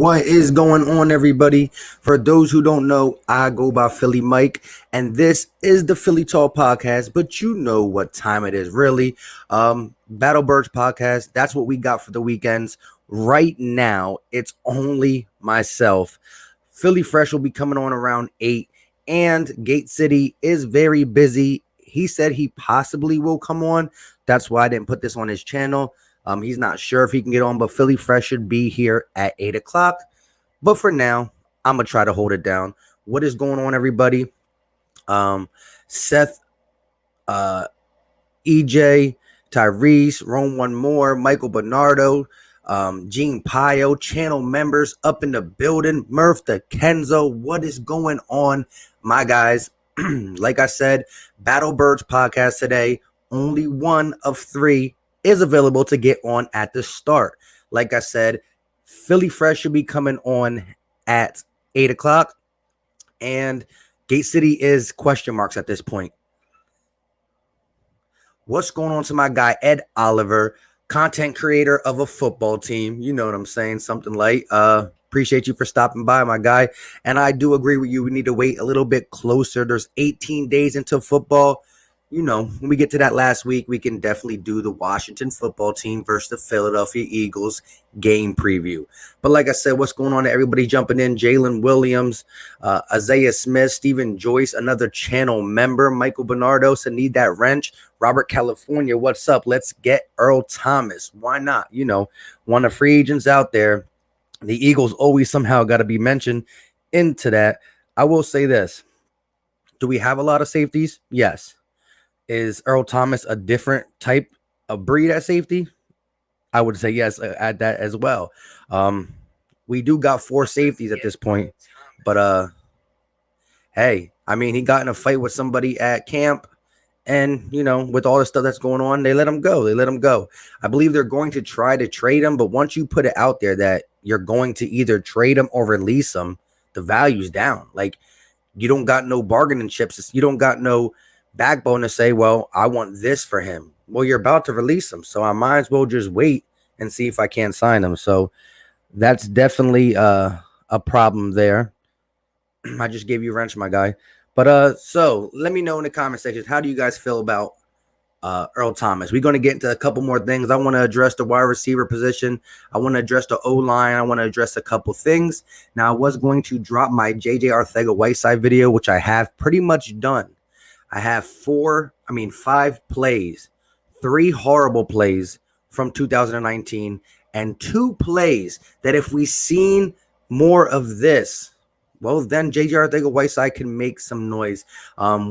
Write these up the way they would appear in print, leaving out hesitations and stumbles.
What is going on, everybody? For those who don't know, I go by Philly Mike, and this is the Philly Talk Podcast. But you know what time it is, really. Battle Birds Podcast. That's what we got for the weekends. Right now, it's only myself. Philly Fresh will be coming on around 8, and Gate City is very busy. He said he possibly will come on. That's why I didn't put this on his channel. He's not sure if he can get on, but Philly Fresh should be here at 8 o'clock. But for now, I'm going to try to hold it down. What is going on, everybody? Seth, EJ, Tyrese, Rome One More, Michael Bernardo, Gene Pio, channel members up in the building, Murph the Kenzo. What is going on, my guys? Like I said, Battle Birds Podcast today, only one of 3 is available to get on at the start. Like I said, Philly Fresh should be coming on at 8 o'clock, and Gate City is question marks at this point. What's going on to my guy, Ed Oliver, content creator of a football team? You know what I'm saying, something light. Appreciate you for stopping by, my guy. And I do agree with you. We need to wait a little bit closer. There's 18 days until football. You know, when we get to that last week, we can definitely do the Washington football team versus the Philadelphia Eagles game preview. But like I said, what's going on? Everybody jumping in. Jalen Williams, Isaiah Smith, Stephen Joyce, another channel member, Michael Bernardo, so need that wrench. Robert California, what's up? Let's get Earl Thomas. Why not? You know, one of the free agents out there. The Eagles always somehow got to be mentioned into that. I will say this. Do we have a lot of safeties? Yes. Is Earl Thomas a different type of breed at safety? I would say yes at that as well. We do got 4 safeties at this point, but hey, I mean, he got in a fight with somebody at camp, and you know, with all the stuff that's going on, they let him go. I believe they're going to try to trade him, but once you put it out there that you're going to either trade him or release him, the value's down. Like, you don't got no bargaining chips. You don't got no backbone to say, well, I want this for him. Well, you're about to release him, so I might as well just wait and see if I can't sign him. So that's definitely a problem there. I just gave you a wrench, my guy. But so let me know in the comment section, how do you guys feel about Earl Thomas? We're going to get into a couple more things. I want to address the wide receiver position. I want to address the O-line. I want to address a couple things. Now, I was going to drop my JJ Arcega-Whiteside video, which I have pretty much done. I have 5 plays, 3 horrible plays from 2019, and 2 plays that if we seen more of this, well, then J.J. Arcega-Whiteside can make some noise.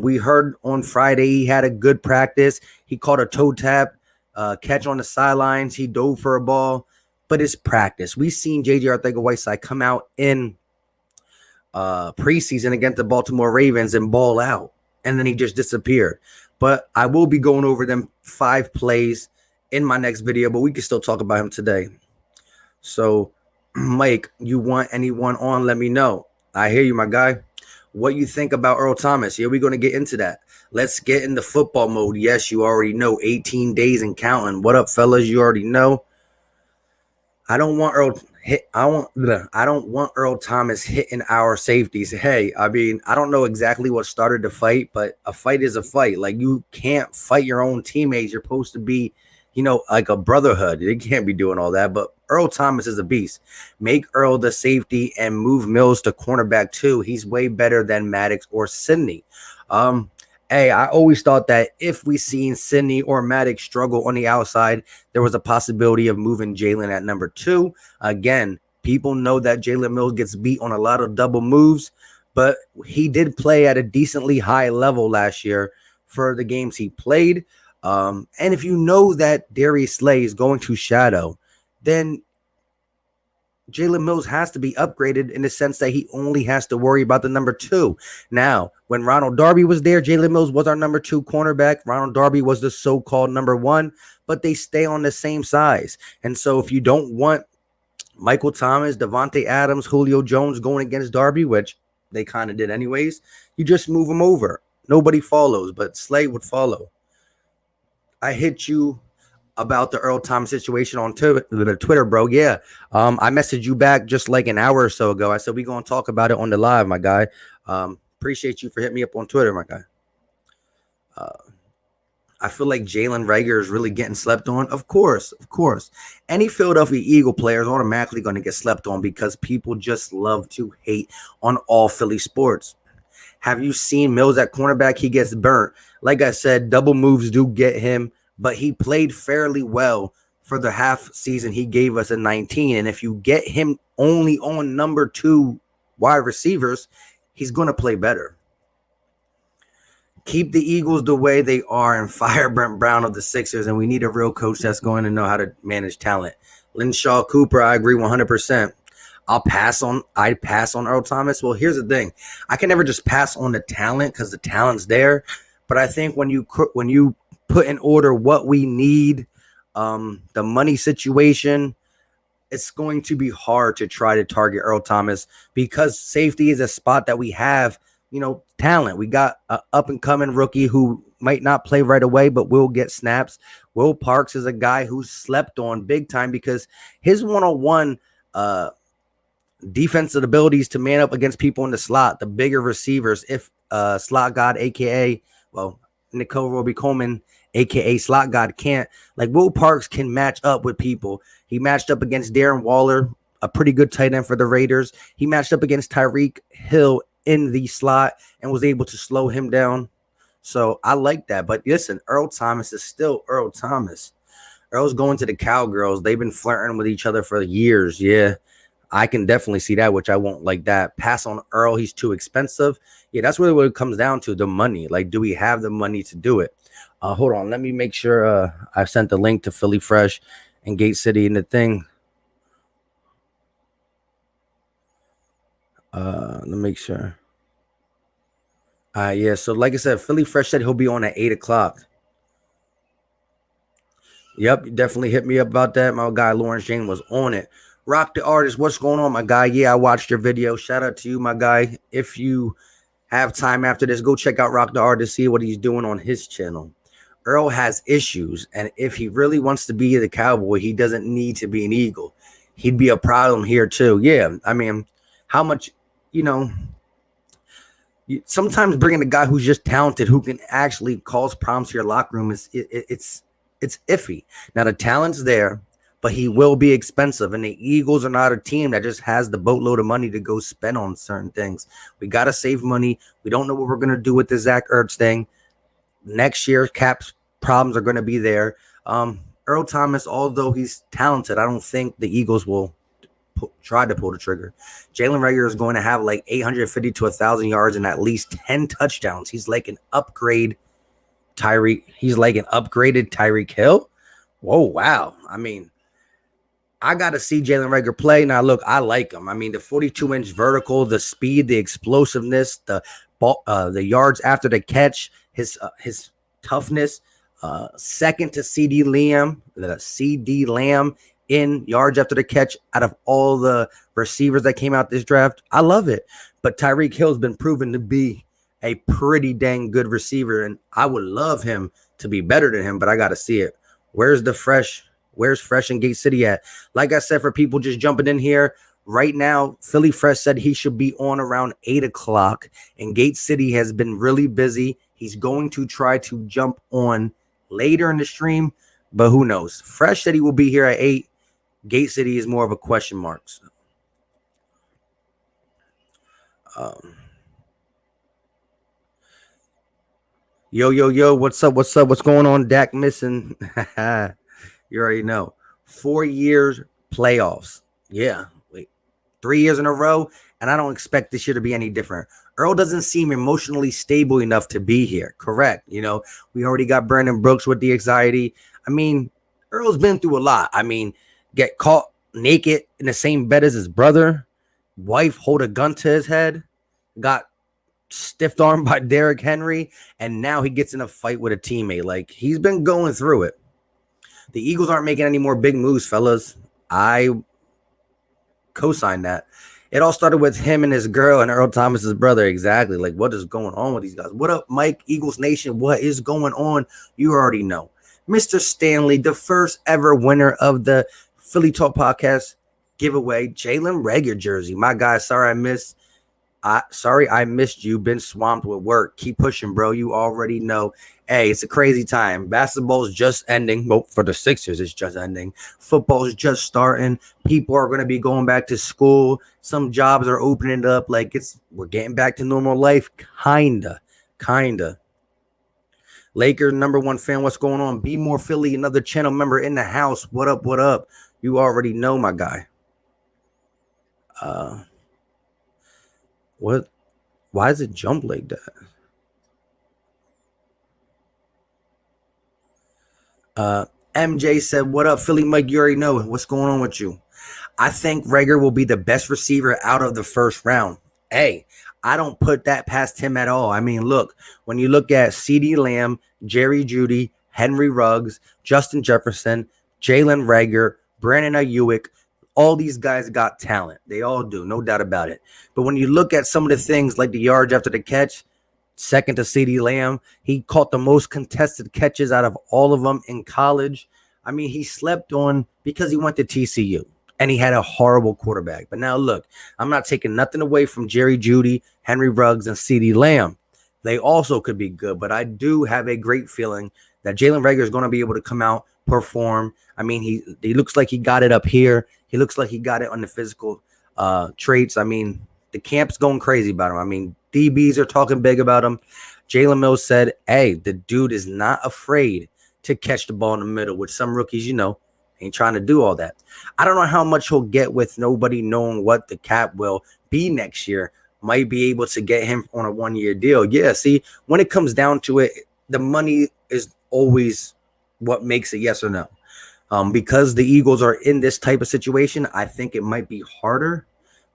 We heard on Friday he had a good practice. He caught a toe tap catch on the sidelines. He dove for a ball, but it's practice. We seen J.J. Arcega-Whiteside come out in preseason against the Baltimore Ravens and ball out. And then he just disappeared. But I will be going over them 5 plays in my next video, but we can still talk about him today. So, Mike, you want anyone on? Let me know. I hear you, my guy. What you think about Earl Thomas? Yeah, we're going to get into that. Let's get into football mode. Yes, you already know. 18 days and counting. What up, fellas? You already know. I don't want Earl Thomas hitting our safeties. Hey, I mean, I don't know exactly what started the fight, but a fight is a fight. Like, you can't fight your own teammates. You're supposed to be, you know, like a brotherhood. They can't be doing all that. But Earl Thomas is a beast. Make Earl the safety and move Mills to cornerback too. He's way better than Maddox or Sidney. Hey, I always thought that if we seen Sidney or Maddox struggle on the outside, there was a possibility of moving Jalen at number 2. Again, people know that Jalen Mills gets beat on a lot of double moves, but he did play at a decently high level last year for the games he played. And if you know that Darius Slay is going to shadow, then Jalen Mills has to be upgraded in the sense that he only has to worry about the number 2. Now, when Ronald Darby was there, Jalen Mills was our number 2 cornerback. Ronald Darby was the so-called number 1, but they stay on the same size. And so if you don't want Michael Thomas, Devontae Adams, Julio Jones going against Darby, which they kind of did anyways, you just move them over. Nobody follows, but Slay would follow. I hit you about the Earl Thomas situation on Twitter, bro. Yeah. I messaged you back just like an hour or so ago. I said we gonna talk about it on the live, my guy. Appreciate you for hitting me up on Twitter, my guy. I feel like Jalen Reagor is really getting slept on. Of course, of course. Any Philadelphia Eagle player is automatically going to get slept on because people just love to hate on all Philly sports. Have you seen Mills at cornerback? He gets burnt. Like I said, double moves do get him, but he played fairly well for the half season he gave us in 19. And if you get him only on number 2 wide receivers, he's going to play better. Keep the Eagles the way they are and fire Brent Brown of the Sixers, and we need a real coach that's going to know how to manage talent. Linshaw Cooper, I agree 100%. I'd pass on Earl Thomas. Well, here's the thing. I can never just pass on the talent because the talent's there. But I think when you put in order what we need, the money situation, it's going to be hard to try to target Earl Thomas because safety is a spot that we have, talent. We got an up-and-coming rookie who might not play right away, but will get snaps. Will Parks is a guy who's slept on big time because his one-on-one defensive abilities to man up against people in the slot, the bigger receivers, if Slot God, a.k.a., Nicole Roby-Coleman, a.k.a. Slot God, can't. Like, Will Parks can match up with people. He matched up against Darren Waller, a pretty good tight end for the Raiders. He matched up against Tyreek Hill in the slot and was able to slow him down. So I like that. But listen, Earl Thomas is still Earl Thomas. Earl's going to the Cowgirls. They've been flirting with each other for years. Yeah, I can definitely see that, which I won't like that. Pass on Earl. He's too expensive. Yeah, that's really what it comes down to, the money. Like, do we have the money to do it? Hold on. Let me make sure I sent the link to Philly Fresh and Gate City and the thing. Let me make sure. Yeah, so like I said, Philly Fresh said he'll be on at 8 o'clock. Yep, definitely hit me up about that. My guy Lawrence Jane was on it. Rock the Artist, what's going on, my guy? Yeah, I watched your video. Shout out to you, my guy. If you have time after this, go check out Rock the Artist, see what he's doing on his channel. Earl has issues, and if he really wants to be the Cowboy, he doesn't need to be an Eagle. He'd be a problem here too. Yeah, I mean, how much, sometimes bringing a guy who's just talented, who can actually cause problems to your locker room, it's iffy. Now the talent's there, but he will be expensive, and the Eagles are not a team that just has the boatload of money to go spend on certain things. We got to save money. We don't know what we're going to do with the Zach Ertz thing. Next year, Cap's problems are going to be there. Earl Thomas, although he's talented, I don't think the Eagles will try to pull the trigger. Jalen Reagor is going to have like 850 to 1,000 yards and at least 10 touchdowns. He's like an upgrade Tyreek. He's like an upgraded Tyreek Hill. Whoa, wow. I mean, I got to see Jalen Reagor play. Now, look, I like him. I mean, the 42-inch vertical, the speed, the explosiveness, the yards after the catch, his toughness, second to CD Lamb in yards after the catch out of all the receivers that came out this draft. I love it. But Tyreek Hill's been proven to be a pretty dang good receiver, and I would love him to be better than him, but I got to see it. Where's Fresh and Gate City at? Like I said, for people just jumping in here, right now, Philly Fresh said he should be on around 8 o'clock, and Gate City has been really busy. He's going to try to jump on later in the stream, but who knows? Fresh said he will be here at 8. Gate City is more of a question mark. So. Yo, what's up? What's going on? Dak missing. You already know. 4 years playoffs. Yeah. Wait. 3 years in a row, and I don't expect this year to be any different. Earl doesn't seem emotionally stable enough to be here. Correct. We already got Brandon Brooks with the anxiety. I mean, Earl's been through a lot. I mean, get caught naked in the same bed as his brother, wife hold a gun to his head, got stiff armed by Derrick Henry, and now he gets in a fight with a teammate. Like, he's been going through it. The Eagles aren't making any more big moves, fellas. I co-sign that. It all started with him and his girl and Earl Thomas's brother. Exactly. Like, what is going on with these guys? What up, Mike? Eagles Nation, what is going on? You already know. Mr. Stanley, the first ever winner of the Philly Talk Podcast giveaway, Jalen Reagor jersey. My guy, sorry I missed you. Been swamped with work. Keep pushing, bro. You already know. Hey, it's a crazy time. Basketball's just ending. Well, for the Sixers, it's just ending. Football's just starting. People are going to be going back to school. Some jobs are opening up. Like we're getting back to normal life. Kinda. Lakers #1 fan, what's going on? Be More Philly, another channel member in the house. What up? What up? You already know, my guy. What? Why does it jump like that? MJ said, what up, Philly Mike? You already know. What's going on with you? I think Reagor will be the best receiver out of the first round. Hey, I don't put that past him at all. I mean, look, when you look at CeeDee Lamb, Jerry Jeudy, Henry Ruggs, Justin Jefferson, Jalen Reagor, Brandon Ayuk, all these guys got talent. They all do, no doubt about it. But when you look at some of the things like the yards after the catch, second to CeeDee Lamb, he caught the most contested catches out of all of them in college. I mean, he slept on because he went to TCU. And he had a horrible quarterback. But now look, I'm not taking nothing away from Jerry Jeudy, Henry Ruggs, and CeeDee Lamb. They also could be good, but I do have a great feeling that Jalen Reagor is going to be able to come out, perform. I mean, he looks like he got it up here. He looks like he got it on the physical traits. I mean, the camp's going crazy about him. I mean, DBs are talking big about him. Jalen Mills said, hey, the dude is not afraid to catch the ball in the middle, which some rookies, ain't trying to do all that. I don't know how much he'll get with nobody knowing what the cap will be next year. Might be able to get him on a 1-year deal. Yeah, see, when it comes down to it, the money is always what makes it yes or no. Because the Eagles are in this type of situation, I think it might be harder,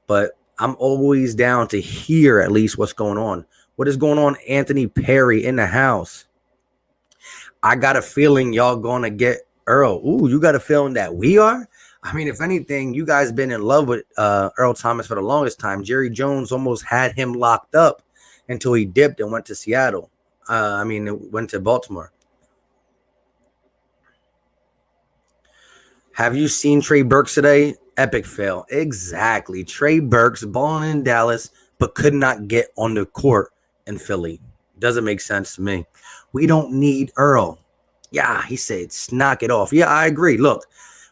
but I'm always down to hear at least what's going on. What is going on, Anthony Perry in the house? I got a feeling y'all going to get Earl. Ooh, you got a feeling that we are? I mean, if anything, you guys been in love with Earl Thomas for the longest time. Jerry Jones almost had him locked up until he dipped and went to Seattle. Went to Baltimore. Have you seen Trey Burks today? Epic fail. Exactly. Trey Burks balling in Dallas, but could not get on the court in Philly. Doesn't make sense to me. We don't need Earl. Yeah, he said, knock it off. Yeah, I agree. Look,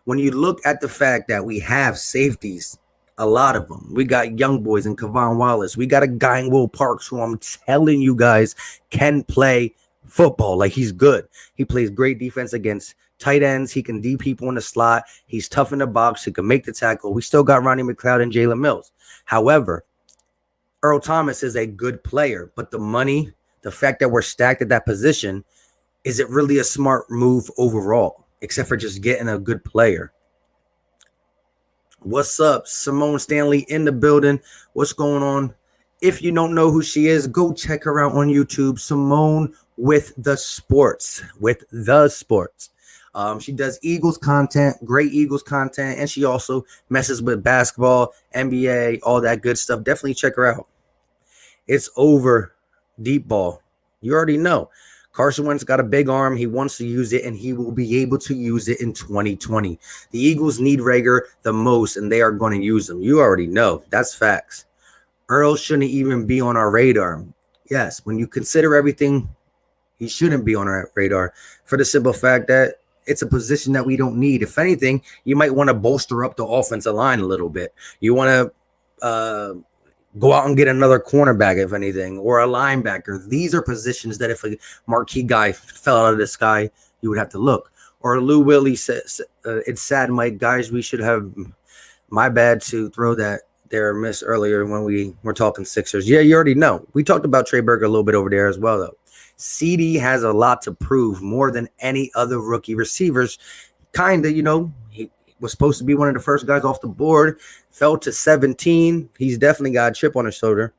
when you look at the fact that we have safeties, a lot of them. We got young boys in Kevon Wallace. We got a guy in Will Parks who I'm telling you guys can play football. Like, he's good. He plays great defense against tight ends. He can D people in the slot. He's tough in the box. He can make the tackle. We still got Ronnie McLeod and Jalen Mills. However, Earl Thomas is a good player, but the money, the fact that we're stacked at that position, is it really a smart move overall, except for just getting a good player? What's up? Simone Stanley in the building. What's going on? If you don't know who she is, go check her out on YouTube. Simone with the sports. She does Eagles content, great Eagles content, and she also messes with basketball, NBA, all that good stuff. Definitely check her out. It's over. Deep ball. You already know. Carson Wentz got a big arm. He wants to use it, and he will be able to use it in 2020. The Eagles need Reagor the most, and they are going to use him. You already know. That's facts. Earl shouldn't even be on our radar. Yes, when you consider everything, he shouldn't be on our radar for the simple fact that it's a position that we don't need. If anything, you might want to bolster up the offensive line a little bit. You want to go out and get another cornerback, if anything, or a linebacker. These are positions that if a marquee guy fell out of the sky, you would have to look. Or Lou Willie says, it's sad, Mike, guys, we should have, my bad to throw that there miss earlier when we were talking Sixers. Yeah, you already know. We talked about Trey Burke a little bit over there as well, though. CD has a lot to prove, more than any other rookie receivers. He was supposed to be one of the first guys off the board, fell to 17. He's definitely got a chip on his shoulder.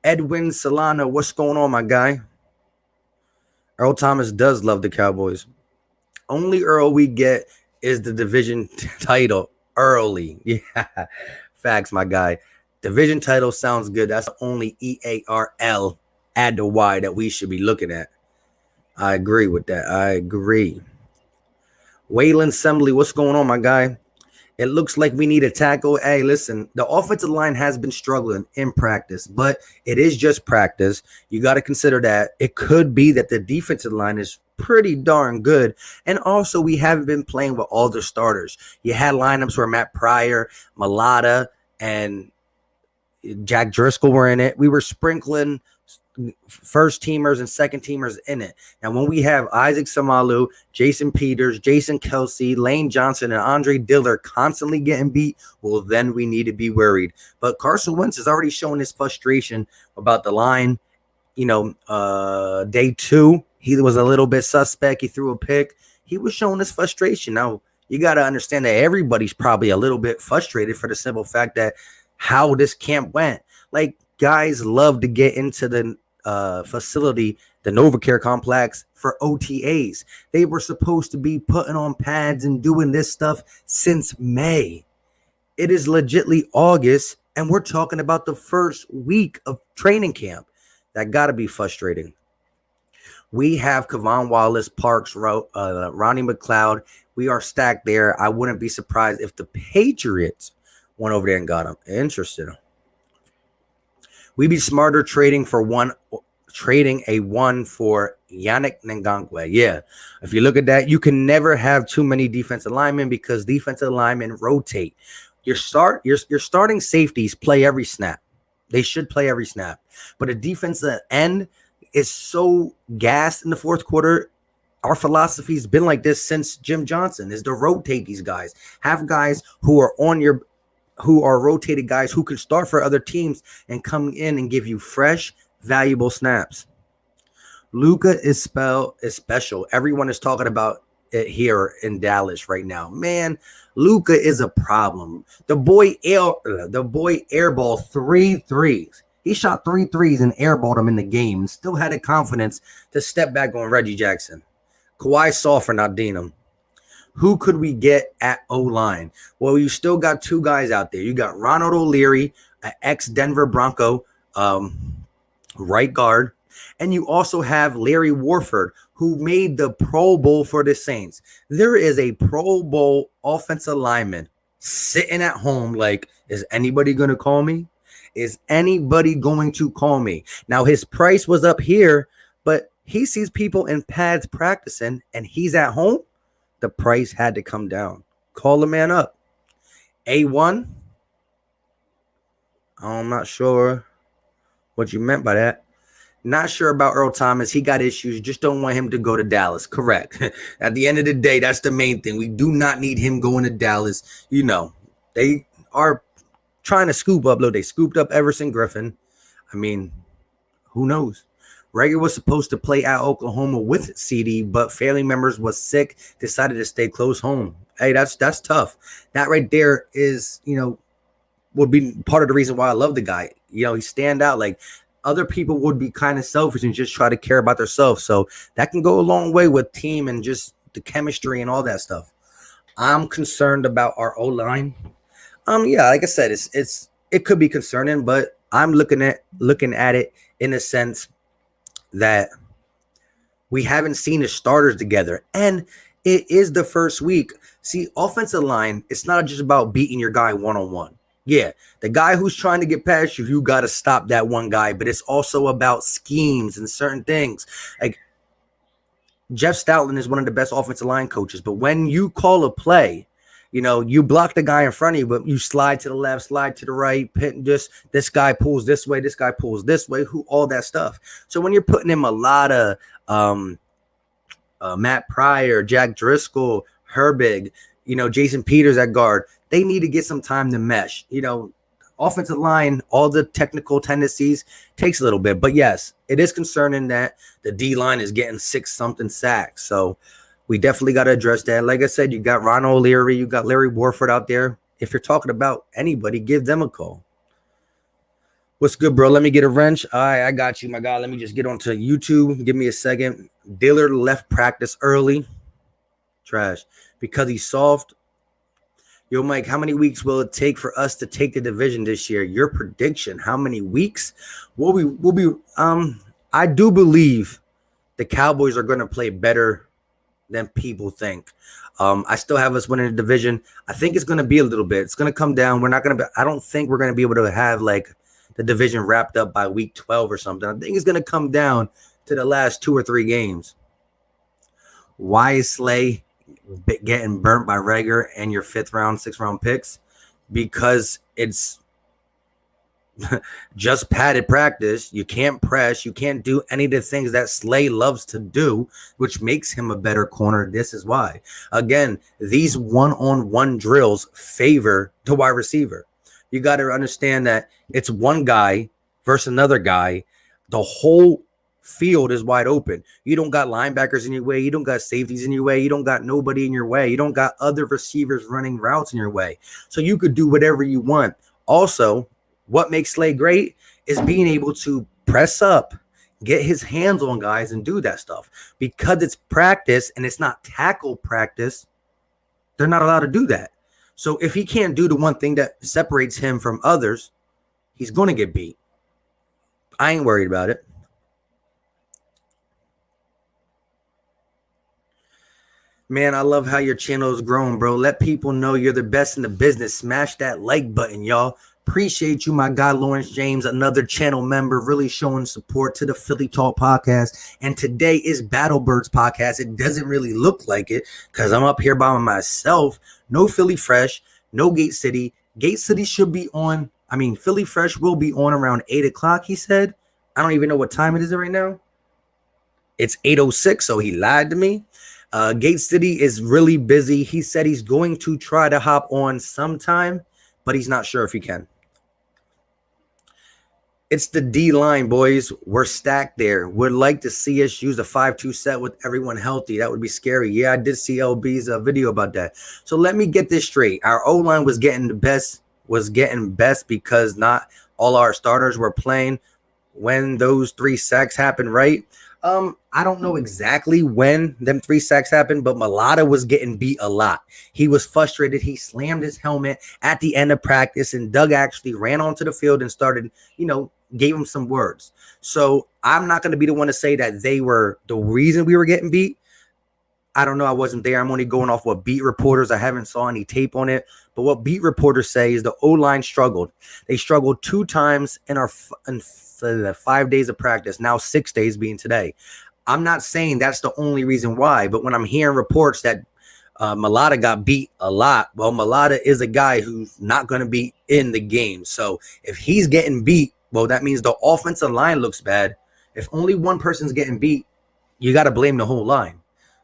Edwin Solano, what's going on, my guy? Earl Thomas does love the Cowboys. Only Earl we get is the division title early. Yeah, facts, my guy. Division title sounds good. That's only EARL, add the Y, that we should be looking at. I agree with that. I agree. Waylon Sembley, what's going on, my guy? It looks like we need a tackle. Hey, listen, the offensive line has been struggling in practice, but it is just practice. You got to consider that it could be that the defensive line is pretty darn good. And also, we haven't been playing with all the starters. You had lineups where Matt Pryor, Malata, and Jack Driscoll were in it. We were sprinkling first teamers and second teamers in it. Now, when we have Isaac Samalu, Jason Peters, Jason Kelsey, Lane Johnson, and Andre Diller constantly getting beat, well, then we need to be worried. But Carson Wentz is already showing his frustration about the line. Day 2, he was a little bit suspect. He threw a pick. He was showing his frustration. Now, you got to understand that everybody's probably a little bit frustrated for the simple fact that how this camp went. Like, guys love to get into the facility, the NovaCare complex, for OTAs. They were supposed to be putting on pads and doing this stuff since May. It is legitly August, and we're talking about the first week of training camp. That got to be frustrating. We have Kavon Wallace, Parks, Ronnie McLeod. We are stacked there. I wouldn't be surprised if the Patriots went over there and got him. Interesting. We'd be smarter trading a one for Yannick Ngakoue. Yeah. If you look at that, you can never have too many defensive linemen because defensive linemen rotate. Your starting safeties play every snap. They should play every snap. But a defensive end is so gassed in the fourth quarter. Our philosophy's been like this since Jim Johnson, is to rotate these guys. Have guys who are rotated guys who can start for other teams and come in and give you fresh, valuable snaps. Luka is special. Everyone is talking about it here in Dallas right now. Man, Luka is a problem. The boy airballed 3 threes. He shot 3 threes and airballed them in the game and still had the confidence to step back on Reggie Jackson. Kawhi saw for not Dinham. Who could we get at O-line? Well, you still got 2 guys out there. You got Ronald O'Leary, an ex-Denver Bronco right guard. And you also have Larry Warford, who made the Pro Bowl for the Saints. There is a Pro Bowl offensive lineman sitting at home like, is anybody going to call me? Is anybody going to call me? Now, his price was up here, but he sees people in pads practicing, and he's at home. The price had to come down. Call the man up. A1? I'm not sure what you meant by that. Not sure about Earl Thomas. He got issues. Just don't want him to go to Dallas. Correct. At the end of the day, that's the main thing. We do not need him going to Dallas. You know, they are trying to scoop up. Look, they scooped up Everson Griffin. I mean, who knows? Rager was supposed to play at Oklahoma with CD, but family members was sick, decided to stay close home. Hey, that's tough. That right there is, would be part of the reason why I love the guy. He stand out. Like, other people would be kind of selfish and just try to care about themselves. So that can go a long way with team and just the chemistry and all that stuff. I'm concerned about our O-line. Yeah, like I said, it could be concerning, but I'm looking at it in a sense that we haven't seen the starters together, and it is the first week. See, offensive line, it's not just about beating your guy one-on-one. Yeah, the guy who's trying to get past you, you got to stop that one guy, but it's also about schemes and certain things. Like, Jeff Stoutland is one of the best offensive line coaches, but when you call a play, you block the guy in front of you, but you slide to the left, slide to the right, this guy pulls this way, this guy pulls this way, all that stuff. So when you're putting him a lot of Matt Pryor, Jack Driscoll, Herbig, Jason Peters at guard, they need to get some time to mesh. Offensive line, all the technical tendencies takes a little bit. But yes, it is concerning that the D-line is getting 6-something sacks. So we definitely got to address that. Like I said, you got Ron O'Leary, you got Larry Warford out there. If you're talking about anybody, give them a call. What's good, bro? Let me get a wrench. All right, I got you, my guy. Let me just get onto YouTube. Give me a second. Dillard left practice early. Trash. Because he's soft. Yo, Mike, how many weeks will it take for us to take the division this year? Your prediction, how many weeks? I do believe the Cowboys are going to play better than people think. I still have us winning the division. I think it's going to be a little bit. It's going to come down. We're not going to. I don't think we're going to be able to have like the division wrapped up by week 12 or something. I think it's going to come down to the last 2 or 3 games. Why is Slay getting burnt by Rager and your 5th round, 6th round picks? Because it's just padded practice. You can't press. You can't do any of the things that Slay loves to do, which makes him a better corner. This is why. Again, these one-on-one drills favor the wide receiver. You got to understand that it's one guy versus another guy. The whole field is wide open. You don't got linebackers in your way. You don't got safeties in your way. You don't got nobody in your way. You don't got other receivers running routes in your way. So you could do whatever you want. Also, what makes Slay great is being able to press up, get his hands on guys, and do that stuff. Because it's practice and it's not tackle practice, they're not allowed to do that. So if he can't do the one thing that separates him from others, he's going to get beat. I ain't worried about it. Man, I love how your channel is growing, bro. Let people know you're the best in the business. Smash that like button, y'all. Appreciate you, my guy, Lawrence James, another channel member, really showing support to the Philly Talk podcast. And today is Battlebirds podcast. It doesn't really look like it because I'm up here by myself. No Philly Fresh, no Gate City. Gate City should be on. I mean, Philly Fresh will be on around 8 o'clock, he said. I don't even know what time it is right now. It's 8:06, so he lied to me. Gate City is really busy. He said he's going to try to hop on sometime, but he's not sure if he can. It's the D line, boys. We're stacked there. Would like to see us use a 5-2 set with everyone healthy. That would be scary. Yeah, I did see LB's video about that. So let me get this straight. Our O-line was getting best because not all our starters were playing when those 3 sacks happened, right? I don't know exactly when them 3 sacks happened, but Mulata was getting beat a lot. He was frustrated. He slammed his helmet at the end of practice, and Doug actually ran onto the field and started, gave him some words. So I'm not going to be the one to say that they were the reason we were getting beat. I don't know. I wasn't there. I'm only going off what beat reporters. I haven't saw any tape on it. But what beat reporters say is the O-line struggled. They struggled 2 times in 5 days of practice. Now 6 days being today. I'm not saying that's the only reason why. But when I'm hearing reports that Mulata got beat a lot, well, Mulata is a guy who's not going to be in the game. So if he's getting beat, well, that means the offensive line looks bad. If only one person's getting beat, you got to blame the whole line.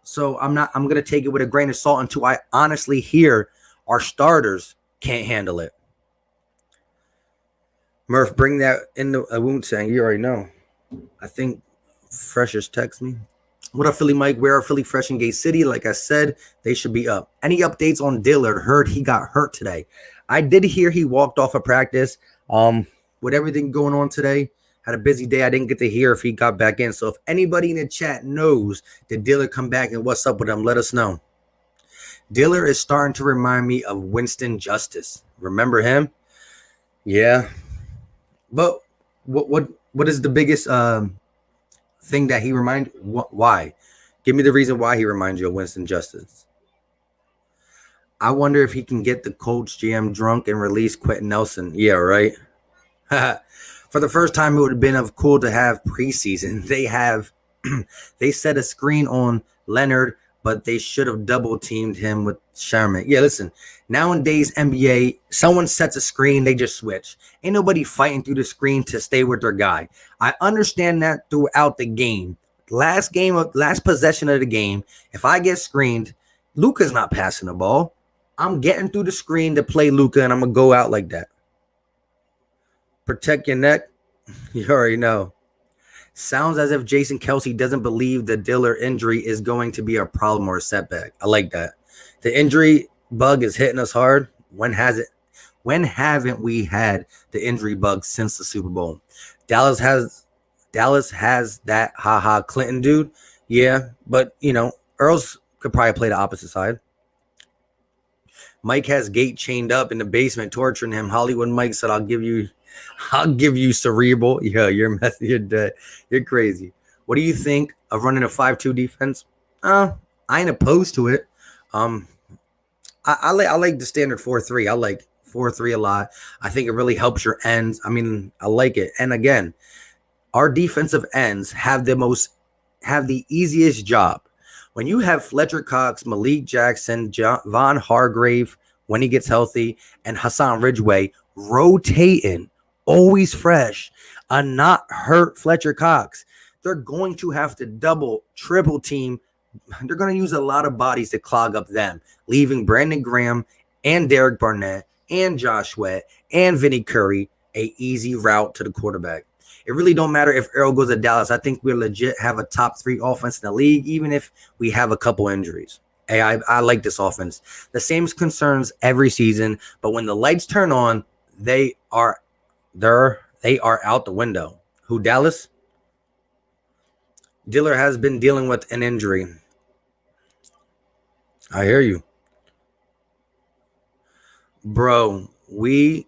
So I'm going to take it with a grain of salt until I honestly hear our starters can't handle it. Murph, bring that in the wound saying you already know. I think Freshers text me. What up, Philly Mike? Where are Philly Fresh in Gate City? Like I said, they should be up. Any updates on Dillard? Heard he got hurt today. I did hear he walked off of practice. With everything going on today, had a busy day. I didn't get to hear if he got back in. So if anybody in the chat knows did Dillard come back and what's up with him, let us know. Dillard is starting to remind me of Winston Justice. Remember him? Yeah. But what is the biggest thing that he reminds? Why? Give me the reason why he reminds you of Winston Justice. I wonder if he can get the Colts GM drunk and release Quentin Nelson. Yeah, right. For the first time, it would have been cool to have preseason. They set a screen on Leonard, but they should have double teamed him with Sherman. Yeah, listen, nowadays NBA, someone sets a screen, they just switch. Ain't nobody fighting through the screen to stay with their guy. I understand that throughout the game. Last possession of the game, if I get screened, Luka's not passing the ball. I'm getting through the screen to play Luka, and I'm going to go out like that. Protect your neck. You already know. Sounds as if Jason Kelce doesn't believe the Dillard injury is going to be a problem or a setback. I like that. The injury bug is hitting us hard. When haven't we had the injury bug since the Super Bowl? Dallas has that haha Clinton dude. Yeah, but Earls could probably play the opposite side. Mike has Gate chained up in the basement torturing him. Hollywood Mike said, I'll give you cerebral. Yeah, you're dead. You're crazy. What do you think of running a 5-2 defense? I ain't opposed to it. I like the standard 4-3. I like 4-3 a lot. I think it really helps your ends. I mean, I like it. And again, our defensive ends have the easiest job. When you have Fletcher Cox, Malik Jackson, Von Hargrave when he gets healthy, and Hassan Ridgeway rotating, always fresh, a not hurt Fletcher Cox, they're going to have to double, triple team. They're going to use a lot of bodies to clog up them, leaving Brandon Graham and Derek Barnett and Josh Sweat and Vinny Curry a easy route to the quarterback. It really don't matter if Earl goes to Dallas. I think we're legit have a top 3 offense in the league, even if we have a couple injuries. Hey, I like this offense. The same concerns every season, but when the lights turn on, they are out the window. Who, Dallas? Diller has been dealing with an injury. I hear you. Bro, we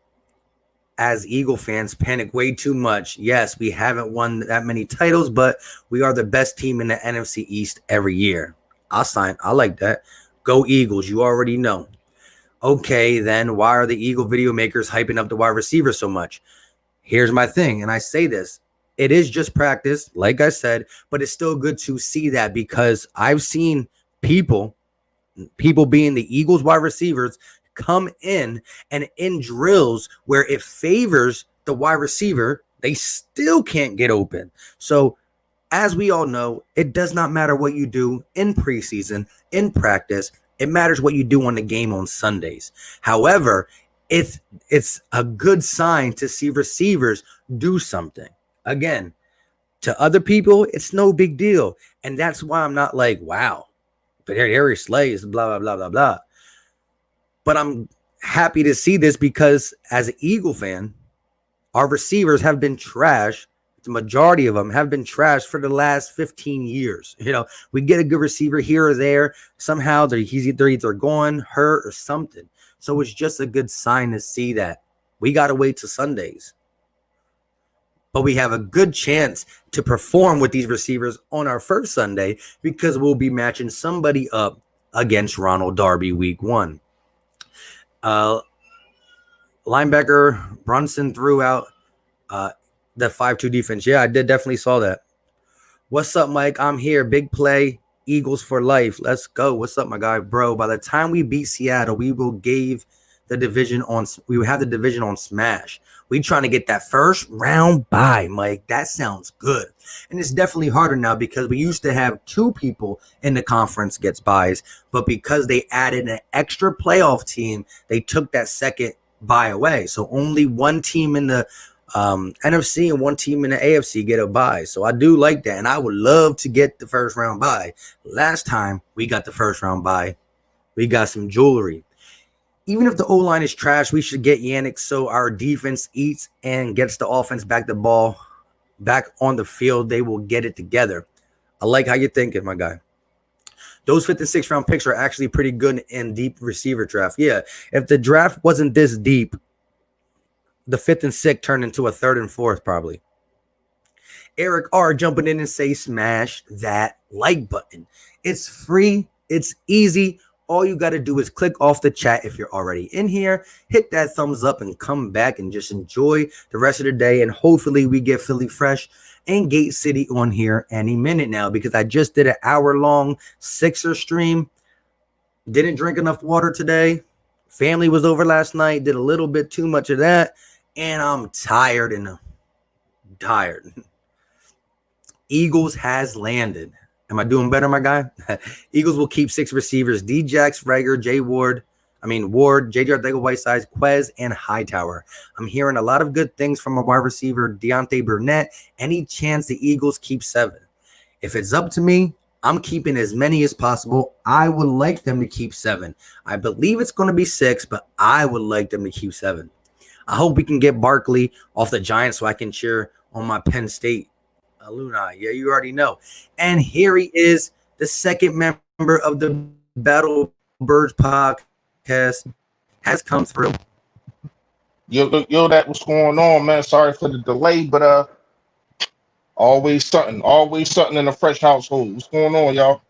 as Eagle fans panic way too much. Yes, we haven't won that many titles, but we are the best team in the NFC East every year. I'll sign. I like that. Go Eagles. You already know. Okay, then why are the Eagle video makers hyping up the wide receiver so much? Here's my thing, and I say this. It is just practice, like I said, but it's still good to see that because I've seen people being the Eagles wide receivers come in and in drills where it favors the wide receiver, they still can't get open. So as we all know, it does not matter what you do in preseason, in practice. It matters what you do on the game on Sundays. However, it's a good sign to see receivers do something. Again, to other people, it's no big deal. And that's why I'm not like, wow, but Harry Slays, blah, blah, blah, blah, blah. But I'm happy to see this because as an Eagle fan, our receivers have been trash. The majority of them have been trash for the last 15 years. You know, we get a good receiver here or there. Somehow they're either gone, hurt, or something. So it's just a good sign to see that. We got to wait till Sundays. But we have a good chance to perform with these receivers on our first Sunday because we'll be matching somebody up against Ronald Darby week 1. Linebacker Brunson threw out the 5-2 defense. Yeah, I definitely saw that. What's up, Mike? I'm here. Big play. Eagles for life. Let's go. What's up, my guy? Bro, by the time we beat Seattle, we will have the division on smash. We trying to get that first round bye, Mike. That sounds good. And it's definitely harder now because we used to have 2 people in the conference gets byes, but because they added an extra playoff team, they took that second bye away. So only 1 team in the NFC and 1 team in the AFC get a bye. So I do like that, and I would love to get the first round bye. Last time we got the first round bye, we got some jewelry. Even if the O-line is trash, we should get Yannick so our defense eats and gets the offense back the ball back on the field. They will get it together. I like how you're thinking, my guy. Those 5th and 6th round picks are actually pretty good in deep receiver draft. Yeah, if the draft wasn't this deep, the 5th and 6th turned into a 3rd and 4th probably. Eric R jumping in and say smash that like button. It's free. It's easy. All you got to do is click off the chat if you're already in here, hit that thumbs up and come back and just enjoy the rest of the day. And hopefully we get Philly Fresh and Gate City on here any minute now because I just did an hour-long Sixer stream. Didn't drink enough water today. Family was over last night. Did a little bit too much of that. And I'm tired Eagles has landed. Am I doing better, my guy? Eagles will keep 6 receivers: D-Jax, Rager, Ward, J.J. Arcega-Whiteside, Quez, and Hightower. I'm hearing a lot of good things from a wide receiver, Deontay Burnett. Any chance the Eagles keep 7? If it's up to me, I'm keeping as many as possible. I would like them to keep 7. I believe it's going to be 6, but I would like them to keep 7. I hope we can get Barkley off the Giants so I can cheer on my Penn State alumni. Yeah, you already know. And here he is, the second member of the Battle Birds podcast has come through. Yo, that what's going on, man? Sorry for the delay, but Always something in a fresh household. What's going on, y'all?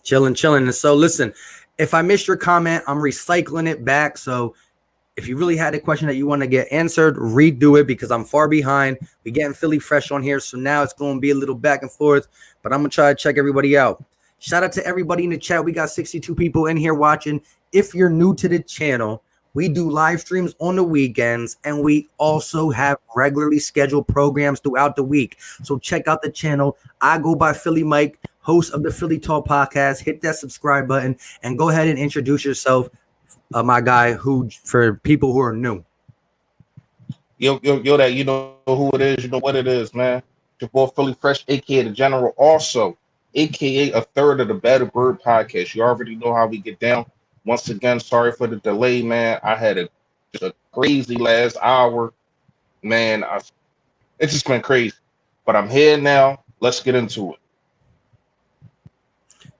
Chilling, chilling. And so, listen, if I missed your comment, I'm recycling it back. So, if you really had a question that you want to get answered, redo it because I'm far behind. We getting Philly fresh on here, so now it's going to be a little back and forth. But I'm gonna try to check everybody out. Shout out to everybody in the chat. We got 62 people in here watching. If you're new to the channel, we do live streams on the weekends, and we also have regularly scheduled programs throughout the week. So check out the channel. I go by Philly Mike, host of the Philly Talk podcast. Hit that subscribe button and go ahead and introduce yourself, my guy, who for people who are new. Yo, that you know who it is, you know what it is, man. Your boy Philly Fresh, aka the General, also, aka a third of the Better Bird podcast. You already know how we get down. Once again, sorry for the delay, man. I had just a crazy last hour, man. It's just been crazy, but I'm here now. Let's get into it.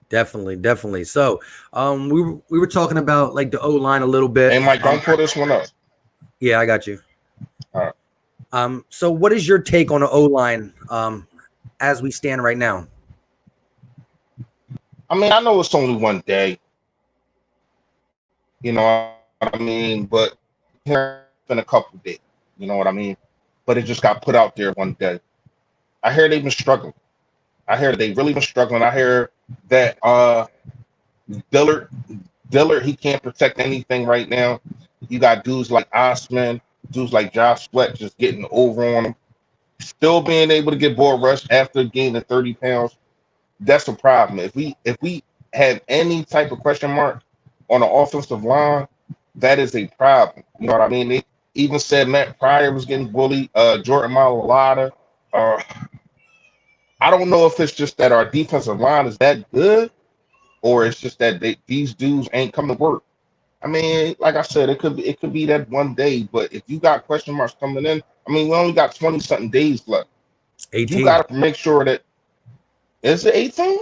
Definitely. So, we were talking about like the O-line a little bit. Hey, Mike, don't pull this one up. Yeah, I got you. All right. So what is your take on the O-line as we stand right now? I mean, I know it's only one day. You know what I mean? But here it's been a couple days. You know what I mean? But it just got put out there one day. I hear they've been struggling. I hear they really been struggling. I hear that Dillard, he can't protect anything right now. You got dudes like Osman, dudes like Josh Sweat just getting over on him. Still being able to get ball rush after gaining 30 pounds. That's a problem. If we have any type of question mark on the offensive line, that is a problem. You know what I mean? They even said Matt Pryor was getting bullied, Jordan Mailata. I don't know if it's just that our defensive line is that good, or it's just that these dudes ain't come to work. I mean, like I said, it could be that one day, but if you got question marks coming in, I mean, we only got 20 something days left. 18. You got to make sure that is it 18?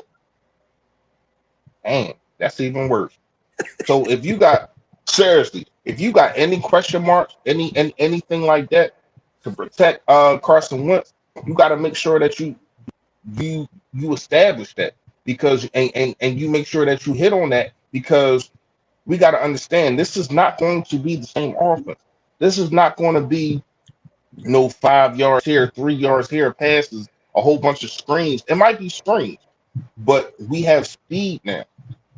Man, that's even worse. So if you got any question marks, anything like that to protect Carson Wentz, you got to make sure that you establish that because and you make sure that you hit on that because we got to understand this is not going to be the same offense. This is not going to be 5 yards here, 3 yards here, passes, a whole bunch of screens. It might be screens, but we have speed now.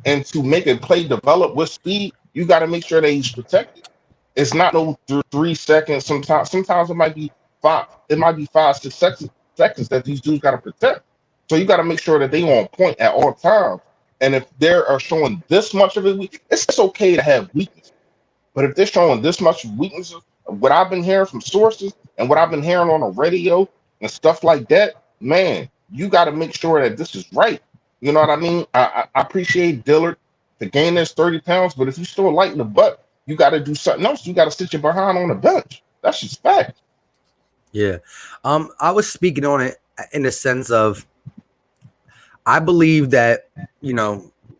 And to make a play develop with speed, you got to make sure that he's protected. It's not no 3 seconds. Sometimes it might be 5. It might be 5, 6 seconds that these dudes got to protect. So you got to make sure that they on point at all times. And if they are showing this much of it, it's okay to have weakness. But if they're showing this much weaknesses, what I've been hearing from sources and what I've been hearing on the radio and stuff like that, man, you got to make sure that this is right. You know what I mean? I appreciate Dillard to gain this 30 pounds, but if you still light in the butt, you got to do something else. You got to sit your behind on the bench. That's just fact. Yeah. I was speaking on it in the sense of I believe that,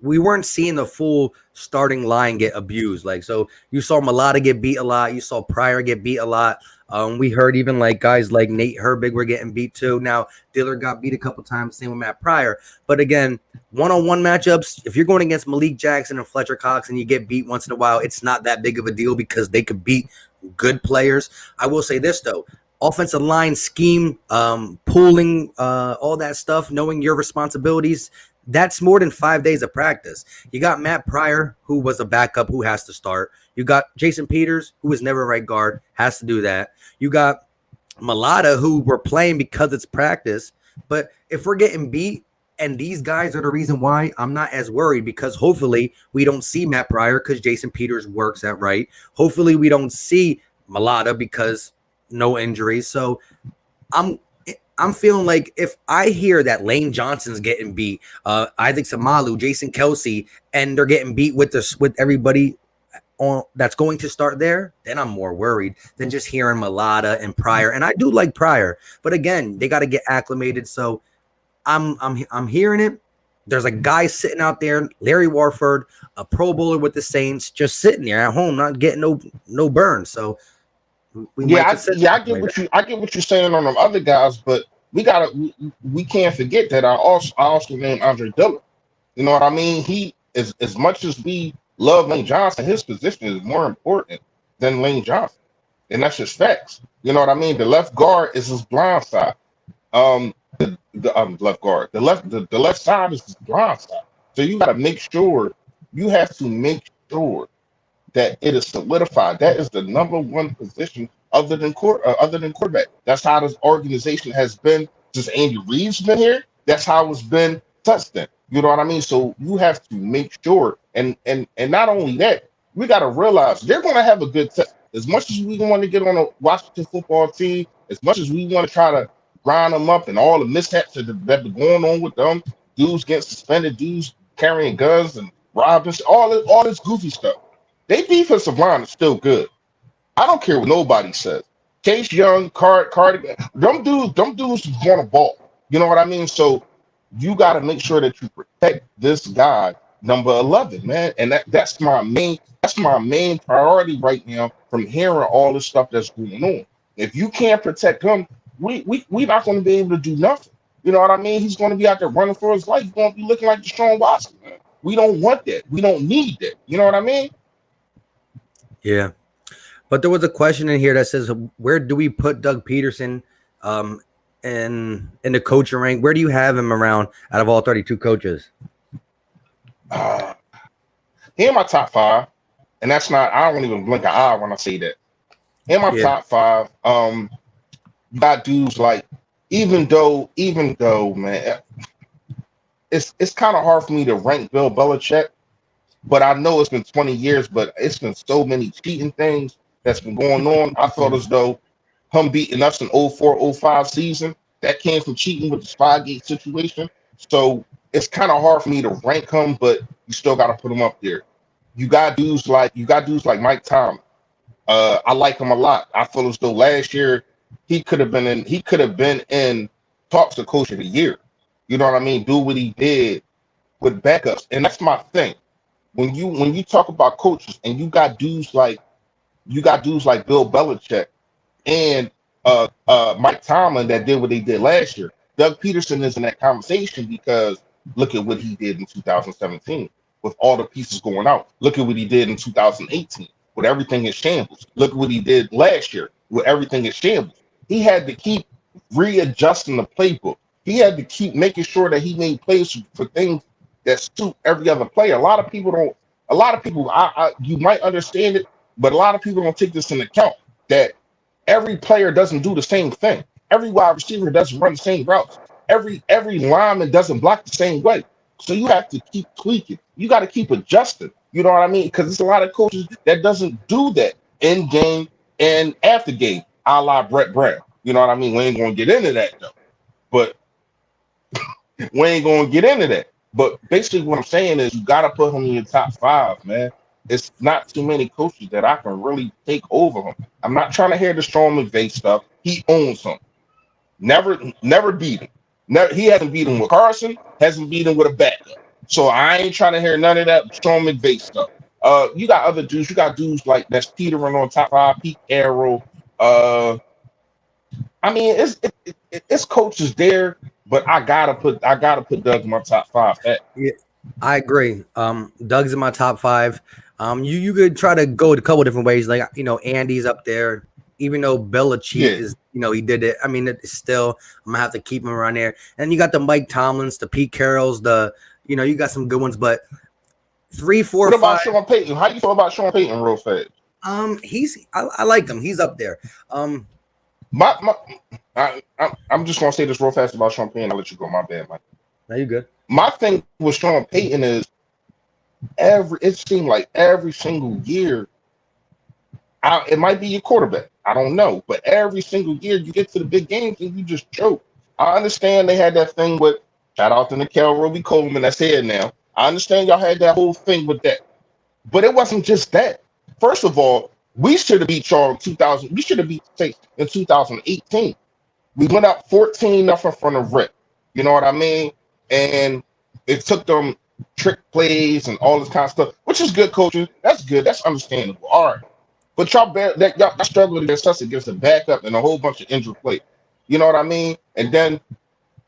we weren't seeing the full starting line get abused. Like, so you saw Mailata get beat a lot. You saw Pryor get beat a lot. We heard even like guys like Nate Herbig were getting beat too. Now, Dillard got beat a couple times, same with Matt Pryor. But again, one-on-one matchups, if you're going against Malik Jackson and Fletcher Cox and you get beat once in a while, it's not that big of a deal because they could beat good players. I will say this, though. Offensive line scheme, pooling, all that stuff, knowing your responsibilities, that's more than 5 days of practice. You got Matt Pryor, who was a backup, who has to start. You got Jason Peters, who was never right guard, has to do that. You got Mailata, who we're playing because it's practice. But if we're getting beat, and these guys are the reason why, I'm not as worried because hopefully we don't see Matt Pryor because Jason Peters works at right. Hopefully we don't see Mailata because no injuries. So I'm feeling like if I hear that Lane Johnson's getting beat, Isaac Samalu, Jason Kelsey, and they're getting beat with everybody on that's going to start there, then I'm more worried than just hearing Mailata and Pryor. And I do like Pryor, but again, they got to get acclimated. So I'm hearing it. There's a guy sitting out there, Larry Warford, a Pro Bowler with the Saints, just sitting there at home, not getting no burn. So We might consider Yeah, something like that. I get what you're saying on them other guys, but we can't forget that I also named Andre Dillon. You know what I mean? He is, as much as we love Lane Johnson, his position is more important than Lane Johnson, and that's just facts. You know what I mean? The left guard is his blind side. The left guard, the left side is his blind side. So you got to make sure you have to make sure that it is solidified. That is the number one position other than quarterback. That's how this organization has been since Andy Reid's been here. That's how it's been since then. You know what I mean? So you have to make sure, and not only that, we got to realize they're going to have a good test. As much as we want to get on a Washington football team, as much as we want to try to grind them up and all the mishaps that have been going on with them, dudes getting suspended, dudes carrying guns and robbing, all this goofy stuff. They defensive line is still good. I don't care what nobody says. Chase Young, Cardi, them dudes want to ball. You know what I mean? So you got to make sure that you protect this guy, number 11, man. And that's my main priority right now. From hearing all this stuff that's going on, if you can't protect him, we not going to be able to do nothing. You know what I mean? He's going to be out there running for his life. He's going to be looking like Deshaun Watson. Man. We don't want that. We don't need that. You know what I mean? Yeah. But there was a question in here that says, where do we put Doug Peterson in the coaching rank? Where do you have him around out of all 32 coaches? He in my top five, and that's not. I don't even blink an eye when I say that. In my top five, you got dudes like even though, man, it's kind of hard for me to rank Bill Belichick, but I know it's been 20 years, but it's been so many cheating things that's been going on. I felt as though him beating us in 04-05 season, that came from cheating with the Spygate situation. So it's kind of hard for me to rank him, but you still got to put him up there. You got dudes like Mike Tomlin. I like him a lot. I feel as though last year he could have been in talks to coach of the year. You know what I mean? Do what he did with backups. And that's my thing. When you talk about coaches and you got dudes like Bill Belichick and Mike Tomlin that did what they did last year. Doug Peterson is in that conversation because look at what he did in 2017 with all the pieces going out. Look at what he did in 2018 with everything in shambles. Look at what he did last year with everything in shambles. He had to keep readjusting the playbook. He had to keep making sure that he made plays for things that suit every other player. A lot of people don't. A lot of people, you might understand it, but a lot of people don't take this into account that every player doesn't do the same thing. Every wide receiver doesn't run the same routes. Every lineman doesn't block the same way. So you have to keep tweaking. You got to keep adjusting. You know what I mean? Because there's a lot of coaches that doesn't do that in game and after game, a la Brett Brown. You know what I mean? We ain't gonna get into that though. But we ain't gonna get into that. But basically, what I'm saying is you got to put him in your top five, man. It's not too many coaches that I can really take over him. I'm not trying to hear the Sean McVay stuff. He owns him. Never beat him. Never, he hasn't beat him with Carson, hasn't beat him with a backup. So I ain't trying to hear none of that Sean McVay stuff. You got other dudes. You got dudes like that's teetering on top five. Pete Carroll. I mean, it's coaches there, but I gotta put Doug in my top five. Yeah, I agree. Doug's in my top five. You could try to go a couple different ways. Like Andy's up there, even though Belichick is he did it. I mean, it's still I'm gonna have to keep him around there. And you got the Mike Tomlins, the Pete Carrolls, you got some good ones. But 3, 4, what about 5. Sean Payton? How do you feel about Sean Payton, real fast? I like him. He's up there. I'm just gonna say this real fast about Sean Payton. I'll let you go. My bad, Mike. Now you good. My thing with Sean Payton is it seemed like every single year, it might be your quarterback. I don't know, but every single year you get to the big games and you just choke. I understand they had that thing with shout out to Nikel Roby Coleman that's here now. I understand y'all had that whole thing with that, but it wasn't just that. First of all, we should have beat y'all in 2000. We should have beat State in 2018. We went up 14-0 from the rip. You know what I mean? And it took them trick plays and all this kind of stuff, which is good coaching. That's good. That's understandable. All right. But y'all struggled against us against a backup and a whole bunch of injured play. You know what I mean? And then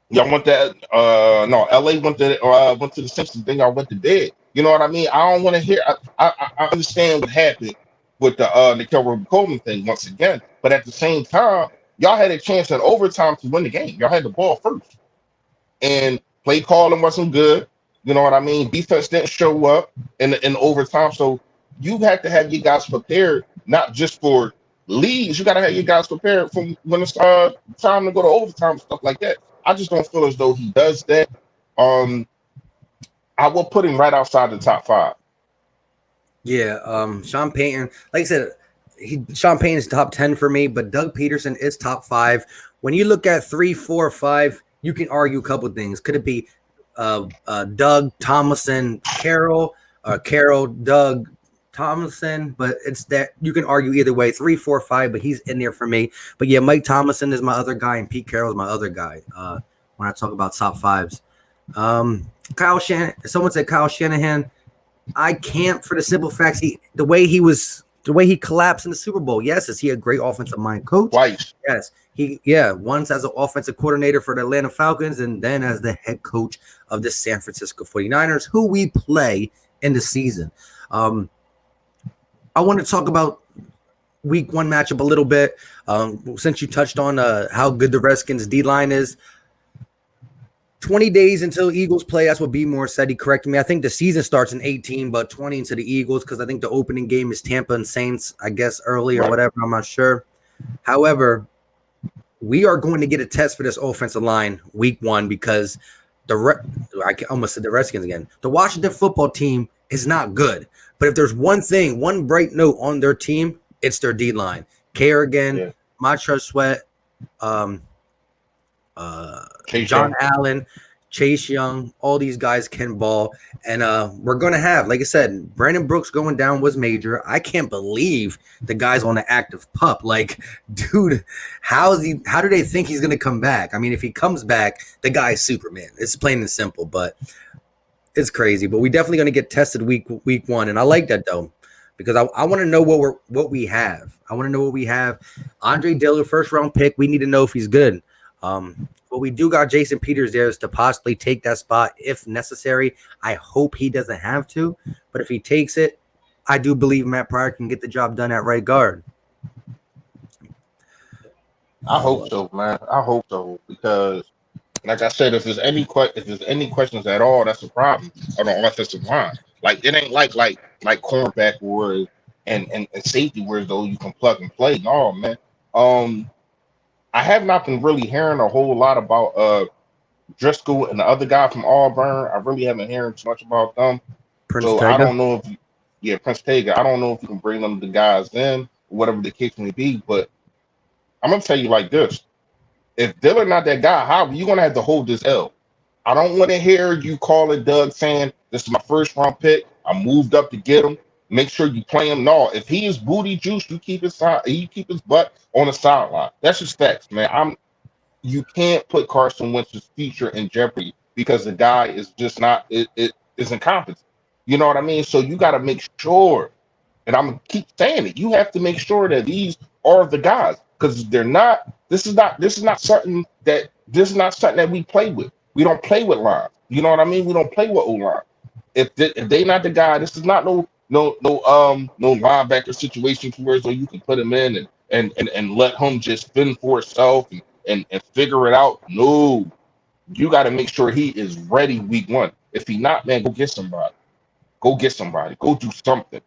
y'all went that no, LA went to the Simpsons, then y'all went to bed. You know what I mean? I don't want to hear I understand what happened with the Kelvin Coleman thing once again, but at the same time, y'all had a chance at overtime to win the game. Y'all had the ball first. And play calling wasn't good. You know what I mean? Defense didn't show up in overtime. So you have to have your guys prepared, not just for leads. You got to have your guys prepared for when it's time to go to overtime, stuff like that. I just don't feel as though he does that. Um, I will put him right outside the top five. Yeah, Sean Payton, like I said, Sean Payton is top 10 for me, but Doug Peterson is top 5. When you look at 3, 4, 5, you can argue a couple things. Could it be Doug, Thomason, Carroll, Carroll, Doug, Thomason? But it's that you can argue either way, 3, 4, 5, but he's in there for me. But yeah, Mike Thomason is my other guy, and Pete Carroll is my other guy when I talk about top 5s. Kyle Shanahan, someone said Kyle Shanahan. I can't, for the simple fact the way he collapsed in the Super Bowl. Yes, is he a great offensive mind coach? Twice. Yes. Once as an offensive coordinator for the Atlanta Falcons and then as the head coach of the San Francisco 49ers, who we play in the season. I want to talk about week 1 matchup a little bit. Since you touched on how good the Redskins D-line is. 20 days until Eagles play. That's what B. Moore said. He corrected me. I think the season starts in 18, but 20 into the Eagles because I think the opening game is Tampa and Saints, I guess, early or whatever. I'm not sure. However, we are going to get a test for this offensive line week 1 because I almost said the Redskins again. The Washington football team is not good. But if there's one bright note on their team, it's their D-line. Kerrigan, Montrezl Sweat, John Allen, Chase Young, all these guys can ball. And we're going to have, like I said, Brandon Brooks going down was major. I can't believe the guy's on the active pup. Like, dude, how do they think he's going to come back? I mean, if he comes back, the guy's Superman. It's plain and simple, but it's crazy. But we definitely going to get tested week 1. And I like that, though, because I want to know what we have. I want to know what we have. Andre Dillard, first round pick. We need to know if he's good. But we do got Jason Peters there to possibly take that spot if necessary. I hope he doesn't have to, but if he takes it, I do believe Matt Pryor can get the job done at right guard. I hope so, man. I hope so because, like I said, if there's any questions at all, that's a problem on the offensive line. Like it ain't like cornerback where and safety where though you can plug and play. No, man. I have not been really hearing a whole lot about Driscoll and the other guy from Auburn. I really haven't heard too much about them. Prince So Tega. I don't know if Prince Tega. I don't know if you can bring them the guys in, whatever the case may be. But I'm gonna tell you like this: if Dillard not that guy, how you gonna have to hold this L? I don't want to hear you calling Doug saying this is my first round pick. I moved up to get him. Make sure you play him. No, if he is booty juice, you keep his butt on the sideline. That's just facts, man. You can't put Carson Wentz's future in jeopardy because the guy is just not it is incompetent. You know what I mean? So you got to make sure, and I'm gonna keep saying it. You have to make sure that these are the guys because they're not. This is not something that we play with. We don't play with lines. You know what I mean? We don't play with O-line. If they not the guy, this is not no linebacker situation where so you can put him in and let him just fend for himself and figure it out. No, you got to make sure he is ready week 1. If he not, man, go get somebody. Go get somebody. Go do something.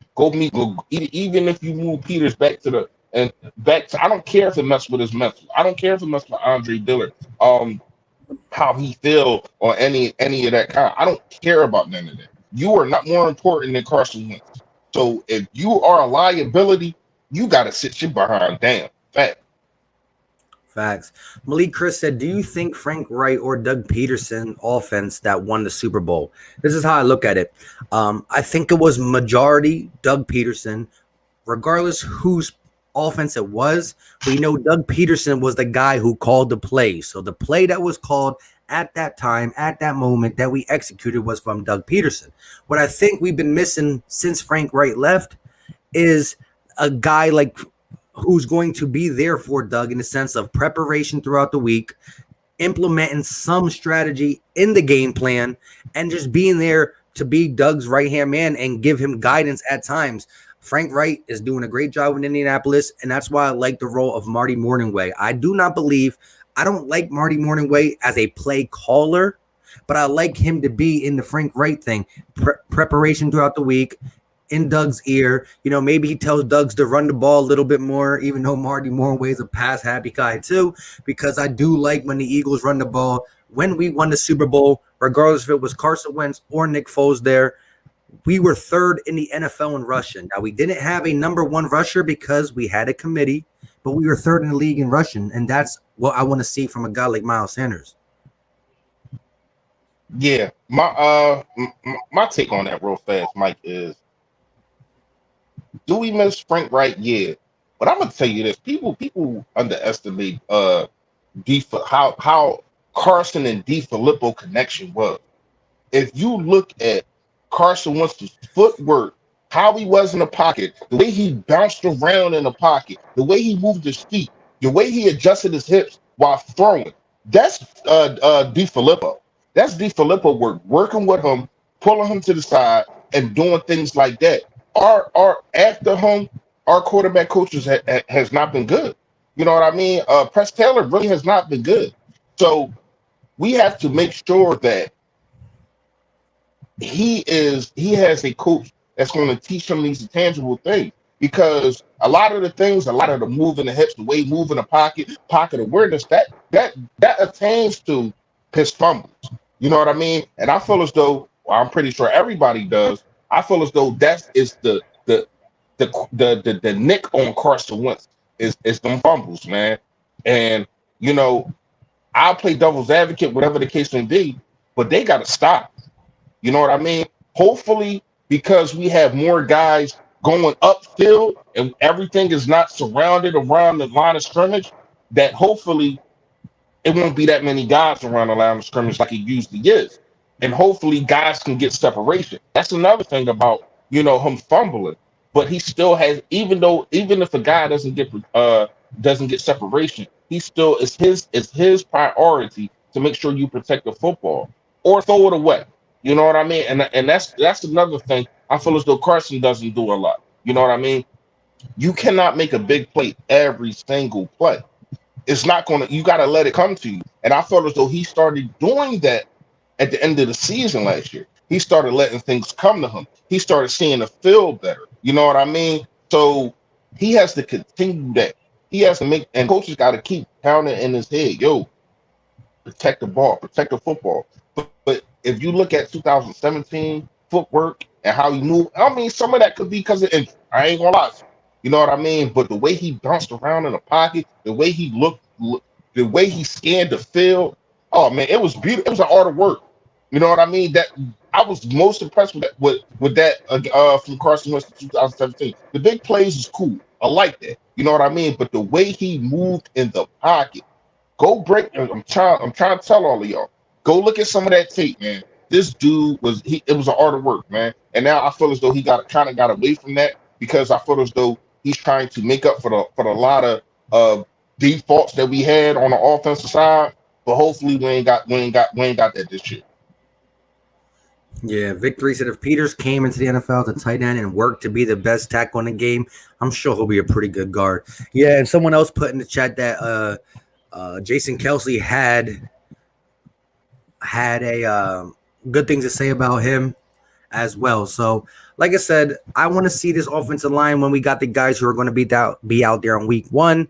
Even if you move Peters back to I don't care if it mess with his mental. I don't care if it mess with Andre Dillard. How he feel or any of that kind. I don't care about none of that. You are not more important than Carson Wentz. So if you are a liability, you got to sit your behind down. Facts. Malik Chris said, do you think Frank Wright or Doug Peterson offense that won the Super Bowl? This is how I look at it. I think it was majority Doug Peterson, regardless whose offense it was. We know Doug Peterson was the guy who called the play. So the play that was called at that time, at that moment that we executed was from Doug Peterson. What I think we've been missing since Frank Wright left is a guy like who's going to be there for Doug in the sense of preparation throughout the week, implementing some strategy in the game plan, and just being there to be Doug's right hand man and give him guidance at times. Frank Wright is doing a great job in Indianapolis, and that's why I like the role of Marty Morningway. I don't like Marty Morningway as a play caller, but I like him to be in the Frank Wright thing, preparation throughout the week, in Doug's ear. Maybe he tells Doug's to run the ball a little bit more, even though Marty Morningway is a pass happy guy too, because I do like when the Eagles run the ball. When we won the Super Bowl, regardless if it was Carson Wentz or Nick Foles there, we were third in the NFL in rushing. Now, we didn't have a number one rusher because we had a committee, but we were third in the league in rushing, and that's what I want to see from a guy like Miles Sanders. Yeah, my take on that real fast, Mike, is do we miss Frank Wright? Yeah, but I'm gonna tell you this: people underestimate how Carson and DeFilippo connection was. If you look at Carson Wentz's footwork, how he was in the pocket, the way he bounced around in the pocket, the way he moved his feet, the way he adjusted his hips while throwing, that's DeFilippo. That's DeFilippo working with him, pulling him to the side, and doing things like that. Our after him, our quarterback coaches has not been good. You know what I mean? Press Taylor really has not been good. So we have to make sure that he has a coach that's going to teach him these tangible things, because a lot of the moving the hips, the way moving the pocket awareness, that attains to his fumbles. You know what I mean? And I feel as though, well, I'm pretty sure everybody does. I feel as though that is the nick on Carson Wentz is them fumbles, man. And I'll play devil's advocate, whatever the case may be, but they got to stop. You know what I mean? Hopefully, because we have more guys going upfield and everything is not surrounded around the line of scrimmage, that hopefully it won't be that many guys around the line of scrimmage like it usually is. And hopefully guys can get separation. That's another thing about, him fumbling. But he still has, even if a guy doesn't get separation, he still it's his priority to make sure you protect the football or throw it away. You know what I mean? And that's another thing I feel as though Carson doesn't do a lot. You know what I mean? You cannot make a big play every single play. It's not you got to let it come to you. And I felt as though he started doing that at the end of the season last year. He started letting things come to him. He started seeing the field better. You know what I mean? So he has to continue that. He has to and coaches got to keep pounding in his head, yo, protect the ball, protect the football. But if you look at 2017 footwork and how he moved, I mean, some of that could be because of injury. I ain't gonna lie. You know what I mean? But the way he bounced around in the pocket, the way he looked, the way he scanned the field, oh man, it was beautiful. It was an art of work. You know what I mean? That I was most impressed with that from Carson Wentz in 2017. The big plays is cool. I like that. You know what I mean? But the way he moved in the pocket, go break. I'm trying to tell all of y'all. Go look at some of that tape, man. This dude it was an art of work, man. And now I feel as though he kind of got away from that, because I feel as though he's trying to make up for the lot of defaults that we had on the offensive side. But hopefully we ain't got that this year. Yeah, Victory said if Peters came into the NFL as a tight end and worked to be the best tackle in the game, I'm sure he'll be a pretty good guard. Yeah, and someone else put in the chat that Jason Kelsey had a good things to say about him as well. So, like I said, I want to see this offensive line when we got the guys who are going to be out there on week 1.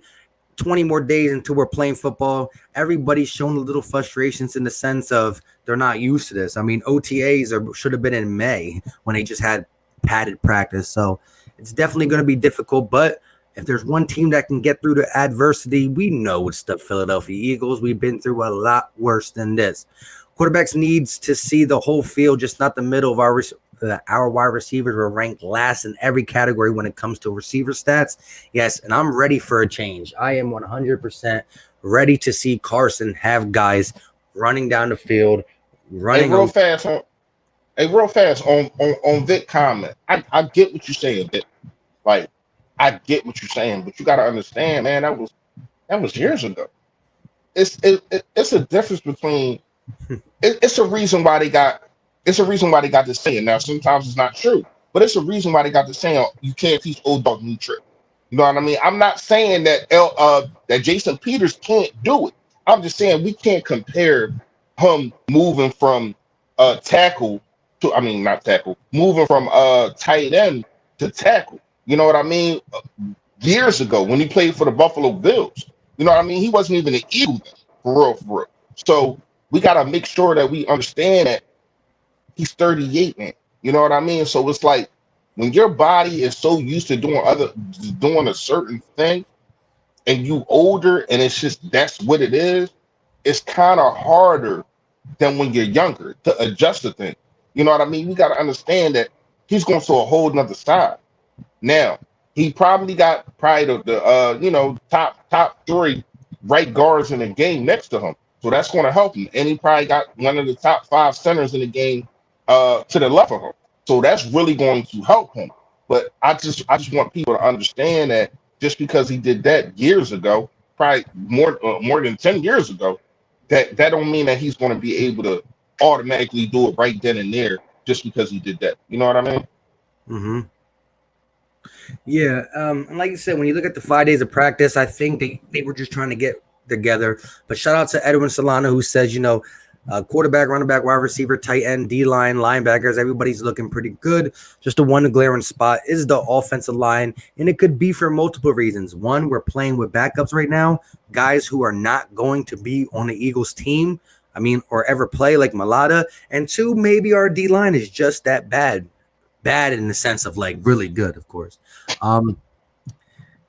20 more days until we're playing football. Everybody's shown a little frustrations in the sense of they're not used to this. I mean, OTAs should have been in May when they just had padded practice. So it's definitely going to be difficult. But if there's one team that can get through the adversity, we know it's the Philadelphia Eagles. We've been through a lot worse than this. Quarterbacks needs to see the whole field, just not the middle of our wide receivers were ranked last in every category when it comes to receiver stats. Yes, and I'm ready for a change. I am 100% ready to see Carson have guys running down the field, running real fast on Vic comment. I get what you're saying, Vic. Like, I get what you're saying, but you got to understand, man, that was years ago. It's a difference between it's a reason why they got it's a reason why they got this saying. Now sometimes it's not true, but it's a reason why they got this saying you can't teach old dog new trick. You know what I mean? I'm not saying that Jason Peters can't do it. I'm just saying we can't compare him moving from tackle to, I mean, not tackle, moving from tight end to tackle. You know what I mean? Years ago when he played for the Buffalo Bills. You know what I mean? He wasn't even an Eagle then, for real, for real. So we gotta make sure that we understand that he's 38 now. You know what I mean? So it's like when your body is so used to doing a certain thing, and you older, and it's just that's what it is. It's kind of harder than when you're younger to adjust the thing. You know what I mean? We got to understand that he's going to a whole nother side. Now, he probably the top three right guards in the game next to him. So that's going to help him. And he probably got one of the top five centers in the game to the left of him. So that's really going to help him. But I just want people to understand that just because he did that years ago, probably more than 10 years ago, that don't mean that he's going to be able to automatically do it right then and there just because he did that. You know what I mean? Mm-hmm. Yeah, and like you said, when you look at the 5 days of practice, I think they were just trying to get together. But shout out to Edwin Solano, who says, quarterback, running back, wide receiver, tight end, D line, linebackers, everybody's looking pretty good. Just the one glaring spot is the offensive line, and it could be for multiple reasons. One, we're playing with backups right now, guys who are not going to be on the Eagles team. I mean, or ever play like Malata. And two, maybe our D line is just that bad. Bad in the sense of like really good, of course.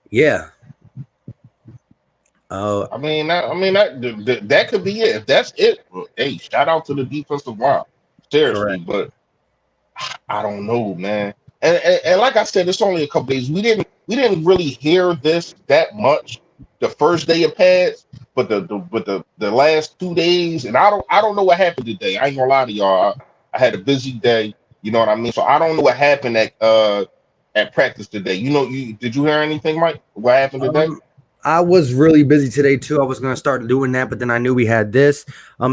Yeah. That could be it. If that's it, well, hey, shout out to the defensive line, seriously. Correct. But I don't know, man. And like I said, it's only a couple days. We didn't really hear this that much the first day of pads, but the last 2 days, and I don't know what happened today. I ain't gonna lie to y'all. I had a busy day. You know what I mean? So I don't know what happened at practice today. Did you hear anything, Mike? What happened today? I was really busy today too. I was gonna start doing that, but then I knew we had this.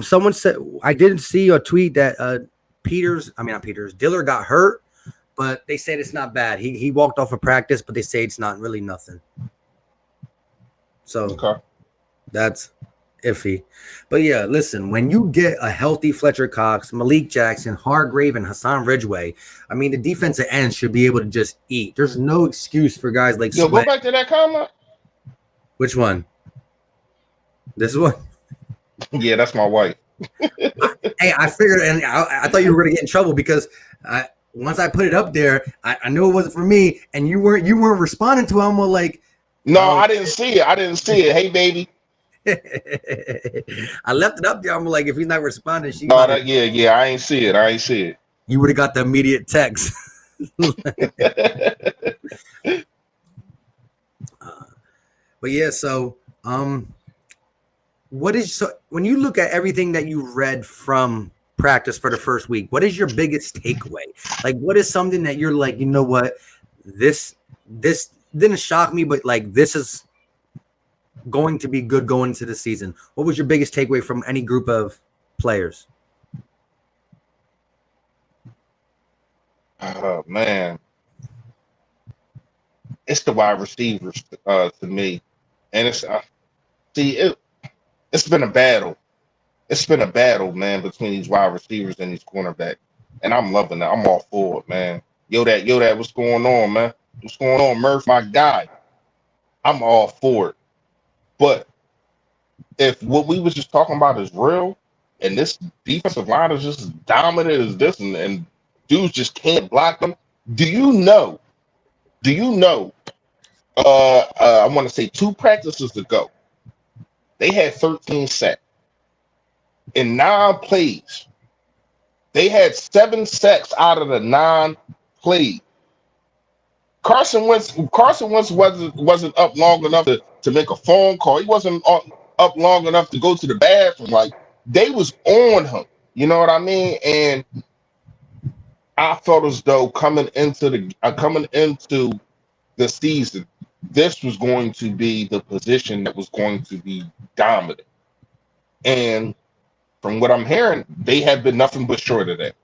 Someone said I didn't see a tweet that not Peters, Diller got hurt, but they said it's not bad. He walked off of practice, but they say it's not really nothing. So Okay. that's iffy. But yeah, listen, when you get a healthy Fletcher Cox, Malik Jackson, Hargrave, and Hassan Ridgeway, I mean, the defensive ends should be able to just eat. There's no excuse for guys like Yo, Sweat. go back to that comment. Which one? This one? Yeah, that's my wife. Hey, I figured, and I thought you were going to get in trouble because once I put it up there, I knew it wasn't for me, and you weren't responding to it. I'm like, no, I didn't see it. Hey, baby. I left it up there. I'm like, if he's not responding, I ain't see it. You would have got the immediate text. But yeah, so when you look at everything that you read from practice for the first week, what is your biggest takeaway? Like, what is something that you're like, you know what, this didn't shock me, but like this is going to be good going into the season? What was your biggest takeaway from any group of players? Oh man, it's the wide receivers to me, and it's been a battle. It's been a battle, man, between these wide receivers and these cornerbacks, and I'm loving that. I'm all for it, man. Yo, that, what's going on, man? What's going on, Murph, my guy? I'm all for it. But if what we was just talking about is real, and this defensive line is just as dominant as this, and dudes just can't block them, do you know? I want to say 2 practices ago, they had 13 sacks in 9 plays. They had 7 sacks out of the 9 plays. Carson Wentz wasn't up long enough to make a phone call. He wasn't up long enough to go to the bathroom. Like, they was on him. You know what I mean? And I felt as though coming into the season, this was going to be the position that was going to be dominant. And from what I'm hearing, they have been nothing but short of that.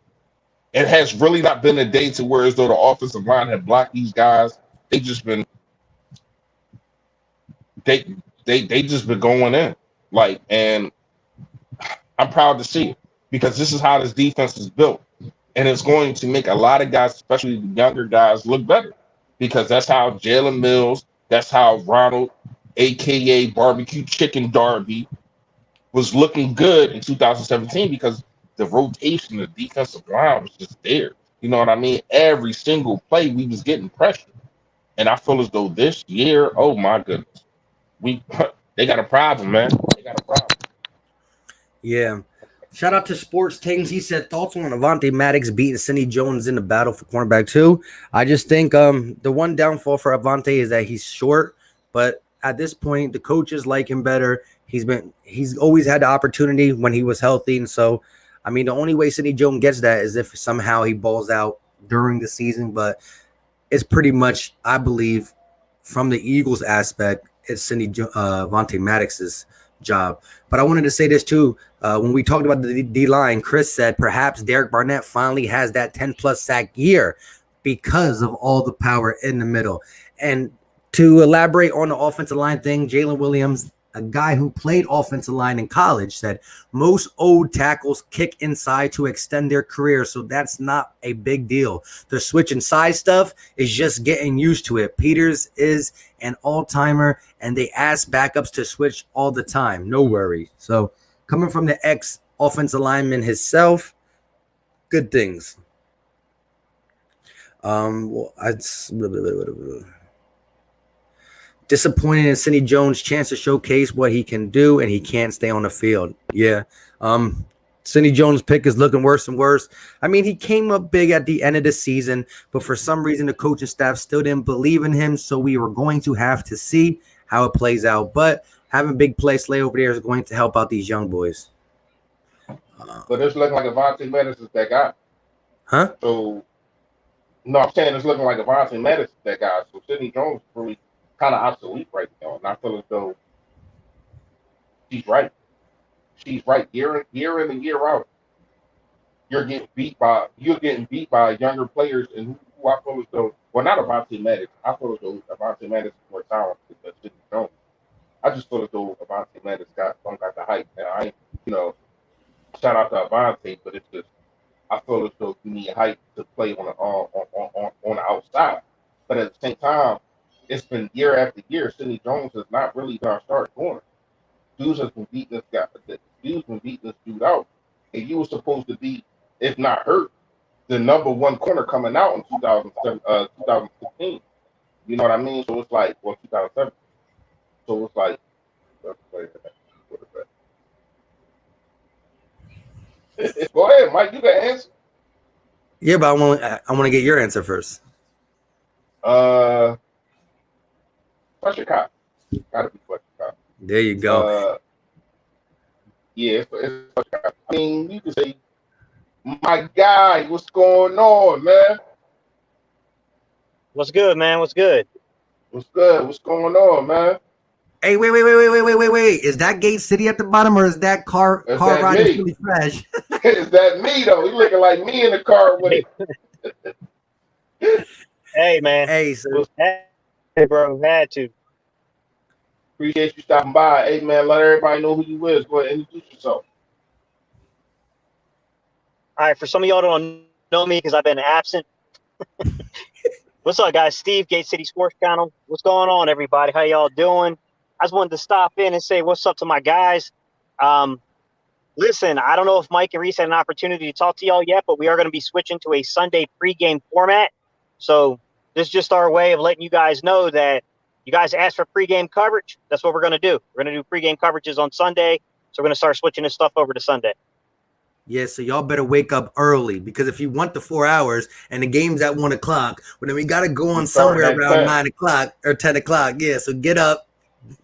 It has really not been a day to where as though the offensive line had blocked these guys. They just been they they just been going in. Like, and I'm proud to see it because this is how this defense is built. And it's going to make a lot of guys, especially the younger guys, look better. Because that's how Jalen Mills, that's how Ronald, aka Barbecue Chicken Darby, was looking good in 2017 because the rotation, the defensive line was just there. You know what I mean? Every single play we was getting pressure. And I feel as though this year, oh my goodness, we they got a problem, man. They got a problem. Yeah. Shout out to Sports Tings. He said thoughts on Avonte Maddox beating Cindy Jones in the battle for cornerback too. I just think the one downfall for Avonte is that he's short, but at this point the coaches like him better. He's always had the opportunity when he was healthy, and so I mean the only way Cindy Jones gets that is if somehow he balls out during the season, but it's pretty much, I believe, from the Eagles aspect, it's Avonte Maddox's job. But I wanted to say this too. When we talked about the D line, Chris said perhaps Derek Barnett finally has that 10+ sack year because of all the power in the middle. And to elaborate on the offensive line thing, Jalen Williams, a guy who played offensive line in college, said most old tackles kick inside to extend their career, so that's not a big deal. The switch inside stuff is just getting used to it. Peters is an all-timer, and they ask backups to switch all the time. No worries. So coming from the ex-offensive lineman himself, good things. Disappointed in Cindy Jones' chance to showcase what he can do, and he can't stay on the field. Yeah. Cindy Jones' pick is looking worse and worse. I mean, he came up big at the end of the season, but for some reason, the coaching staff still didn't believe in him, so we were going to have to see how it plays out. But having big play Slay over there is going to help out these young boys. But it's looking like Avonte Maddox is that guy. Huh? So, no, I'm saying it's looking like Avonte Maddox is that guy. So Sidney Jones is really kind of obsolete right now. And I feel as though she's right. She's right. Year in and year out. You're getting beat by younger players, and who I feel as though, well, not Avonte Maddox. I feel as though Avonte Maddox is more talented than Sidney Jones. I just feel as though Avonte Maddox don't got the hype. And I ain't, shout out to Avonte, but it's just I feel as though you need hype to play on the outside. But at the same time, it's been year after year. Sidney Jones has not really done start going. Dudes has been beating this guy. Dude's been beating this dude out, and you were supposed to be, if not hurt, the number one corner coming out in 2016. You know what I mean? So it's like, well, 2007. So it's like, go ahead, Mike. You can answer. Yeah, but I want to get your answer first. Fletcher Cox. Gotta be Fletcher Cox. There you go. Yeah, it's Fletcher Cox. I mean, you can say, my guy, what's going on, man? What's good, man? What's good? What's good? What's going on, man? Hey, wait. Is that Gate City at the bottom, or is that car ride is really fresh? Is that me, though? He looking like me in the car with it. Hey, man. Hey, so. Hey, bro. Had to. Appreciate you stopping by. Hey, man, let everybody know who you is. Go ahead and introduce yourself. All right, for some of y'all don't know me because I've been absent. What's up, guys? Steve, Gate City Sports Channel. What's going on, everybody? How y'all doing? I just wanted to stop in and say what's up to my guys. Listen, I don't know if Mike and Reese had an opportunity to talk to y'all yet, but we are going to be switching to a Sunday pregame format. So this is just our way of letting you guys know that you guys asked for pregame coverage. That's what we're going to do. We're going to do pregame coverages on Sunday. So we're going to start switching this stuff over to Sunday. Yeah, so y'all better wake up early, because if you want the 4 hours and the game's at 1 o'clock, well, then we got to go on somewhere around 9 o'clock or 10 o'clock. Yeah, so get up,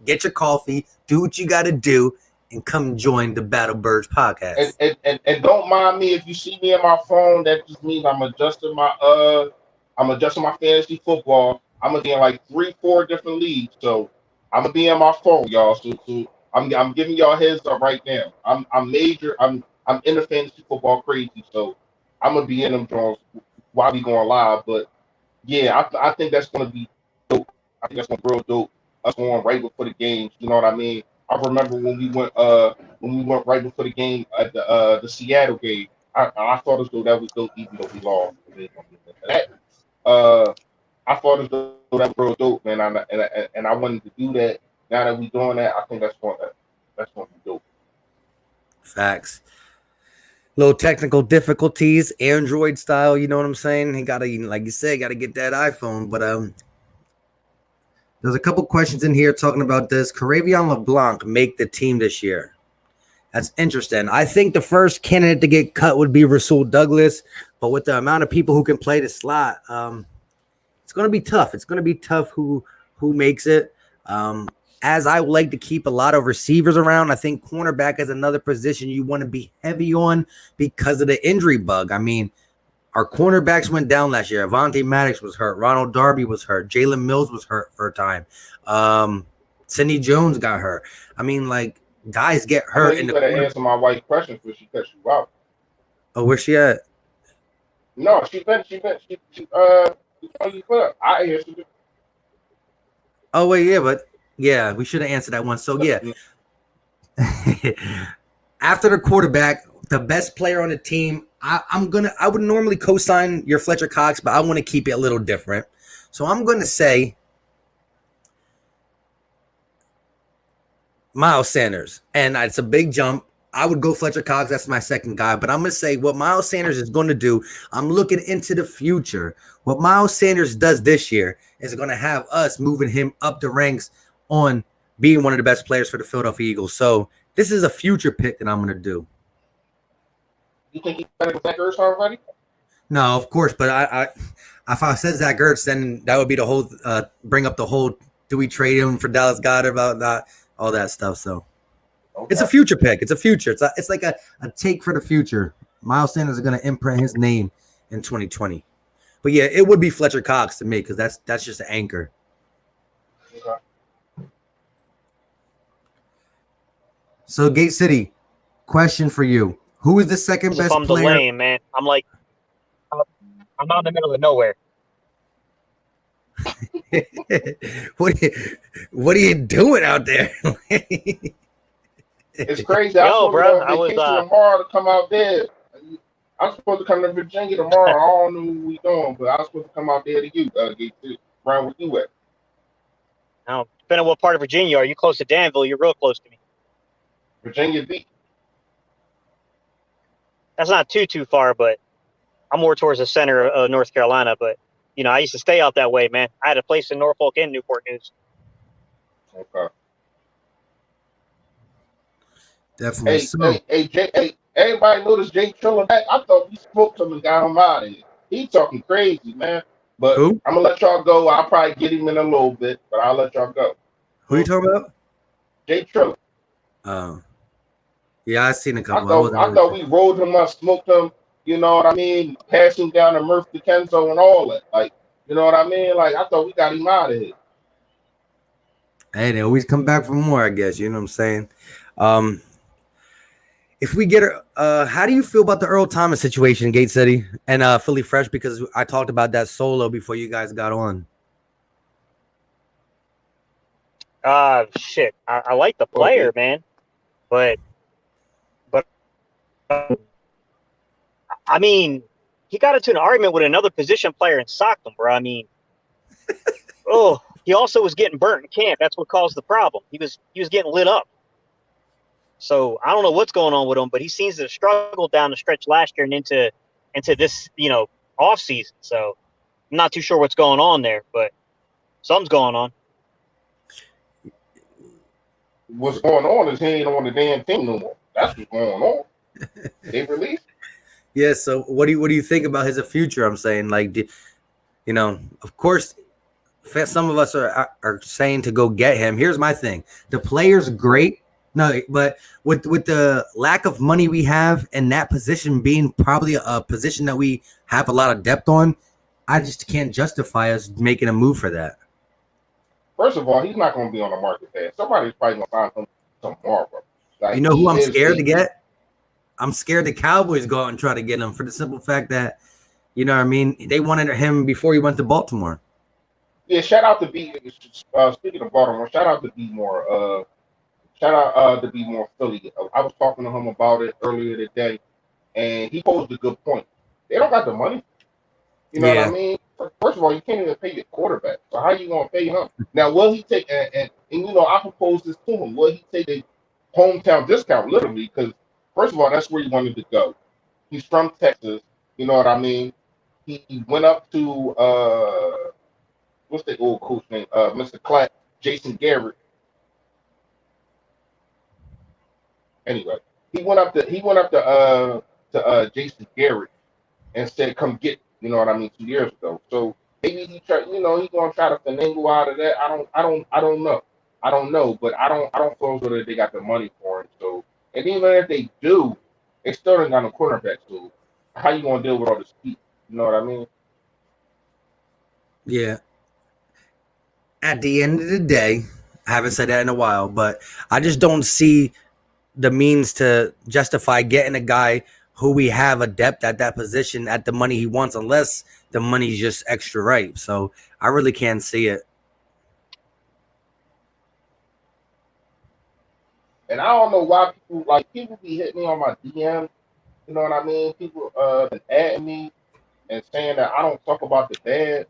get your coffee, do what you got to do, and come join the Battle Birds podcast. And don't mind me if you see me on my phone. That just means I'm adjusting my fantasy football. I'm gonna be in like 3, 4 different leagues. So I'm gonna be on my phone, y'all. So I'm giving y'all a heads up right now. I'm major. I'm in the fantasy football crazy. So I'm gonna be in them joints while we going live. But yeah, I think that's gonna be dope. I think that's gonna be real dope. Us going right before the games. You know what I mean? I remember when we went right before the game at the Seattle game. I thought as though that was dope, even though we lost. That, I thought as though that was real dope, man. And I wanted to do that. Now that we doing that, I think that's going to be dope. Facts. Little technical difficulties, Android style. You know what I'm saying? He got to, like you said, got to get that iPhone. But there's a couple questions in here talking about this. Caravion LeBlanc make the team this year? That's interesting. I think the first candidate to get cut would be Rasul Douglas, but with the amount of people who can play the slot, it's going to be tough. It's going to be tough who makes it. As I would like to keep a lot of receivers around, I think cornerback is another position you want to be heavy on because of the injury bug. I mean, our cornerbacks went down last year. Avonte Maddox was hurt. Ronald Darby was hurt. Jalen Mills was hurt for a time. Sidney Jones got hurt. I mean, like, guys get hurt. You better answer my wife's question before she cuts you out. Oh, where's she at? No, she put up. I answered it. Oh, wait, yeah, but yeah, we should have answered that one. So, yeah. After the quarterback, the best player on the team, I would normally co-sign your Fletcher Cox, but I want to keep it a little different. So I'm going to say Miles Sanders. And it's a big jump. I would go Fletcher Cox. That's my second guy. But I'm going to say what Miles Sanders is going to do, I'm looking into the future. What Miles Sanders does this year is going to have us moving him up the ranks on being one of the best players for the Philadelphia Eagles. So this is a future pick that I'm going to do. You think he's better than Zach Ertz already? No, of course. But I if I said Zach Ertz, then that would be the whole bring up the whole do we trade him for Dallas Goedert, about that, all that stuff. So It's a future pick. It's a future. It's like a take for the future. Miles Sanders is going to imprint his name in 2020. But yeah, it would be Fletcher Cox to me because that's just an anchor. Okay. So Gate City, question for you: who is the second best I'm player? delaying, man. I'm out in the middle of nowhere. What are you doing out there? It's crazy. Yo, bro, I was tomorrow to come out there. I'm supposed to come to Virginia tomorrow. I don't know what we doing, but I was supposed to come out there to you, Gate City. Brian, where you at? Now, depending on what part of Virginia are you close to Danville? You're real close to me. Virginia Beach. That's not too far, but I'm more towards the center of North Carolina. But you know, I used to stay out that way, man. I had a place in Norfolk and Newport News. Okay. Definitely. Hey, everybody noticed Jake Triller back? I thought we spoke to him and got him out of here. He talking crazy, man. But Who? I'm gonna let y'all go. I'll probably get him in a little bit, but I'll let y'all go. Who are you talking about? Jake Triller. Oh. Yeah, I seen a I couple. thought we rolled him up, smoked him, you know what I mean? Passing down to Murph DeKenzo and all that. Like, you know what I mean? Like, I thought we got him out of here. Hey, they always come back for more, I guess. You know what I'm saying? If we get how do you feel about the Earl Thomas situation in Gate City and Philly Fresh? Because I talked about that solo before you guys got on. Shit. I like the player, man. But I mean, he got into an argument with another position player and socked him, bro. I mean, he also was getting burnt in camp. That's what caused the problem. He was getting lit up. So I don't know what's going on with him, but he seems to have struggled down the stretch last year and into this, off season. So I'm not too sure what's going on there, but something's going on. What's going on is he ain't on the damn thing no more. That's what's going on. They released. Yeah. So what do you think about his future? I'm saying, like, of course, some of us are saying to go get him. Here's my thing: the player's great. No, but with the lack of money we have and that position being probably a position that we have a lot of depth on, I just can't justify us making a move for that. First of all, he's not going to be on the market fast. Somebody's probably going to sign him tomorrow. You Like know who he I'm is scared to a get? I'm scared the Cowboys go out and try to get him for the simple fact that, you know what I mean? They wanted him before he went to Baltimore. yeah. Shout out to B. Speaking of Baltimore, shout out to B more. Shout out to be more Philly. I was talking to him about it earlier today, and he posed a good point. They don't got the money. You know what I Yeah. mean? First of all, you can't even pay your quarterback. So how you gonna pay him? Now, will he take and you know I proposed this to him? Will he take a hometown discount literally? Because first of all, that's where he wanted to go. He's from Texas. You know what I mean? He went up to what's the old coach name? Mr. Clapp, Jason Garrett. Anyway, he went up to Jason Garrett and said, "Come get." You know what I mean? 2 years ago. So maybe he try. You know, he's gonna try to finagle out of that. I don't know. I don't know, but I don't feel so that they got the money for him. So, and even if they do, they still ain't got no quarterback. So, how you gonna deal with all this heat? You know what I mean? Yeah. At the end of the day, I haven't said that in a while, but I just don't see the means to justify getting a guy who we have adept at that position at the money he wants, unless the money's just extra right. So I really can't see it. And I don't know why people be hitting me on my DM. You know what I mean? People been adding me and saying that I don't talk about the bad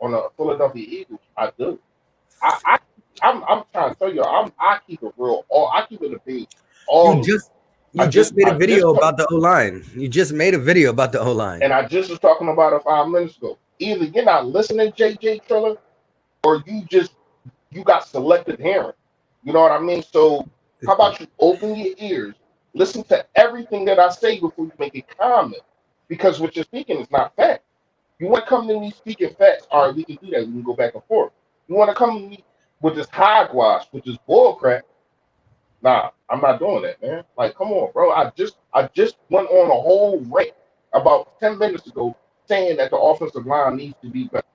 on the Philadelphia Eagles. I do. I I'm trying to tell you, I keep it real. All I keep it a beat. You All of it. just you just made a I just video about the O line. You just made a video about the O line. and I just was talking about it 5 minutes ago. Either you're not listening, JJ Triller, or you got selective hearing. You know what I mean? So how about you open your ears, listen to everything that I say before you make a comment, because what you're speaking is not fact. You want to come to me speaking facts? All right, we can do that. We can go back and forth. You want to come to me with this hogwash, with this bull crap? Nah, I'm not doing that, man. Like, come on, bro. I just went on a whole rant about 10 minutes ago saying that the offensive line needs to be better.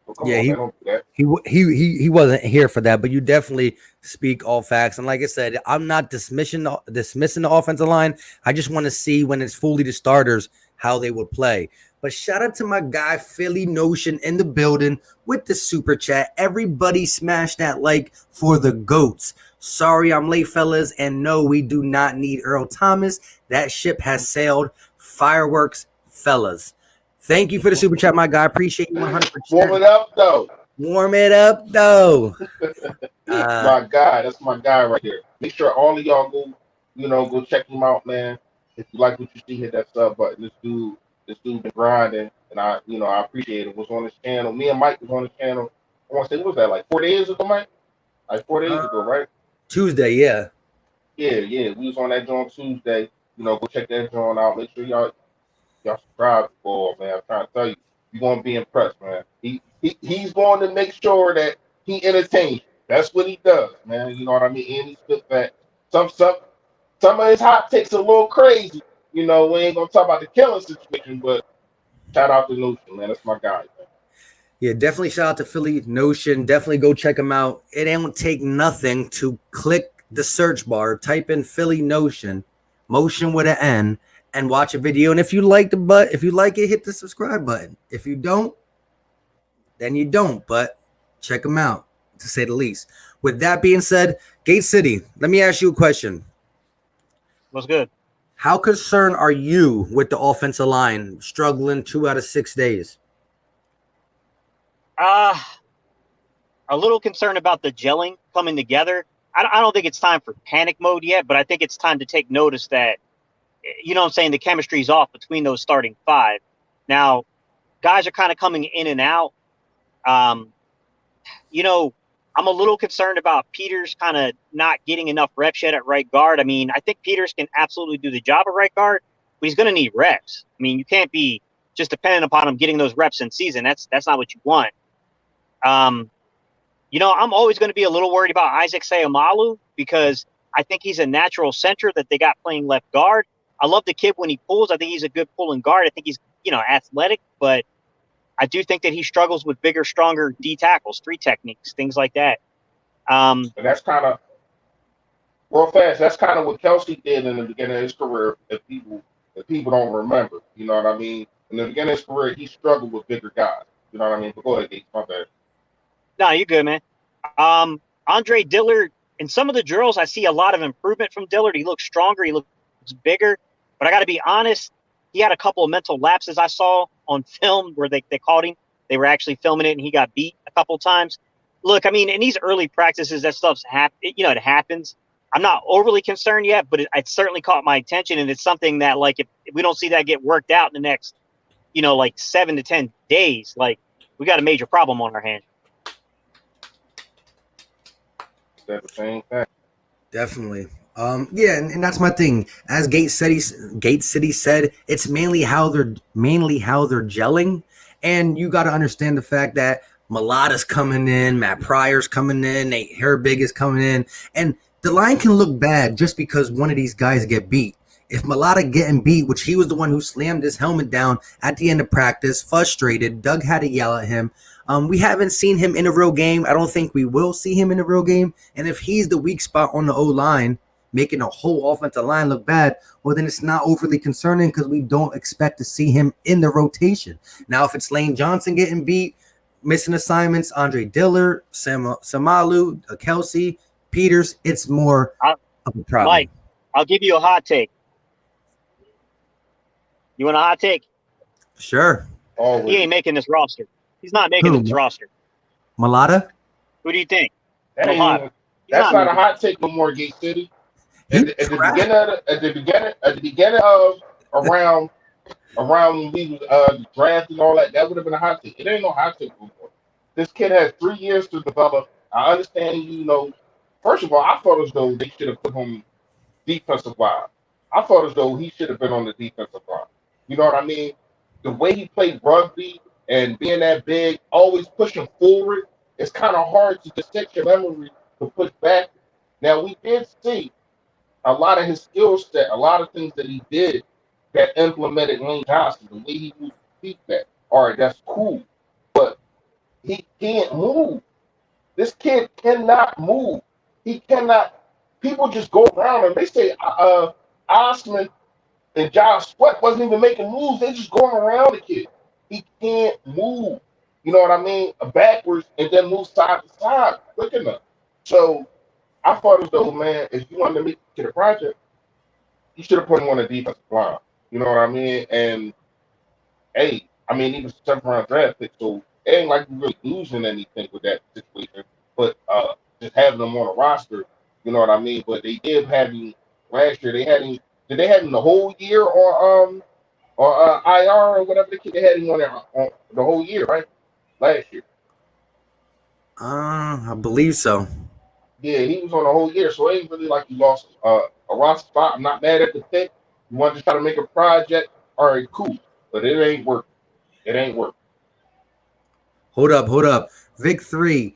So come Yeah, on, man, don't do that. he wasn't here for that, but you definitely speak all facts. And like I said, I'm not dismissing the offensive line. I just want to see when it's fully the starters how they would play. But shout out to my guy Philly Notion in the building with the super chat. Everybody smash that like for the goats. Sorry I'm late, fellas, and no, we do not need Earl Thomas. That ship has sailed. Fireworks, fellas. Thank you for the super chat, my guy. Appreciate you Warm 100%. it up, though. Warm it up, though. My guy, that's my guy right there. Make sure all of y'all go check him out, man. If you like what you see, hit that sub button. This dude been grinding, and I appreciate it. Was on his channel. Me and Mike was on his channel. I want to say, what was that, like 4 days ago, Mike? Like 4 days Uh, ago, right? Tuesday, yeah. Yeah, yeah. We was on that joint Tuesday. Go check that joint out. Make sure y'all subscribe for, man. I'm trying to tell you, you're gonna be impressed, man. He's going to make sure that he entertains you. That's what he does, man. You know what I mean? And he's good fat. Some of his hot takes are a little crazy. We ain't gonna talk about the killing situation, but shout out to Notion, man. That's my guy, man. Yeah, definitely shout out to Philly Notion. Definitely go check them out. It don't take nothing to click the search bar, type in Philly Notion, motion with an N, and watch a video. And if you like if you like it, hit the subscribe button. If you don't, then you don't. But check them out, to say the least. With that being said, Gate City, let me ask you a question. What's good? How concerned are you with the offensive line struggling 2 out of 6 days? Uh, a little concerned about the gelling coming together. I don't think it's time for panic mode yet, but I think it's time to take notice that, you know what I'm saying, the chemistry's off between those starting five. Now, guys are kind of coming in and out. Um, I'm a little concerned about Peters kind of not getting enough reps yet at right guard. I mean, I think Peters can absolutely do the job at right guard, but he's going to need reps. I mean, you can't be just dependent upon him getting those reps in season. That's not what you want. I'm always going to be a little worried about Isaac Sayamalu because I think he's a natural center that they got playing left guard. I love the kid when he pulls. I think he's a good pulling guard. I think he's, athletic, but I do think that he struggles with bigger, stronger D tackles, 3 techniques, things like that. And that's kind of real fast. That's kind of what Kelsey did in the beginning of his career. If people don't remember, you know what I mean. In the beginning of his career, he struggled with bigger guys. You know what I mean. But go ahead, Gates. My bad. No, you're good, man. Andre Dillard, in some of the drills, I see a lot of improvement from Dillard. He looks stronger. He looks bigger. But I got to be honest, he had a couple of mental lapses I saw on film where they caught him. They were actually filming it, and he got beat a couple of times. Look, I mean, in these early practices, that stuff's it happens. I'm not overly concerned yet, but it certainly caught my attention, and it's something that, like, if we don't see that get worked out in the next, like 7 to 10 days, like, we got a major problem on our hands. That's the same thing. Definitely. Yeah, and that's my thing. As Gate City said, it's mainly how they're gelling, and you got to understand the fact that Mulata's coming in, Matt Pryor's coming in, Nate Herbig is coming in, and the line can look bad just because one of these guys get beat. If Mulata getting beat, which he was the one who slammed his helmet down at the end of practice, frustrated, Doug had to yell at him. We haven't seen him in a real game. I don't think we will see him in a real game. And if he's the weak spot on the O-line, making a whole offensive line look bad, well, then it's not overly concerning because we don't expect to see him in the rotation. Now, if it's Lane Johnson getting beat, missing assignments, Andre Dillard, Samalu, Kelsey, Peters, it's more of a problem. Mike, I'll give you a hot take. You want a hot take? Sure. Always. He ain't making this roster. He's not making this roster. Mulata? Who do you think? That's not a hot take no more, Gate City. At the beginning of around when we was draft and all that would have been a hot take. It ain't no hot take no more. This kid has 3 years to develop. I understand, first of all, I thought as though they should have put him defensive line. I thought as though he should have been on the defensive line. You know what I mean? The way he played rugby and being that big, always pushing forward, it's kind of hard to just take your memory to push back. Now, we did see a lot of his skill set, a lot of things that he did that implemented Lane Johnson, the way he moved feet back. All right, that's cool. But he can't move. This kid cannot move. He cannot. People just go around and they say Osman and Josh Sweat wasn't even making moves. They just going around the kid. He can't move. You know what I mean? Backwards and then move side to side quick enough. So I thought as though, man, if you wanted to make it to the project, you should have put him on the defensive line. You know what I mean? And hey, I mean, he was a 7th round draft pick, so it ain't like we really losing anything with that situation. But just having him on a roster, you know what I mean? But they did have him last year. Did they have him the whole year or IR or whatever the kid they had him on there on the whole year, right? Last year. I believe so. Yeah, he was on the whole year, so it ain't really like he lost a roster spot. I'm not mad at the pick. You want to try to make a project, all right, cool. But it ain't working. It ain't working. Hold up. Vic 3,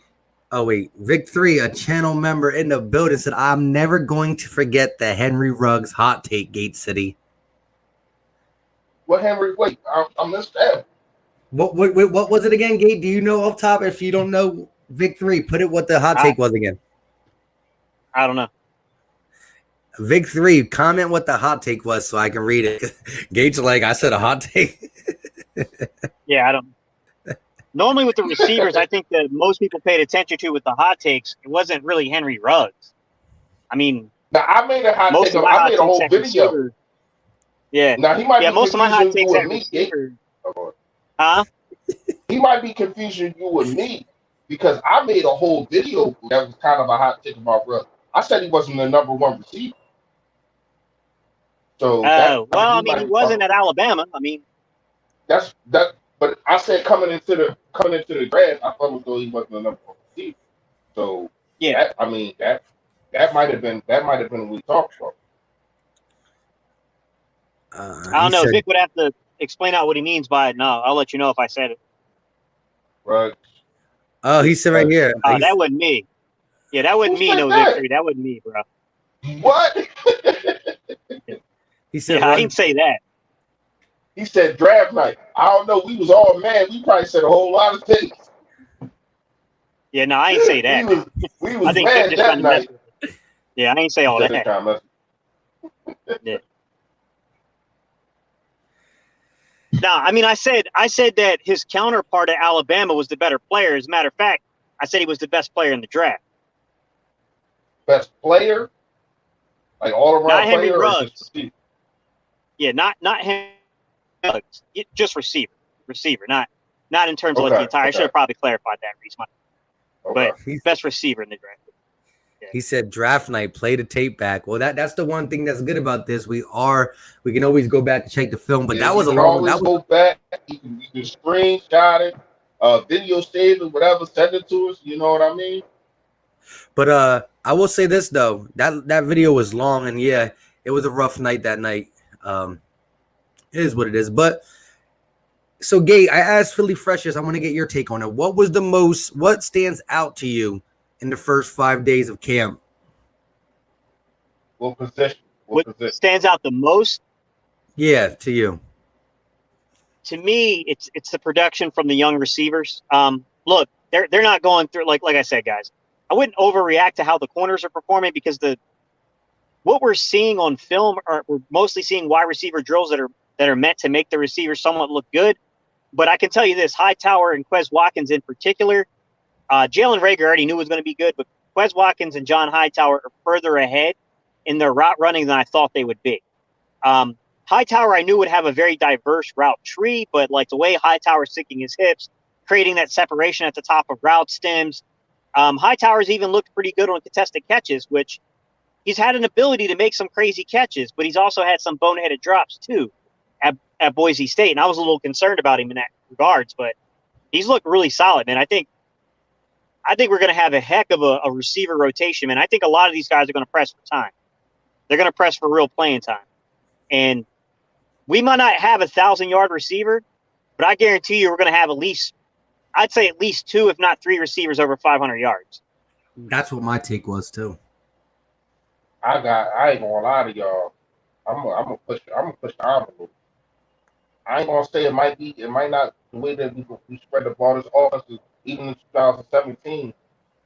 a channel member in the building said, I'm never going to forget the Henry Ruggs hot take, Gate City. What Henry? Wait, I missed that. What was it again, Gate? Do you know off top? If you don't know, Vic 3, put it what the hot take was again. I don't know. Vic 3, comment what the hot take was so I can read it. Gate's like, I said a hot take. Yeah, I don't. Normally with the receivers, I think that most people paid attention to with the hot takes, it wasn't really Henry Ruggs. I mean, now I made a hot take. I made a whole video. Receiver. Yeah. Now he might be most of my hot takes you at me. receiver. Huh? He might be confusing you with me because I made a whole video that was kind of a hot take about Ruggs. I said he wasn't the number 1 receiver. So I mean, he wasn't at Alabama. I mean, that's that. But I said coming into the draft, I thought though he wasn't the number 1 receiver. So yeah, that might have been what we talked about. I don't know. Vic would have to explain out what he means by it. No, I'll let you know if I said it. Right. Oh, he said right here. That wasn't me. Yeah, that wasn't me. No, Victory. That wasn't me, bro. What? He said, I didn't say that. He said draft night. I don't know. We was all mad. We probably said a whole lot of things. Yeah, no, I ain't say we that. was we I was think Jay mad just trying that to mess night. with me. Yeah, I ain't say all Just that. trying to mess. Yeah. No, I mean, I said that his counterpart at Alabama was the better player. As a matter of fact, I said he was the best player in the draft. Best player, like all Not around Henry player, or just Ruggs. receiver? Yeah, not Henry Ruggs. Just receiver. Not in terms of like the Okay, entire. I should okay, have probably clarified that, Reese. okay. But best receiver in the draft. Yeah. He said draft night, play the tape back. Well, that's the one thing that's good about this. We can always go back and check the film, but Yeah, that you was a can long that always was go back. You can screenshot it, video save it, whatever. Send it to us. You know what I mean? but I will say this though. That video was long and yeah, it was a rough night that night. It is what it is. But so Gay, I asked Philly Freshers, I want to get your take on it. What stands out to you in the first 5 days of camp? What position? What What position? stands out the most Yeah, to you. to me, it's the production from the young receivers. Look, they're not going through like I said, guys. I wouldn't overreact to how the corners are performing because what we're seeing on film we're mostly seeing wide receiver drills that are meant to make the receivers somewhat look good. But I can tell you this: Hightower and Quez Watkins in particular, Jalen Rager already knew was going to be good, but Quez Watkins and John Hightower are further ahead in their route running than I thought they would be. Hightower I knew would have a very diverse route tree, but like the way Hightower's sinking his hips, creating that separation at the top of route stems. Hightower's even looked pretty good on contested catches, which he's had an ability to make some crazy catches, but he's also had some boneheaded drops too at Boise State. And I was a little concerned about him in that regards, but he's looked really solid, man. I think we're going to have a heck of a receiver rotation, man. I think a lot of these guys are going to press for time. They're going to press for real playing time. And we might not have 1,000-yard receiver, but I guarantee you we're going to have I'd say at least 2, if not 3 receivers over 500 yards. That's what my take was too. I ain't gonna lie to y'all. I'm gonna push the envelope. I ain't gonna say it might not the way that we spread the ball this offense. Even in 2017,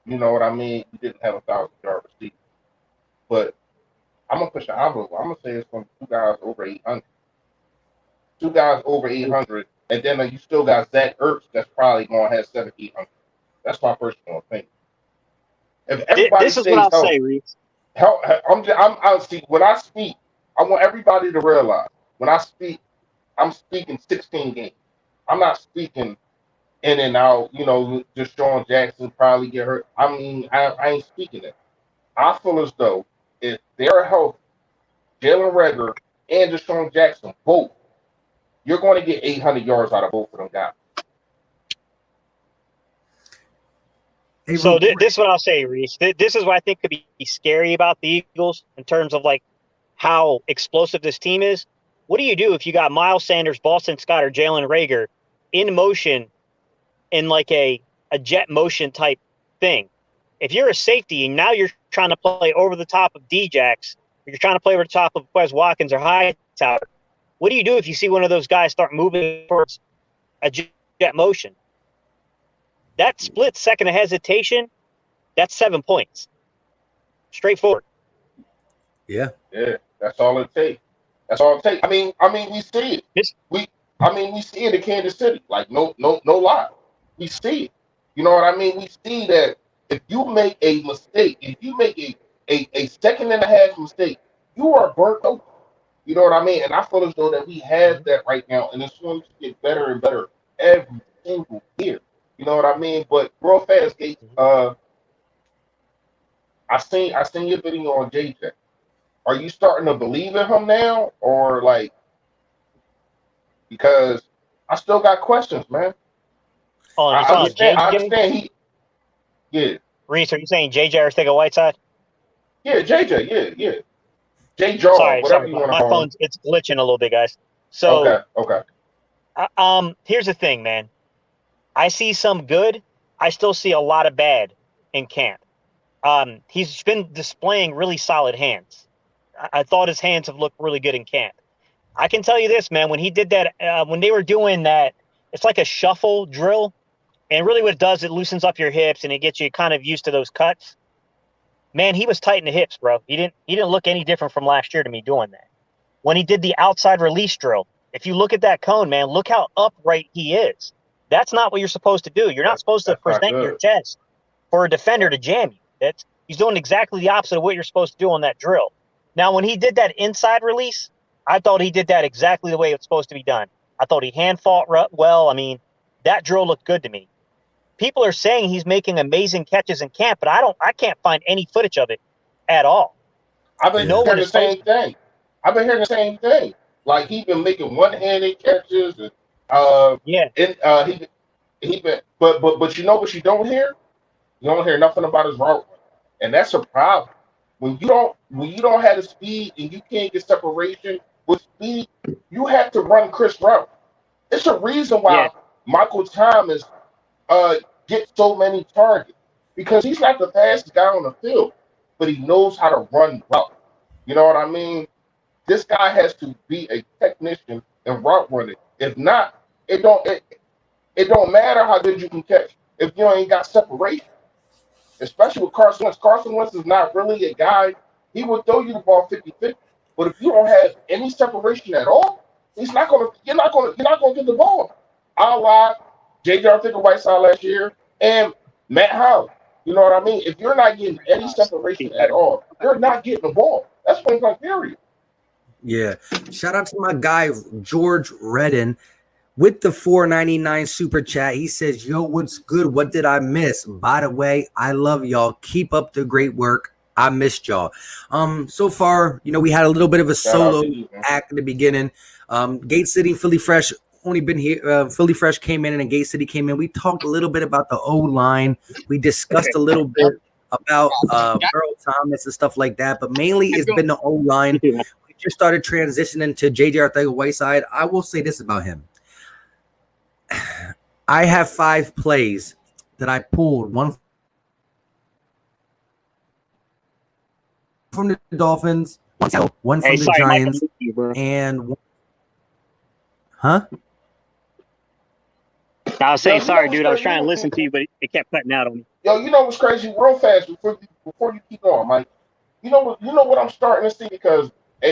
you know what I mean. We didn't have 1,000-yard receiver, but I'm gonna push the envelope. I'm gonna say it's gonna be 2 guys over 800. 2 guys over 800, and then you still got Zach Ertz that's probably gonna have 700-800. That's my personal opinion. If everybody This is what stays I'll say, Reeves. I see when I speak, I want everybody to realize when I speak, I'm speaking 16 games. I'm not speaking in and out, just Sean Jackson probably get hurt. I mean, I ain't speaking it. I feel as though if they're healthy, Jalen Rager and Deshaun Jackson both, you're going to get 800 yards out of both of them guys. Hey, So this is what I'll say, Reese. This is what I think could be scary about the Eagles in terms of like how explosive this team is. What do you do if you got Miles Sanders, Boston Scott, or Jalen Rager in motion in like a jet motion type thing? If you're a safety and now you're trying to play over the top of Djax, or you're trying to play over the top of Quez Watkins or Hightower, what do you do if you see one of those guys start moving towards a jet motion? That split second of hesitation, that's 7 points. Straightforward. yeah. Yeah, that's all it takes. That's all it takes. I mean, we see it. This, We see it in Kansas City. Like no lie, we see it. You know what I mean? We see that if you make a mistake, if you make a second and a half mistake, you are burnt out. You know what I mean? And I feel as though that we have that right now, and it's going to get better and better every single year. You know what I mean? But real fast, Gates, I seen your video on JJ. Are you starting to believe in him now, or like because I still got questions, man. you I talking about understand. I JJ? understand. Yeah, Reese, are you saying JJ Arcega-Whiteside? yeah, JJ, yeah. J Jaw, Sorry. whatever you want to My call him. phone's it's glitching a little bit, guys. So, Okay. here's the thing, man. I see some good. I still see a lot of bad in camp. He's been displaying really solid hands. I thought his hands have looked really good in camp. I can tell you this, man. When he did that, when they were doing that, it's like a shuffle drill, and really what it does, it loosens up your hips and it gets you kind of used to those cuts. Man, he was tight in the hips, bro. He didn't look any different from last year to me doing that. When he did the outside release drill, if you look at that cone, man, look how upright he is. That's not what you're supposed to do. You're not supposed to That's not present your good. chest for a defender to jam you. He's doing exactly the opposite of what you're supposed to do on that drill. Now, when he did that inside release, I thought he did that exactly the way it's supposed to be done. I thought he hand fought well. I mean, that drill looked good to me. People are saying he's making amazing catches in camp, but I can't find any footage of it at all. I've been No one hearing the is same posting. thing. I've been hearing the same thing. Like he been making one-handed catches, and Yeah, he been, but you know what you don't hear? You don't hear nothing about his route running, and that's a problem. When you don't have the speed and you can't get separation with speed, you have to run Chris route. It's a reason yeah, why Michael Thomas gets so many targets because he's not the fastest guy on the field, but he knows how to run route. You know what I mean? This guy has to be a technician in route running. If not, it don't matter how good you can catch if you ain't got separation. Especially with Carson Wentz. Carson Wentz is not really a guy. He will throw you the ball 50-50. But if you don't have any separation at all, he's not gonna you're not gonna get the ball. I lied. J.J. Arthur-Whiteside last year and Matt Howard. You know what I mean? If you're not getting any separation at all, you're not getting the ball. That's point blank period. Yeah. Shout out to my guy George Redden with the 4.99 super chat. He says, "Yo, what's good? What did I miss? By the way, I love y'all. Keep up the great work. I missed y'all." So far, we had a little bit of a Shout out solo to you, man. act at the beginning. Gate City, Philly Fresh only been here. Philly Fresh came in and Gate City came in. We talked a little bit about the Oline. We discussed a little bit about Earl Thomas and stuff like that, but mainly it's been the O-line. We just started transitioning to JJ Arthur-Whiteside. I will say this about him. I have 5 plays that I pulled. One from the Dolphins, one from the sorry, Mike, Giants, you, bro. and one, huh? I was saying Yo, sorry, dude. I was trying to listen to you, but it kept cutting out on me. Yo, you know what's crazy? Real fast before you keep going, Mike. You know what I'm starting to see because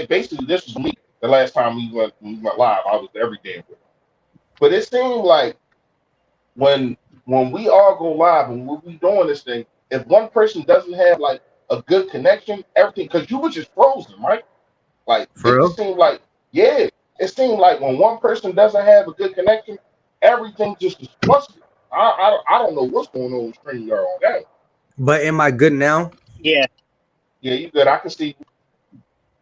basically this was me the last time we went live. I was every day with him. But it seemed like when when we all go live and when we doing this thing, if one person doesn't have like a good connection, everything because you were just frozen, right? Like For it just real? seemed like yeah, it seemed like when one person doesn't have a good connection, everything just is flustered. I don't know what's going on with StreamYard on that. But am I good now? Yeah, Yeah, you good. I can see.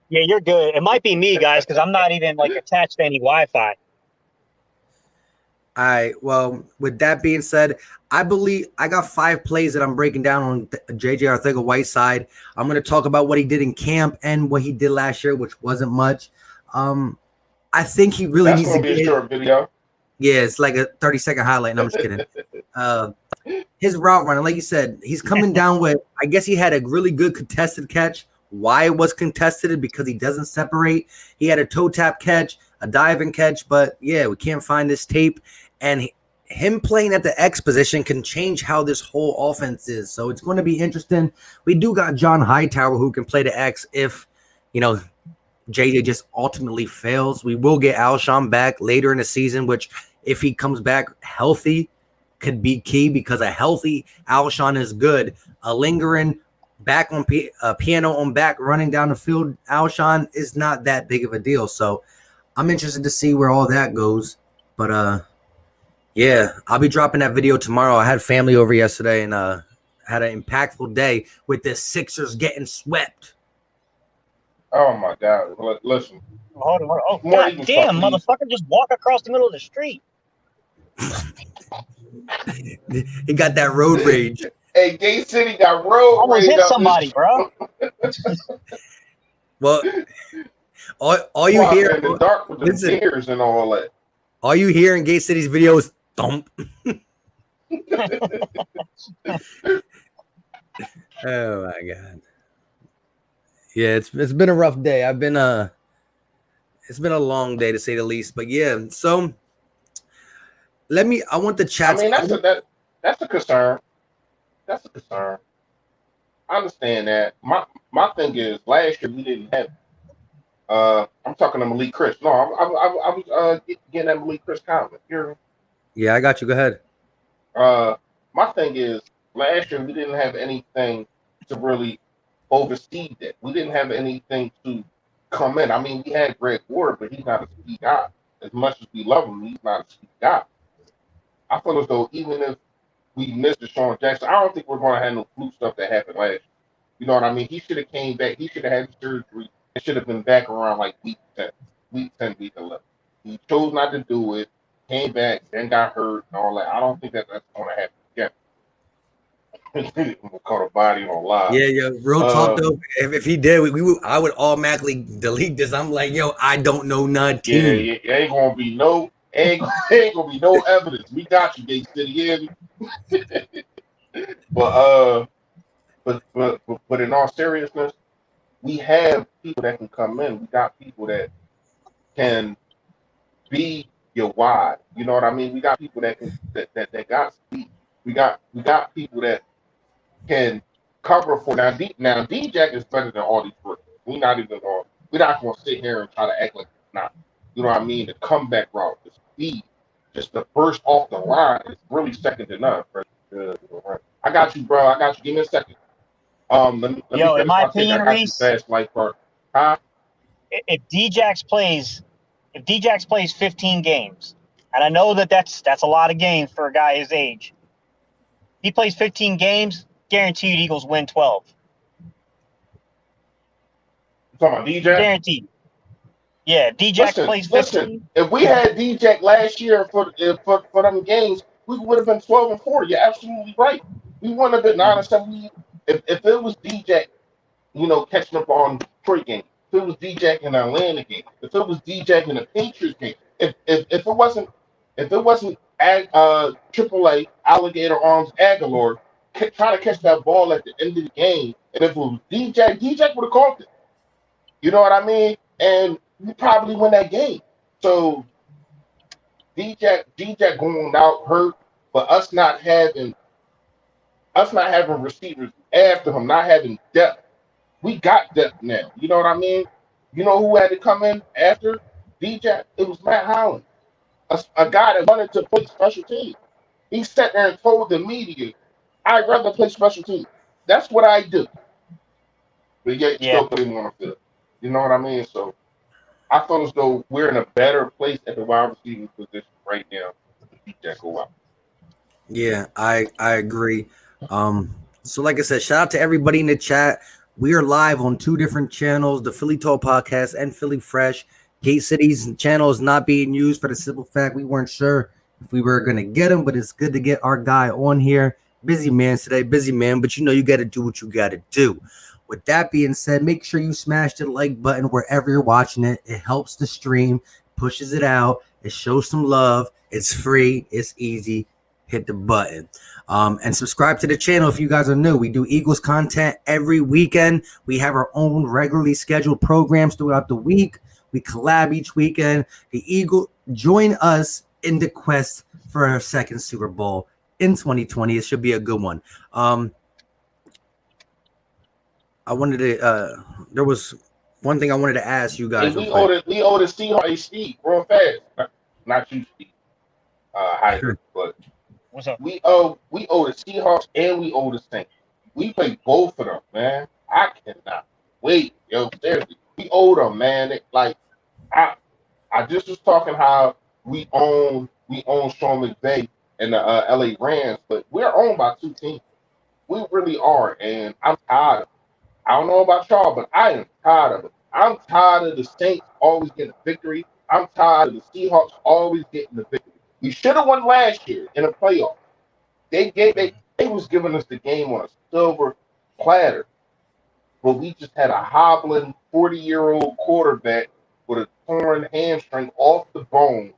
yeah, you're good. It might be me, guys, because I'm not even like attached to any Wi-Fi. All right. Well, with that being said, I believe I got 5 plays that I'm breaking down on JJ Arthur-Whiteside. I'm going to talk about what he did in camp and what he did last year, which wasn't much. I think he really That's needs to gonna be a get. short video. Yeah, it's like a 30-second highlight. No, I'm just kidding. His route running, like you said, he's coming down with. I guess he had a really good contested catch. Why it was contested? Because he doesn't separate. He had a toe tap catch, a diving catch, but yeah, we can't find this tape. And him playing at the X position can change how this whole offense is. So it's going to be interesting. We do got John Hightower who can play the X if JJ just ultimately fails. We will get Alshon back later in the season, which if he comes back healthy could be key because a healthy Alshon is good. A lingering back on piano on back running down the field Alshon is not that big of a deal. So I'm interested to see where all that goes. But yeah, I'll be dropping that video tomorrow. I had family over yesterday and had an impactful day with the Sixers getting swept. Oh my God! Listen, Hold on. Oh, more god Eagles damn, talk, please. motherfucker, just walk across the middle of the street. He got that road rage. Hey, Gay City got road Almost rage hit out somebody, this. bro. Well, all You you out hear, there in the dark with the listen, deers and all that. all you hear in Gay City's video is thump. Oh my God. Yeah, it's been a rough day. I've been It's been a long day to say the least, but yeah. So I want the I chats. mean, that's a concern. That's a concern. I understand that. My thing is, last year we didn't have. I'm talking to Malik Chris. No, I was getting that Malik Chris comment. Yeah, I got you. Go ahead. Uh, my thing is, last year we didn't have anything to really oversee that. We didn't have anything to come in. I mean, we had Greg Ward, but he's not a speed guy. As much as we love him, he's not a speed guy. I feel as though even if we missed Deshaun Jackson, I don't think we're going to have no flu stuff that happened last year. You know what I mean? He should have came back. He should have had surgery. It should have been back around like week 10, week 11. He chose not to do it. Came back, then got hurt and all that. I don't think that's going to happen again. We'll call a body on live. Yeah, yeah. Real talk Uh, though. If he did, we would. I would automatically delete this. I'm like, yo, I don't know yeah, nothing. yeah, ain't gonna be no, ain't gonna be no evidence. We got you, Gate City. Yeah, but but in all seriousness, we have people that can come in. We got people that can be your why. You know what I mean? We got people that can that got speed. We got people that can cover for now. D-Jack is better than all these rookies. We're not gonna sit here and try to act like it's not. You know what I mean? The comeback route, the speed, just the burst off the line is really second to none. I got you, bro. I got you. Give me a second. Let me Yo, in finish my my take. I opinion, got you Reese, fast like part. Huh? if Djax plays, if Djax plays 15 games, and I know that that's a lot of games for a guy his age. He plays 15 games, guaranteed Eagles win 12. You talking about DJ? Guaranteed. Yeah, Djax Listen, plays listen. 15. If we had DJ last year for them games, we would have been 12-4. You're absolutely right. We wouldn't have been 9-7. If it was DJ, catching up on Detroit game, if it was DJ in the Atlanta game, if it was DJ in the Patriots game, if it wasn't AAA Alligator Arms Aguilar trying to catch that ball at the end of the game, and if it was DJ would have caught it. You know what I mean? And we probably win that game. So DJ going out hurt, but us not having receivers after him, not having depth. We got depth now. You know what I mean? You know who had to come in after DJ? It was Matt Holland, a guy that wanted to play special teams. He sat there and told the media, "I'd rather play special teams. That's what I do." But yet Yeah, still put him on the field. You know what I mean? So I feel as though we're in a better place at the wide receiving position right now to beat that go out. Yeah, I agree. So like I said, shout out to everybody in the chat. We are live on two different channels, the Philly Talk Podcast and Philly Fresh. Gate City's channel is not being used for the simple fact we weren't sure if we were gonna get him, but it's good to get our guy on here. Busy man today, busy man, but you got to do what you got to do. With that being said, make sure you smash the like button wherever you're watching it. It helps the stream, pushes it out, it shows some love. It's free, it's easy. Hit the button. And subscribe to the channel if you guys are new. We do Eagles content every weekend. We have our own regularly scheduled programs throughout the week. We collab each weekend. The Eagle join us in the quest for our second Super Bowl in 2020. It should be a good one. I wanted to. There was one thing I wanted to ask you Hey, guys real we quick. owe the Seahawks Steve real fast. Not you, Steve. Hydra, but what's up? we owe the Seahawks and we owe the Saints. We play both of them, man. I cannot wait, yo. Seriously, we owe them, man. I I just was talking how we own Sean McVay and the LA Rams, but we're owned by two teams. We really are, and I'm tired of it. I don't know about y'all, but I am tired of it. I'm tired of the Saints always getting a victory. I'm tired of the Seahawks always getting the victory. We should have won last year in a playoff. They was giving us the game on a silver platter, but we just had a hobbling 40-year-old quarterback with a torn hamstring off the bone,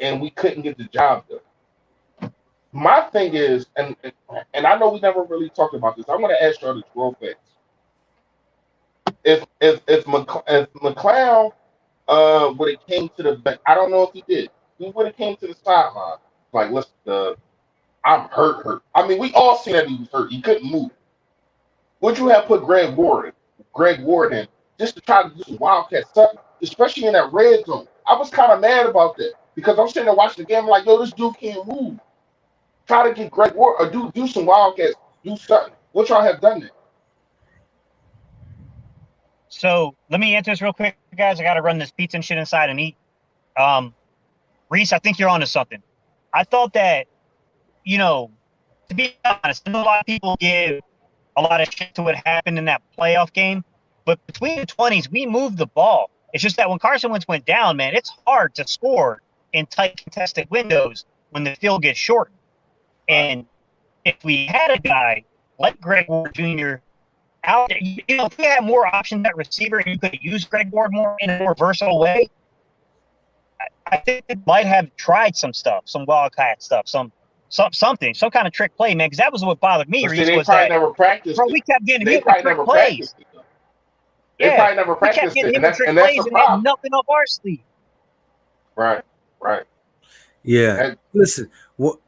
and we couldn't get the job done. My thing is, and I know we never really talked about this. I'm going to ask y'all this real fast. If McLeod when it came to the back. I don't know if he did. He would have came to the sideline. Like, listen, I'm hurt. I mean, we all seen that he was hurt. He couldn't move. Would you have put Greg Ward in, just to try to do some wildcat stuff, especially in that red zone? I was kind of mad about that because I'm sitting there watching the game. I'm like, yo, this dude can't move. Try to get Greg Ward or do some wildcats, do something. What y'all have done there? So let me answer this real quick, guys. I got to run this pizza and shit inside and eat. Reese, I think you're onto something. I thought that, to be honest, I know a lot of people give a lot of shit to what happened in that playoff game, but between the 20s, we moved the ball. It's just that when Carson Wentz went down, man, it's hard to score in tight contested windows when the field gets short. And if we had a guy like Greg Ward Jr. out there, if we had more options at receiver and you could use Greg Ward more in a more versatile way, I think it might have tried some stuff, some wildcat stuff, something, some kind of trick play, man. Because that was what bothered me. But see, Reese, they was probably that, never practiced bro, it. we kept getting They hit with probably trick never plays. practiced it. They probably never We kept practiced getting it, hit with trick and that's plays the and had problem. nothing up our sleeve. Right. Yeah. Listen,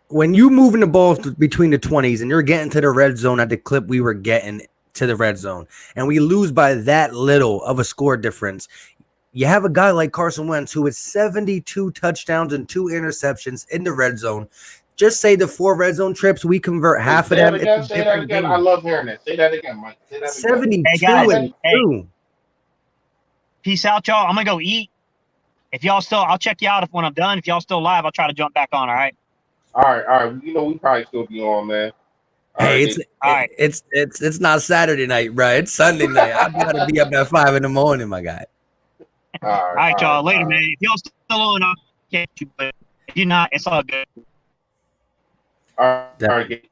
when you moving the ball between the 20s and you're getting to the red zone at the clip we were getting to the red zone, and we lose by that little of a score difference, you have a guy like Carson Wentz who has 72 touchdowns and 2 interceptions in the red zone. Just say the 4 red zone trips, we convert half of them. It's a Say that different again. game. I love hearing that. Say that again, Mike. Say that again. 72 Hey, guys, and 2. Peace out, y'all. I'm gonna go eat. If y'all still, I'll check you out when I'm done. If y'all still live, I'll try to jump back on. All right. All right. We probably still be on, man. Hey, All right. it's not Saturday night, bro. It's Sunday night. I gotta be up at 5 in the morning, my guy. All right, y'all. Later, man. If y'all still on, I'll catch you. But if you're not, it's all good. All right.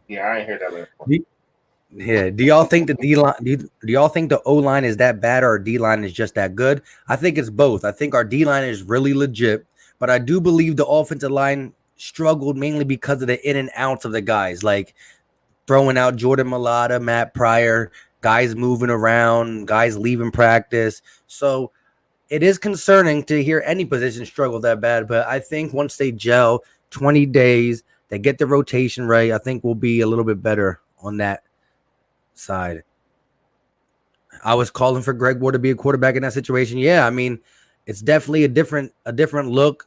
Yeah, I ain't hear that last one. Yeah. Do y'all think the D line? Do y'all think the O line is that bad or our D line is just that good? I think it's both. I think our D line is really legit, but I do believe the offensive line struggled mainly because of the in and outs of the guys, like throwing out Jordan Mailata, Matt Pryor, guys moving around, guys leaving practice. So it is concerning to hear any position struggle that bad. But I think once they gel, 20 days, they get the rotation right, I think we'll be a little bit better on that side. I was calling for Greg Ward to be a quarterback in that situation. Yeah, I mean, it's definitely a different look,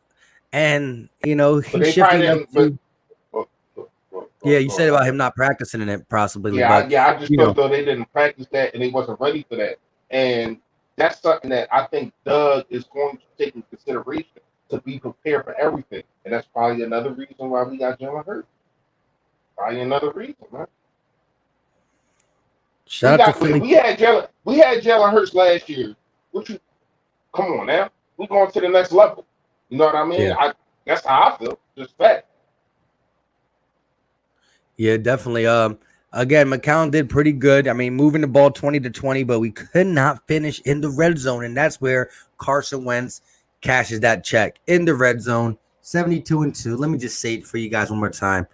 and he's shifting up to. Yeah, you said about him not practicing in it, possibly. Yeah, but I just thought though they didn't practice that and they wasn't ready for that, and that's something that I think Doug is going to take into consideration to be prepared for everything, and that's probably another reason why we got Jalen Hurts. Probably another reason, man. Shout out to Philly. We had Jalen Hurts last year. Come on now, we going to the next level. You know what I mean? Yeah. That's how I feel. Just fact. Yeah, definitely. Again, McCown did pretty good. I mean, moving the ball 20-20, but we could not finish in the red zone, and that's where Carson Wentz cashes that check in the red zone. 72-2. Let me just say it for you guys one more time.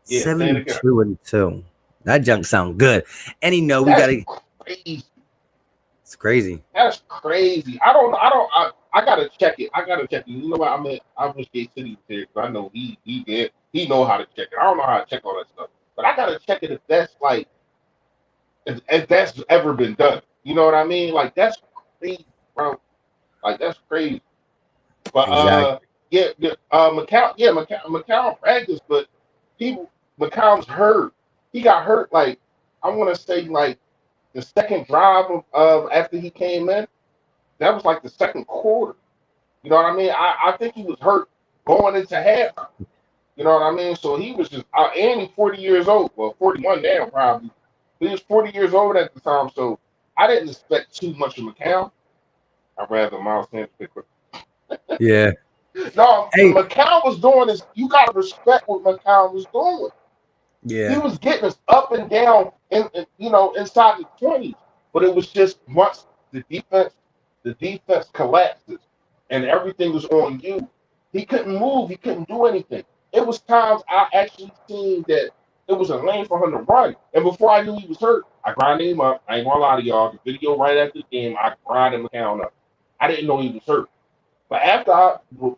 Yeah, 72-2. That junk sound good. And we gotta. Crazy. It's crazy. That's crazy. I gotta check it. You know what? I wish Gay City was here because I know he did. He know how to check it. I don't know how to check all that stuff, but I gotta check it if that's like if that's ever been done. You know what I mean? Like that's crazy, bro. Like that's crazy. But exactly. McCown practiced, but McCown's hurt. He got hurt like I want to say like the second drive of after he came in. That was like the second quarter. You know what I mean? I think he was hurt going into half. You know what I mean? So he was just and he's 40 years old. Well, 41 now probably. He was 40 years old at the time, so I didn't expect too much of McCown. I'd rather Miles Sanders pick up. Yeah. No, McCown was doing this. You gotta respect what McCown was doing. Yeah. He was getting us up and down inside the 20s. But it was just once the defense collapses and everything was on you. He couldn't move. He couldn't do anything. It was times I actually seen that It was a lane for him to run. And before I knew he was hurt, I grinded him up. I ain't gonna lie to y'all. The video right after the game, I grinded him down up. I didn't know he was hurt. But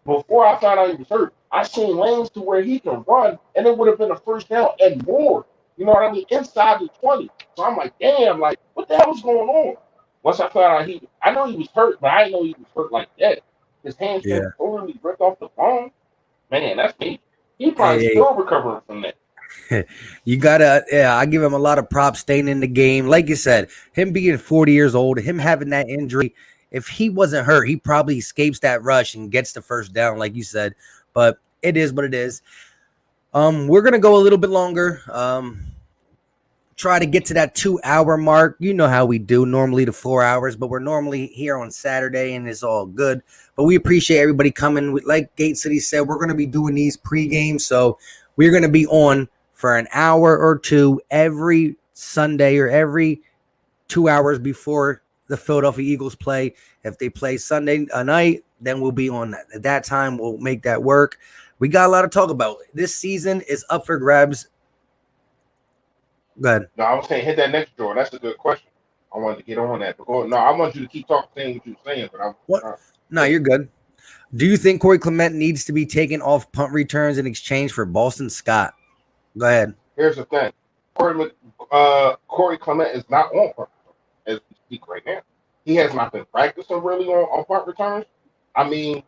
before I found out he was hurt, I seen lanes to where he can run, and it would have been a first down and more. You know what I mean? Inside the 20. So I'm like, damn, like, what the hell is going on? Once I found out I know he was hurt, but I didn't know he was hurt like that. His hamstring Yeah. totally ripped off the bone. Man, that's me. He probably Hey, still recovering from that. you gotta, yeah, I give him a lot of props staying in the game. Like you said, him being 40 years old, him having that injury, if he wasn't hurt, he probably escapes that rush and gets the first down, like you said. But it is what it is. We're gonna go a little bit longer. Try to get to that 2 hour mark. You know how we do normally the 4 hours, but we're normally here on Saturday and it's all good. But we appreciate everybody coming. Like Gate City said, we're going to be doing these pre-games. So we're going to be on for an hour or two every Sunday or every 2 hours before the Philadelphia Eagles play. If they play Sunday night, then we'll be on at that time. We'll make that work. We got a lot to talk about. This season is up for grabs. Go ahead. No, I was saying hit that next drawer. That's a good question. I wanted to get on that. But no, I want you to keep talking, saying what you were saying. But What? No, you're good. Do you think Corey Clement needs to be taken off punt returns in exchange for Boston Scott? Go ahead. Here's the thing. Corey Clement is not on punt as we speak right now. He has not been practicing really on punt returns. I mean,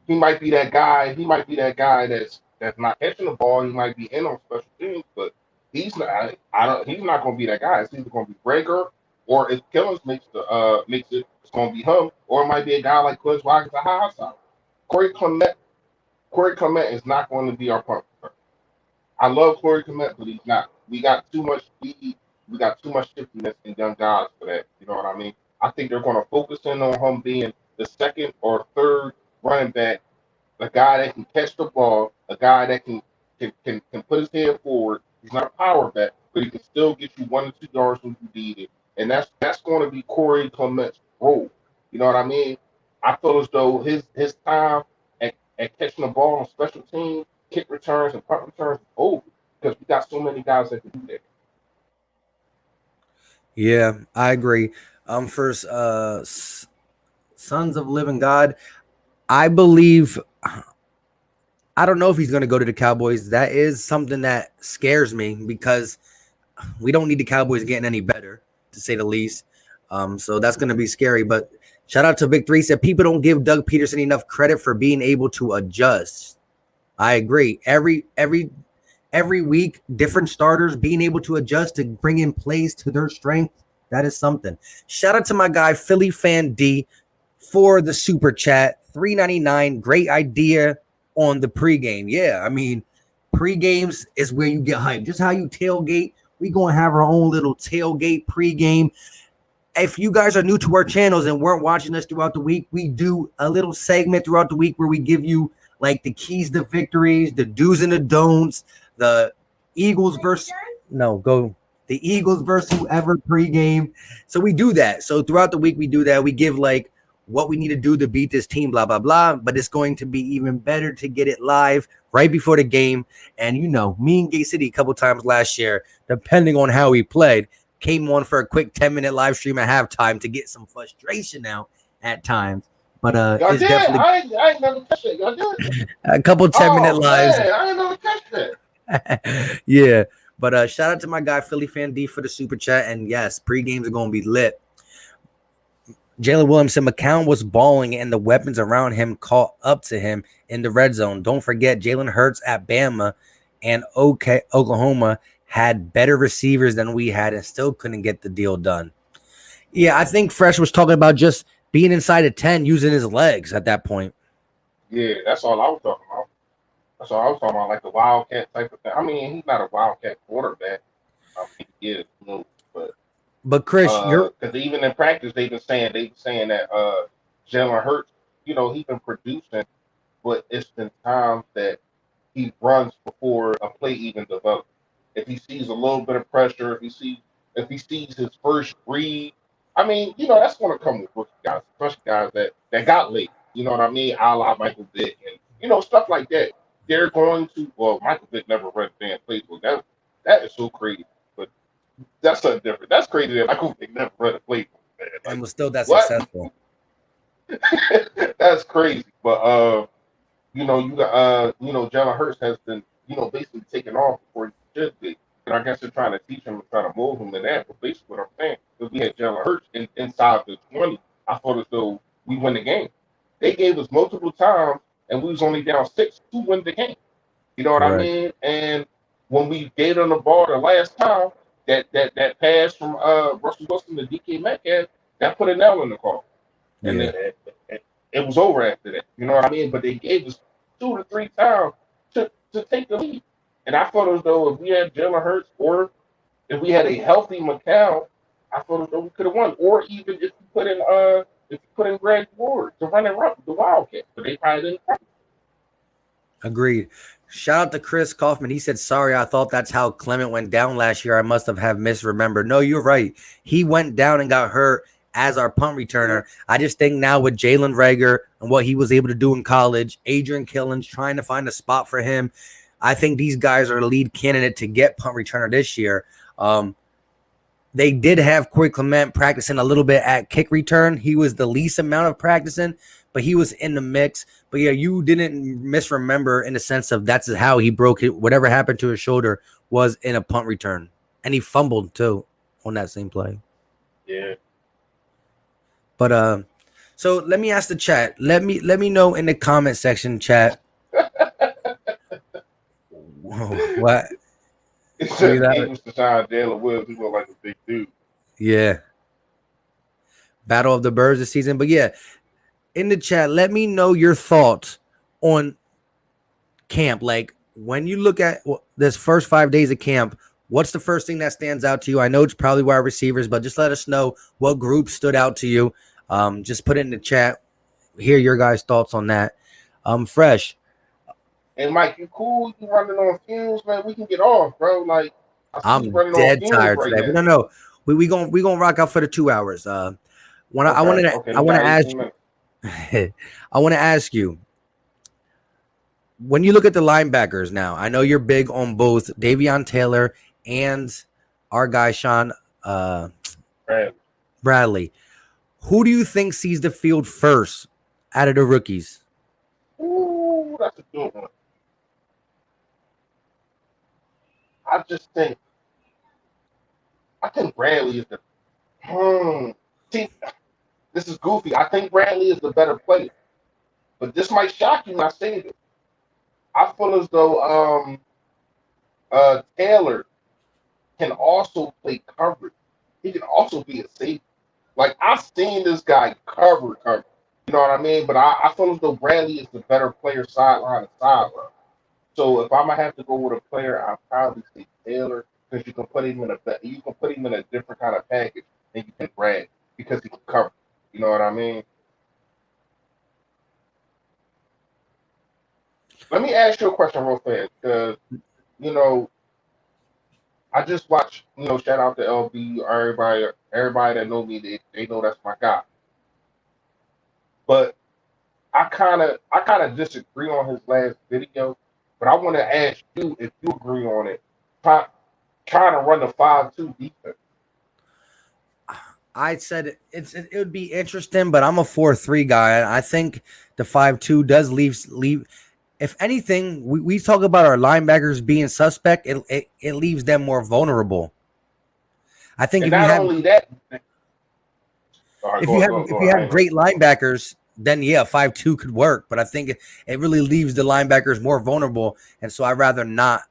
he might be that guy. He might be that guy that's not catching the ball. He might be in on special teams, but he's not. I don't. He's not going to be that guy. It's either going to be Rager, or if Killings makes it, it's going to be him, or it might be a guy like Chris Watkins a high outside. Corey Clement. Corey Clement is not going to be our punt return. I love Corey Clement, but he's not. We got too much speed. We got too much shiftiness in young guys for that. You know what I mean? I think they're going to focus in on him being the second or third running back, a guy that can catch the ball, a guy that can put his head forward. He's not a power back, but he can still get you 1 or 2 yards when you need it. And that's going to be Corey Clement's role. You know what I mean? I feel as though his time at catching the ball on special teams, kick returns, and punt returns is over because we got so many guys that can do that. Yeah, I agree. First, Sons of Living God, I believe. I don't know if he's going to go to the Cowboys. That is something that scares me because we don't need the Cowboys getting any better, to say the least. So that's going to be scary. But shout out to Vic 3 said people don't give Doug Peterson enough credit for being able to adjust. I agree. Every week, different starters being able to adjust to bring in plays to their strength. That is something. Shout out to my guy Philly Fan D for the super chat. $3.99. Great idea on the pregame. Yeah, I mean, pregames is where you get hyped. Just how you tailgate. We gonna have our own little tailgate pregame. If you guys are new to our channels and weren't watching us throughout the week, we do a little segment throughout the week where we give you like the keys to victories, the do's and the don'ts, the Eagles versus the Eagles versus whoever pregame. So we do that. So throughout the week we do that. We give like what we need to do to beat this team, blah, blah, blah. But it's going to be even better to get it live right before the game. And, you know, me and Gay City a couple times last year, depending on how we played, came on for a quick 10-minute live stream at halftime to get some frustration out at times. But Y'all it's did. definitely I ain't never touched it. Y'all did. a couple 10-minute lives. Man, I ain't never touched that. Yeah. But shout out to my guy Philly Fan D for the super chat. And yes, pre-games are going to be lit. Jalen Williamson, McCown was balling and the weapons around him caught up to him in the red zone. Don't forget, Jalen Hurts at Bama and Oklahoma had better receivers than we had and still couldn't get the deal done. Yeah, I think Fresh was talking about just being inside of 10, using his legs at that point. Yeah, that's all I was talking about. That's all I was talking about, like the Wildcat type of thing. I mean, he's not a Wildcat quarterback. I think he is, But Chris, you're because even in practice they've been saying that Jalen Hurts, he's been producing, but it's been times that he runs before a play even develops. If he sees a little bit of pressure, if he sees his first read, I mean, that's going to come with rookie guys, especially guys that got late. You know what I mean? A la Michael Vick and stuff like that. They're going to. Well, Michael Vick never ran damn plays with that. That is so crazy. But that's something different. That's crazy that Michael Vick never run a playbook, man. and Like was still that what? successful. That's crazy. But you got Jalen Hurts has been, basically taken off before he should be. And I guess they're trying to teach him and trying to mold him to that. But basically what I'm saying, if we had Jalen Hurts inside the 20, I thought as though we win the game. They gave us multiple times and we was only down 6 to win the game. You know what I Correct. mean? And when we gave them the ball the last time, that pass from Russell Wilson to DK Metcalf, that put a nail in the coffin. And Yeah. it was over after that. You know what I mean? But they gave us 2 to 3 times to take the lead. And I felt as though if we had Jalen Hurts or if we had a healthy McCown, I felt as though we could have won. Or even if you put in Greg Ward to run and run the Wildcat, but they probably didn't. Agreed. Shout out to Chris Kaufman. He said, "Sorry, I thought that's how Clement went down last year. I must have misremembered." No, you're right. He went down and got hurt as our punt returner. I just think now with Jalen Rager and what he was able to do in college, Adrian Killens trying to find a spot for him, I think these guys are a lead candidate to get punt returner this year. They did have Corey Clement practicing a little bit at kick return. He was the least amount of practicing, but he was in the mix. But yeah, you didn't misremember in the sense of that's how he broke it. Whatever happened to his shoulder was in a punt return, and he fumbled too on that same play. Yeah. But so let me ask the chat. Let me know in the comment section, chat. Whoa, what? It What said you the got? game was to shine Jalen Williams. He looked like a big dude. Yeah, Battle of the Birds this season. But yeah, in the chat, let me know your thoughts on camp. Like when you look at this first 5 days of camp, what's the first thing that stands out to you? I know it's probably wide receivers, but just let us know what group stood out to you. Just put it in the chat. Hear your guys' thoughts on that. Fresh. And Mike, you cool? You running on fumes, man? We can get off, bro. Like I see you I'm running on dead fumes tired right today. We now. don't know. We gonna rock out for the 2 hours. I Okay, wanted to okay, I we want to got ask 18 you. minutes. I want to ask you, when you look at the linebackers now, I know you're big on both Davion Taylor and our guy Sean Right. Bradley. Who do you think sees the field first out of the rookies? Ooh, that's a good one. I just think Bradley is the see. This is goofy. I think Bradley is the better player, but this might shock you when I say this. I feel as though Taylor can also play coverage. He can also be a safety. Like I've seen this guy cover. You know what I mean? But I feel as though Bradley is the better player sideline to sideline. So if I'm gonna have to go with a player, I'll probably say Taylor because you can put him in a different kind of package than you can Brad because he can cover. You know what I mean? Let me ask you a question real fast because you know I just watched. Shout out to LB. Everybody that know me, they know that's my guy. But I kind of disagree on his last video. But I want to ask you if you agree on it. Try, Trying to run the 5-2 defense. I said it would be interesting, but I'm a 4-3 guy. I think the 5-2 does leave. If anything, we talk about our linebackers being suspect. It leaves them more vulnerable. I think And not only that, all right, if go you ahead. have great linebackers, then yeah, 5-2 could work. But I think it really leaves the linebackers more vulnerable, and so I'd rather not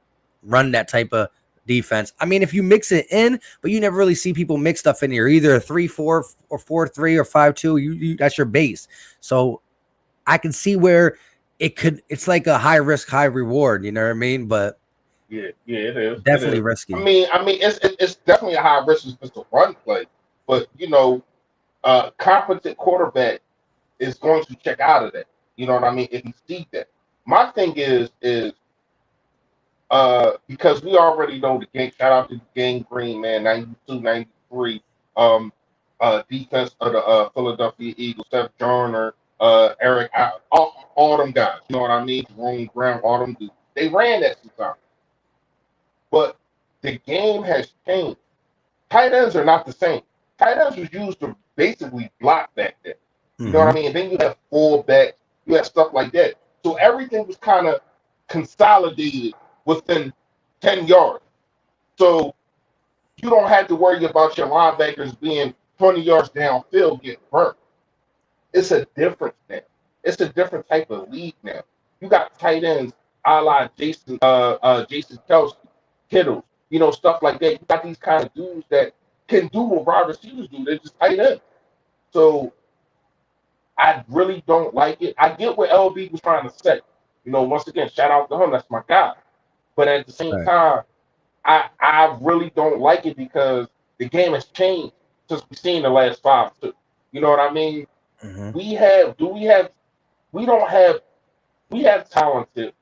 run that type of defense. I mean, if you mix it in, but you never really see people mix stuff in here, either a 3-4 or 4-3 or 5-2. You that's your base. So I can see where it's like a high risk, high reward. You know what I mean? But Yeah, it is. It definitely is. risky. It's definitely a high risk if it's a run play, but competent quarterback is going to check out of that. You know what I mean? If he sees that. My thing is because we already know the game. Shout out to Gang Green, man, 92, 93. Defense of the Philadelphia Eagles, Seth Joyner, Eric, all them guys. You know what I mean? Jerome Brown, all them dudes. They ran that sometimes. But the game has changed. Tight ends are not the same. Tight ends was used to basically block back then. You know what I Mm-hmm. mean? And then you have fullbacks, you have stuff like that. So everything was kind of consolidated within 10 yards. So you don't have to worry about your linebackers being 20 yards downfield getting burnt. It's a difference now. It's a different type of league now. You got tight ends a la Jason Kelsey, Kittle, stuff like that. You got these kind of dudes that can do what wide receivers do. They're just tight ends. So I really don't like it. I get what LB was trying to say. Once again, shout out to him. That's my guy. But at the same Right. time, I really don't like it because the game has changed since we've seen the last 5 too. You know what I mean? Mm-hmm. We don't have, we have talented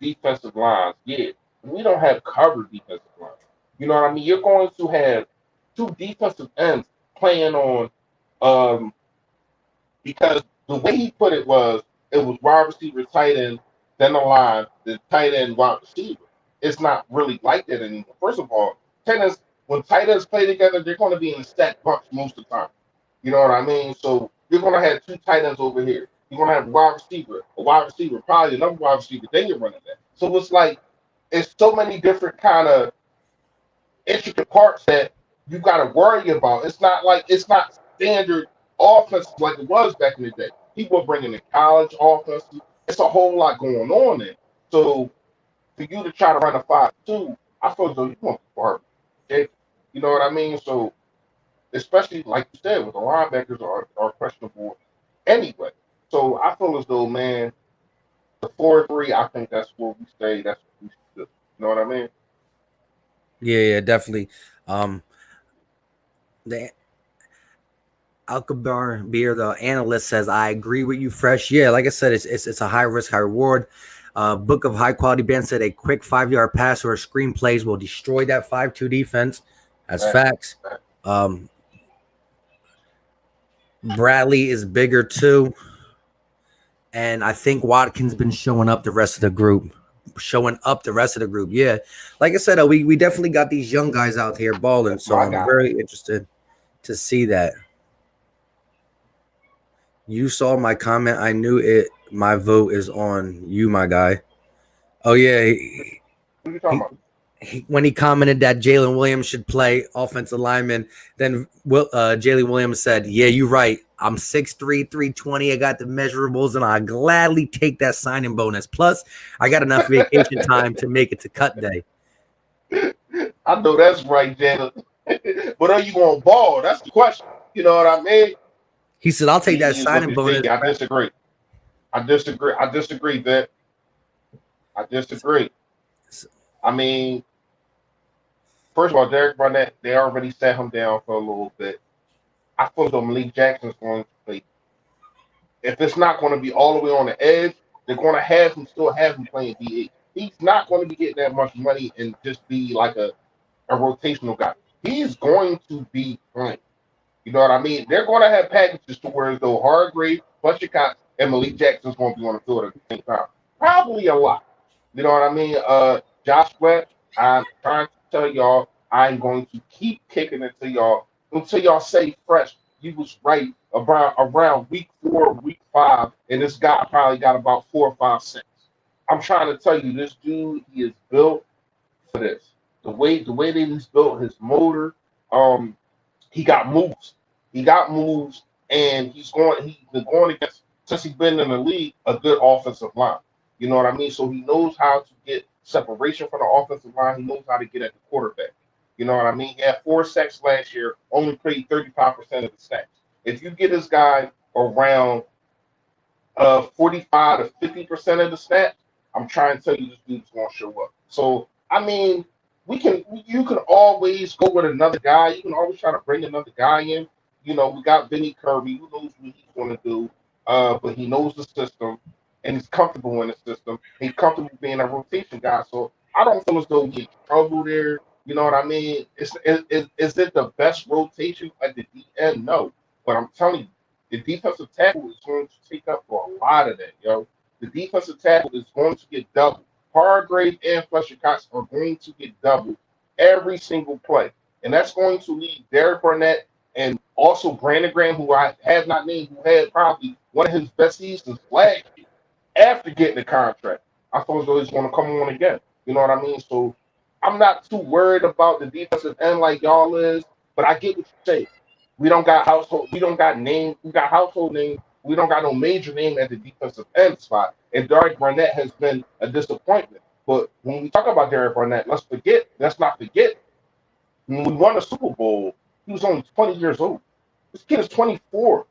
defensive lines, yeah. We don't have covered defensive lines. You know what I mean? You're going to have two defensive ends playing on, um, because the way he put it was wide receiver, tight end, then the line, the tight end, wide receiver. It's not really like that anymore. First of all, when tight ends play together, they're going to be in a stack bunch most of the time. You know what I mean? So you're going to have two tight ends over here. You're going to have a wide receiver, probably another wide receiver. Then you're running that. So it's like it's so many different kind of intricate parts that you got to worry about. It's not standard offense like it was back in the day. People are bringing in college offenses. It's a whole lot going on there. So for you to try to run a 5-2, I feel as though you want to start. Okay? You know what I mean? So especially like you said, with the linebackers are questionable anyway. So I feel as though, man, the 4-3, I think that's where we stay. That's what we should do. You know what I mean? Yeah, definitely. The Alcabar Beer, the analyst, says, "I agree with you, Fresh. Yeah, like I said, it's a high risk, high reward. Book of High Quality Band said a quick 5 yard pass or a screen plays will destroy that 5-2 defense. That's That, facts. that, Um, Bradley is bigger too, and I think Watkins been showing up the rest of the group. Showing up the rest of the group. Yeah, like I said, we definitely got these young guys out here balling. that's So my I'm guy. very interested to see that. You saw my comment. I knew it. My vote is on you, my guy. Oh yeah, What are you talking he, about? when he commented that Jalen Williams should play offensive lineman, then Jalen Williams said, "Yeah, you're right. I'm 6'3", 320. I got the measurables, and I gladly take that signing bonus. Plus, I got enough vacation time to make it to cut day." I know that's right, Jalen. But are you going to ball? That's the question. You know what I mean? He said, "I'll take that He is signing looking bonus." shaky. I disagree. I disagree, Vic. I disagree. I mean, first of all, Derek Barnett, they already sat him down for a little bit. I feel though Malik Jackson's going to play. If it's not going to be all the way on the edge, they're going to still have him playing DH. He's not going to be getting that much money and just be like a rotational guy. He's going to be playing. You know what I mean? They're going to have packages to where though Hargrave, Fletcher Cox, and Malik Jackson's going to be on the field at the same time. Probably a lot. You know what I mean? Josh Sweat, I'm trying to tell y'all, I'm going to keep kicking it to y'all until y'all say fresh. You was right around week 4, week 5, and this guy probably got about 4 or 5 sacks. I'm trying to tell you, this dude, he is built for this. The way that he's built, his motor, um, he got moves. He got moves, and he's been going against since he's been in the league a good offensive line. You know what I mean? So he knows how to get separation from the offensive line. He knows how to get at the quarterback. You know what I mean? He had 4 sacks last year, only played 35% of the sacks. If you get this guy around 45 to 50% of the snaps, I'm trying to tell you this dude's going to show up. So I mean, you can always go with another guy. You can always try to bring another guy in. We got Vinny Curry, who knows what he's going to do, but he knows the system and he's comfortable in the system. He's comfortable being a rotation guy. So I don't feel as though he's in trouble there. You know what I mean? Is it the best rotation at the end? No, but I'm telling you, the defensive tackle is going to take up for a lot of that, yo. The defensive tackle is going to get doubled. Hargrave and Fletcher Cox are going to get doubled every single play. And that's going to leave Derek Barnett and also Brandon Graham, who I have not named, who had probably one of his best seasons last year after getting the contract. I thought he's going to come on again. You know what I mean? So I'm not too worried about the defensive end like y'all is, but I get what you say. We don't got household, we don't got name, we got household name, we don't got no major name at the defensive end spot. And Derek Barnett has been a disappointment. But when we talk about Derek Barnett, let's not forget, when we won the Super Bowl, he was only 20 years old. This kid is 24.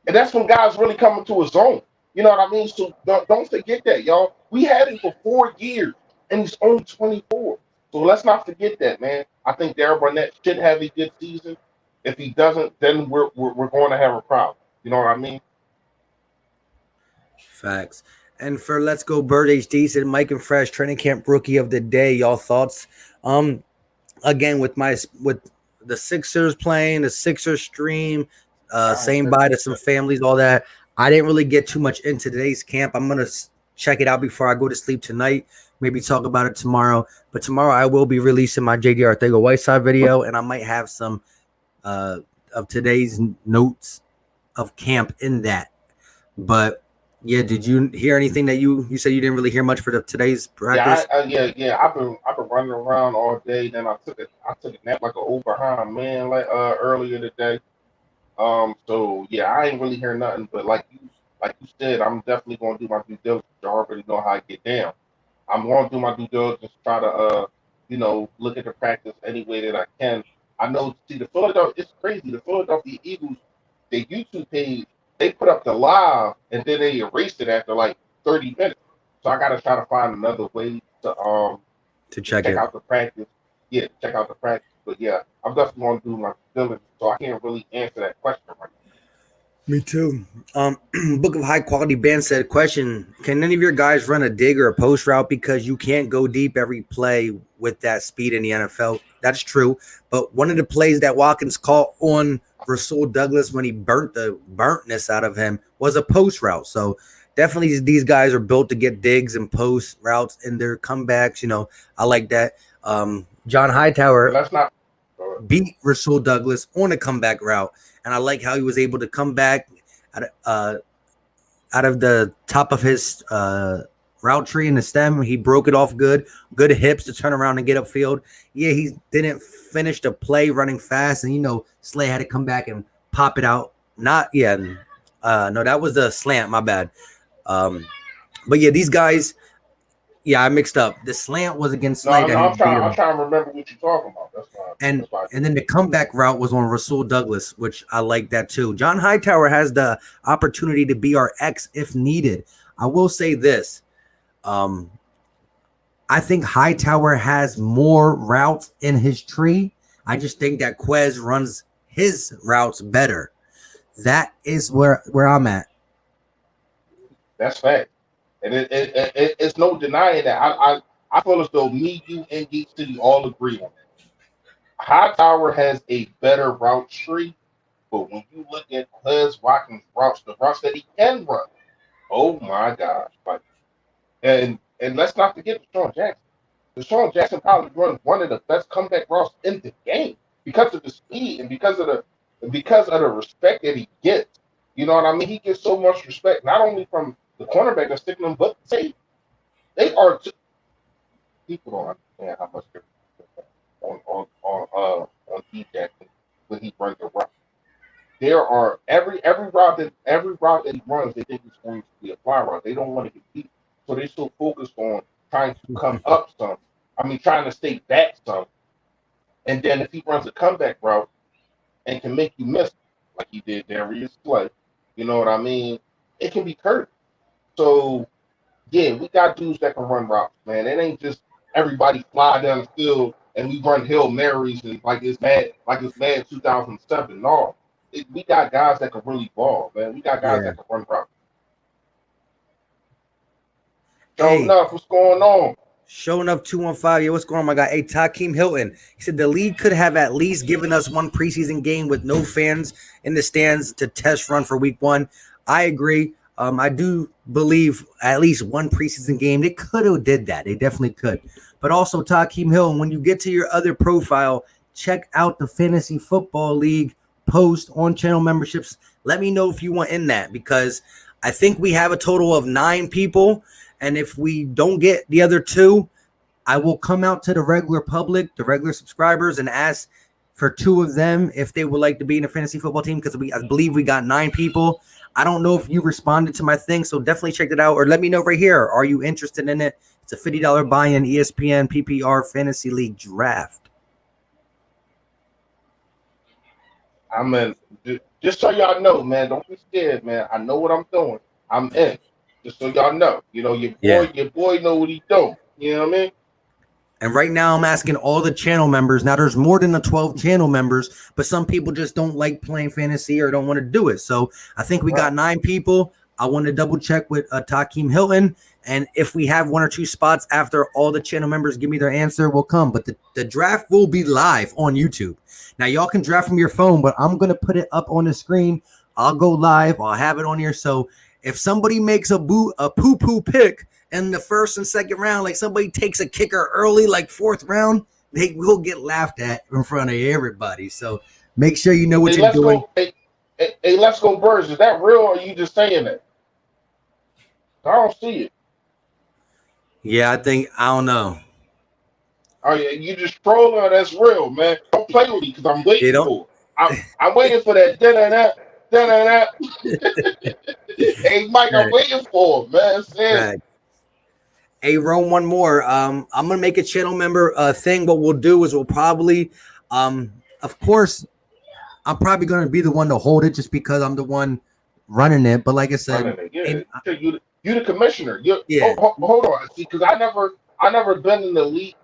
And that's when guys really come into his own. You know what I mean? So don't forget that, y'all. We had him for 4 years, and he's only 24. So let's not forget that, man. I think Darryl Barnett should have a good season. If he doesn't, then we're going to have a problem. You know what I mean? Facts. And for Let's Go Bird HD said Mike and Fresh training camp rookie of the day. Y'all thoughts? Again with the Sixers playing, the Sixers stream, saying bye to some families, all that. I didn't really get too much into today's camp. I'm gonna check it out before I go to sleep tonight. Maybe talk about it tomorrow. But tomorrow I will be releasing my JD Arthego Whiteside video, and I might have some of today's notes of camp in that. But yeah, did you hear anything that you said you didn't really hear much for today's practice? Yeah. I've been running around all day. Then I took a nap like an old behind man like earlier today. So yeah, I ain't really hear nothing. But like you said, I'm definitely gonna do my due diligence. You already know how I get down. I'm going to do my due diligence, try to, look at the practice any way that I can. I know, see, it's crazy. The Philadelphia Eagles, their YouTube page, they put up the live and then they erased it after like 30 minutes. So I got to try to find another way To check check it. out the practice. Yeah, check out the practice. But yeah, I'm definitely going to do my due diligence. So I can't really answer that question right now. Me too. Book of High Quality Band said, question, can any of your guys run a dig or a post route because you can't go deep every play with that speed in the NFL? That's true. But one of the plays that Watkins caught on Rasul Douglas when he burnt the burntness out of him was a post route. So definitely these guys are built to get digs and post routes in their comebacks. I like that. John Hightower Let's not. beat Rasul Douglas on a comeback route. And I like how he was able to come back out of the top of his route tree in the stem. He broke it off good hips to turn around and get upfield. Yeah, he didn't finish the play running fast. And, Slay had to come back and pop it out. No, that was the slant. My bad. But yeah, these guys, yeah, I mixed up. The slant was against Slay. I'm trying to remember what you're talking about. That's fine. And then the comeback route was on Rasul Douglas, which I like that too. John Hightower has the opportunity to be our X if needed. I will say this. I think Hightower has more routes in his tree. I just think that Quez runs his routes better. That is where I'm at. That's fact. And it's no denying that. I feel as though me, you, and Geek City all agree on that. Hightower has a better route tree, but when you look at Quez Watkins' routes, the routes that he can run, oh my gosh! Like, and let's not forget Deshaun Jackson. Deshaun Jackson probably runs one of the best comeback routes in the game because of the speed and because of the respect that he gets. You know what I mean? He gets so much respect, not only from the cornerback that's sticking him, but say they are. People don't understand how much they're on D Jackson when he runs the route. There are every route that he runs, they think it's going to be a fly route. They don't want to compete, so they're so focused on trying to come up some. I mean, trying to stay back some, and then if he runs a comeback route and can make you miss like he did Darius Slay, you know what I mean? It can be curved. So yeah, we got dudes that can run routes, man. It ain't just everybody fly down the field and we run Hail Marys and like it's mad 2007. No. We got guys that can really ball, man. We got guys that can run routes. Sure enough, what's going on? Showing up 215. Yeah, what's going on, my guy? Hey, Takeem Hilton. He said the league could have at least given us one preseason game with no fans in the stands to test run for week 1. I agree. I do believe at least one preseason game they could have did that. They definitely could. But also Takeem Hill, when you get to your other profile, check out the Fantasy Football League post on channel memberships. Let me know if you want in that, because I think we have a total of 9 people. And if we don't get the other 2, I will come out to the regular public, the regular subscribers, and ask for 2 of them if they would like to be in a fantasy football team, because I believe we got 9 people. I don't know if you responded to my thing, so definitely check it out, or let me know right here. Are you interested in it? It's a $50 buy-in ESPN PPR Fantasy League draft. I'm in. Just so y'all know, man. Don't be scared, man. I know what I'm doing. I'm in. Just so y'all know. You know, your boy know what he doing. You know what I mean? And right now I'm asking all the channel members. Now there's more than the 12 channel members, but some people just don't like playing fantasy or don't want to do it. So I think we got 9 people. I want to double check with Takeem Hilton. And if we have 1 or 2 spots after all the channel members give me their answer, we'll come. But the draft will be live on YouTube. Now y'all can draft from your phone, but I'm going to put it up on the screen. I'll go live. I'll have it on here. So if somebody makes a poo-poo pick in the first and second round, like somebody takes a kicker early, like 4th round, they will get laughed at in front of everybody. So make sure you know what you're doing. Let's go Birds. Is that real, or are you just saying that? I don't see it. Yeah, I don't know. Oh yeah, you just trolling, or that's real, man. Don't play with me, because I'm waiting for it. I'm waiting for that. Hey Mike, I'm waiting for it, man. Right. Hey, Rome, one more. I'm gonna make a channel member thing. What we'll do is we'll probably, of course, I'm probably gonna be the one to hold it just because I'm the one running it. But like I said, you the commissioner. Hold on. See, because I never been in the league.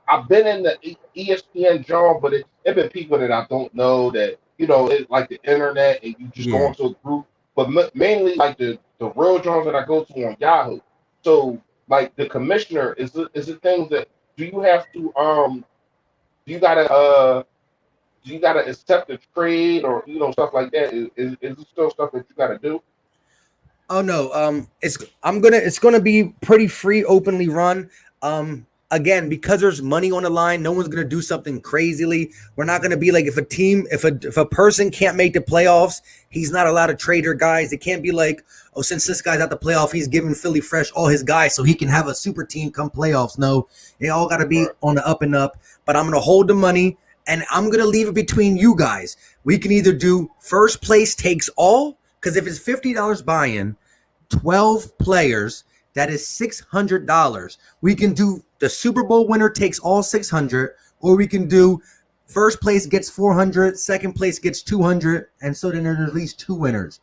I've been in the ESPN job, but it been people that I don't know, that it's like the internet, and you just go into a group. But mainly like the real jobs that I go to on Yahoo. So like the commissioner is it things that do you have to do you gotta accept the trade, or stuff like that? Is it still stuff that you gotta do? Oh no, it's gonna be pretty free, openly run. Again, because there's money on the line, no one's gonna do something crazily. We're not gonna be like, if a person can't make the playoffs, he's not allowed to trade their guys. It can't be like, oh, since this guy's at the playoff, he's giving Philly Fresh all his guys so he can have a super team come playoffs. No, they all gotta be on the up and up. But I'm gonna hold the money, and I'm gonna leave it between you guys. We can either do first place takes all, because if it's $50 buy-in, 12 players, that is $600. We can do the Super Bowl winner takes all 600, or we can do first place gets 400, second place gets 200, and so then there's at least 2 winners.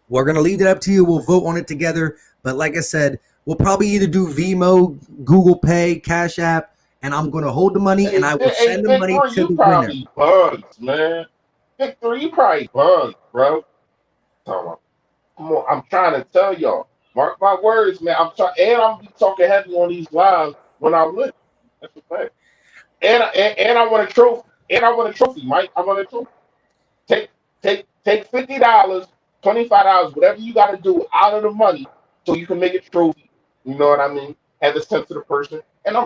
We're gonna leave it up to you. We'll vote on it together. But like I said, we'll probably either do Vimo, Google Pay, Cash App, and I'm gonna hold the money, and I will send the money to the winner. Bugs, man. Victor, you probably bugs, bro. Come on, I'm trying to tell y'all. Mark my words, man. I'm be talking heavy on these lives when I win. That's the fact. And I want a trophy. And I want a trophy, Mike. I want a trophy. Take $50, $25, whatever you got to do out of the money, so you can make a trophy. You know what I mean? Have it sent to the person, and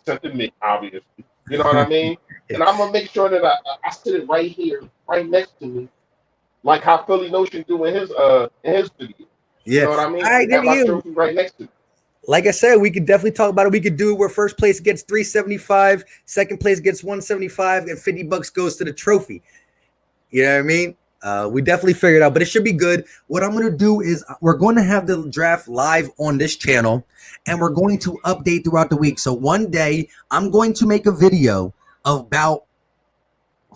sent to me, obviously. You know what I mean? And I'm gonna make sure that I sit it right here, right next to me, like how Philly Notion do in his video. You know what I mean? Have my trophy right next to me. Like I said, we could definitely talk about it. We could do it where first place gets $375, second place gets $175, and $50 goes to the trophy. You know what I mean? We definitely figured it out, but it should be good. What I'm going to do is we're going to have the draft live on this channel, and we're going to update throughout the week. So one day I'm going to make a video about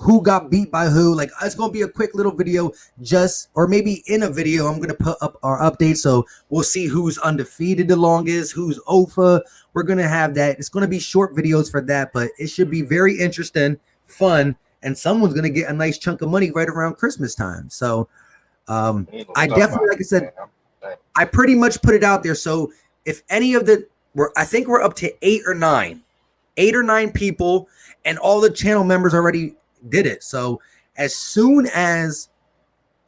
who got beat by who. Like, it's going to be a quick little video, or maybe in a video, I'm going to put up our update. So we'll see who's undefeated the longest, who's OFA. We're going to have that. It's going to be short videos for that, but it should be very interesting, fun, and someone's going to get a nice chunk of money right around Christmas time. So I definitely, like I said, I pretty much put it out there. So if any of I think we're up to 8 or 9 people, and all the channel members already did it. So as soon as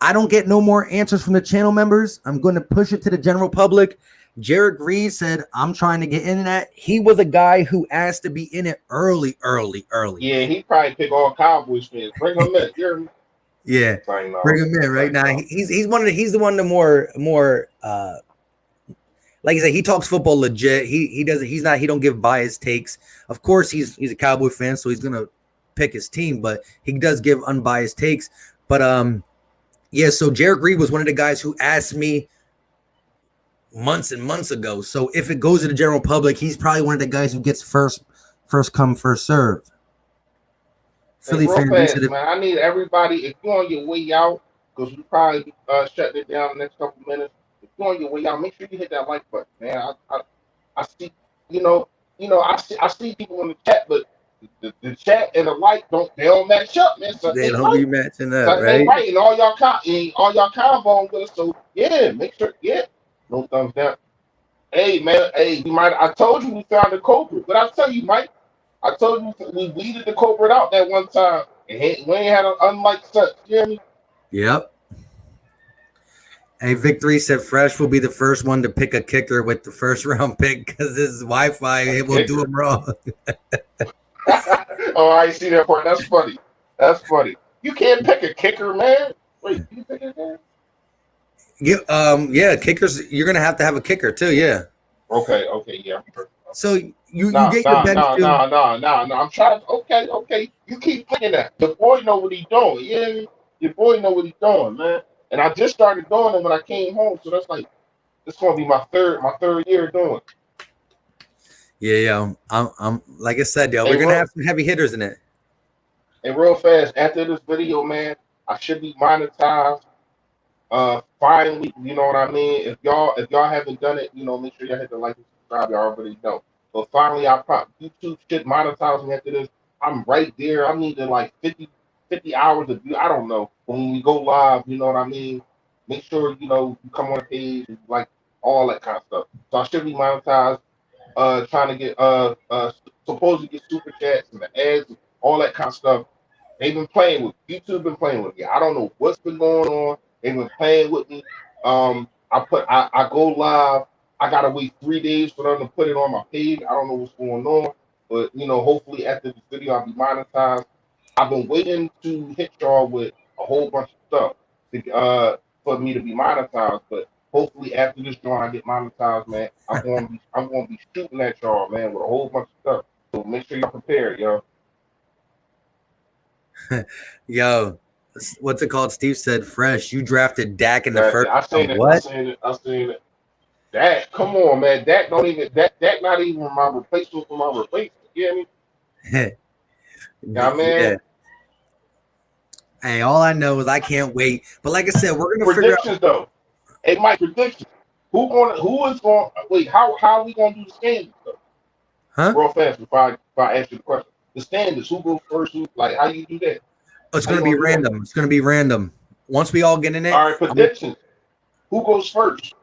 I don't get no more answers from the channel members. I'm going to push it to the general public. Jared Reed said, I'm trying to get in that. He was a guy who asked to be in it early. Yeah, he probably pick all Cowboys fans. Bring him in. Yeah, bring him in right now. He's the one the more like I said, he talks football legit. He don't give biased takes. Of course, he's a Cowboy fan, so he's gonna pick his team, but he does give unbiased takes. But yeah, so Jared Reed was one of the guys who asked me months and months ago. So if it goes to the general public, he's probably one of the guys who gets first come, first serve. Philly fan, fast, man. I need everybody. If you're on your way out, because we probably shutting it down in the next couple minutes. If you're on your way out, make sure you hit that like button, man. I see, I see people in the chat, but the chat and the like they don't match up, man. So they don't be matching up, right? Right, and all y'all combo with us. So yeah, make sure, no thumbs down. Hey man, I told you we found the culprit, but I'll tell you, Mike. I told you we weeded the culprit out that one time, and we ain't had an unlike such. You hear me? Yep. Hey, Victory said Fresh will be the first one to pick a kicker with the first round pick because this is Wi-Fi. It will do him wrong. Oh, I see that part. That's funny. You can't pick a kicker, man. Wait, you pick a kicker? Yeah, kickers. You're gonna have to have a kicker too. Yeah. Okay, yeah. So you get your bench. No. I'm trying. Okay. You keep thinking that. The boy know what he's doing. Yeah, your boy know what he's doing, man. And I just started doing it when I came home, so that's like it's gonna be my third year doing it. Yeah. I'm like I said, yo, we're gonna have some heavy hitters in it. And real fast after this video, man, I should be monetized. Finally, you know what I mean. If y'all haven't done it, make sure y'all hit the like and subscribe. Y'all already know. But finally, YouTube should monetize me after this. I'm right there. I need to like 50 hours of view. I don't know. When we go live, you know what I mean. Make sure you come on the page, and like all that kind of stuff. So I should be monetized. Trying to get supposed to get super chats and the ads, all that kind of stuff. They've been playing with YouTube. Been playing with me. I don't know what's been going on. They've been playing with me. I go live. I gotta wait 3 days for them to put it on my page. I don't know what's going on, but hopefully after this video I'll be monetized. I've been waiting to hit y'all with a whole bunch of stuff for me to be monetized, but hopefully after this drawing I get monetized, man. I'm gonna be shooting at y'all, man, with a whole bunch of stuff. So make sure y'all prepared, yo. Yo, what's it called? Steve said, Fresh, you drafted Dak in the first. I seen it. Dak, come on, man. Dak not even my replacement for my replacement. You hear me? Yeah, man. Yeah. Hey, all I know is I can't wait. But like I said, we're gonna predictions figure out. Though. Hey, my predictions. Who is going? Wait, how are we gonna do the standings though? Huh? Real fast before I ask you the question. The standings. Who goes first? How you do that? Oh, it's gonna be random. It's gonna be random. Once we all get in it. All right, predictions. Who goes first?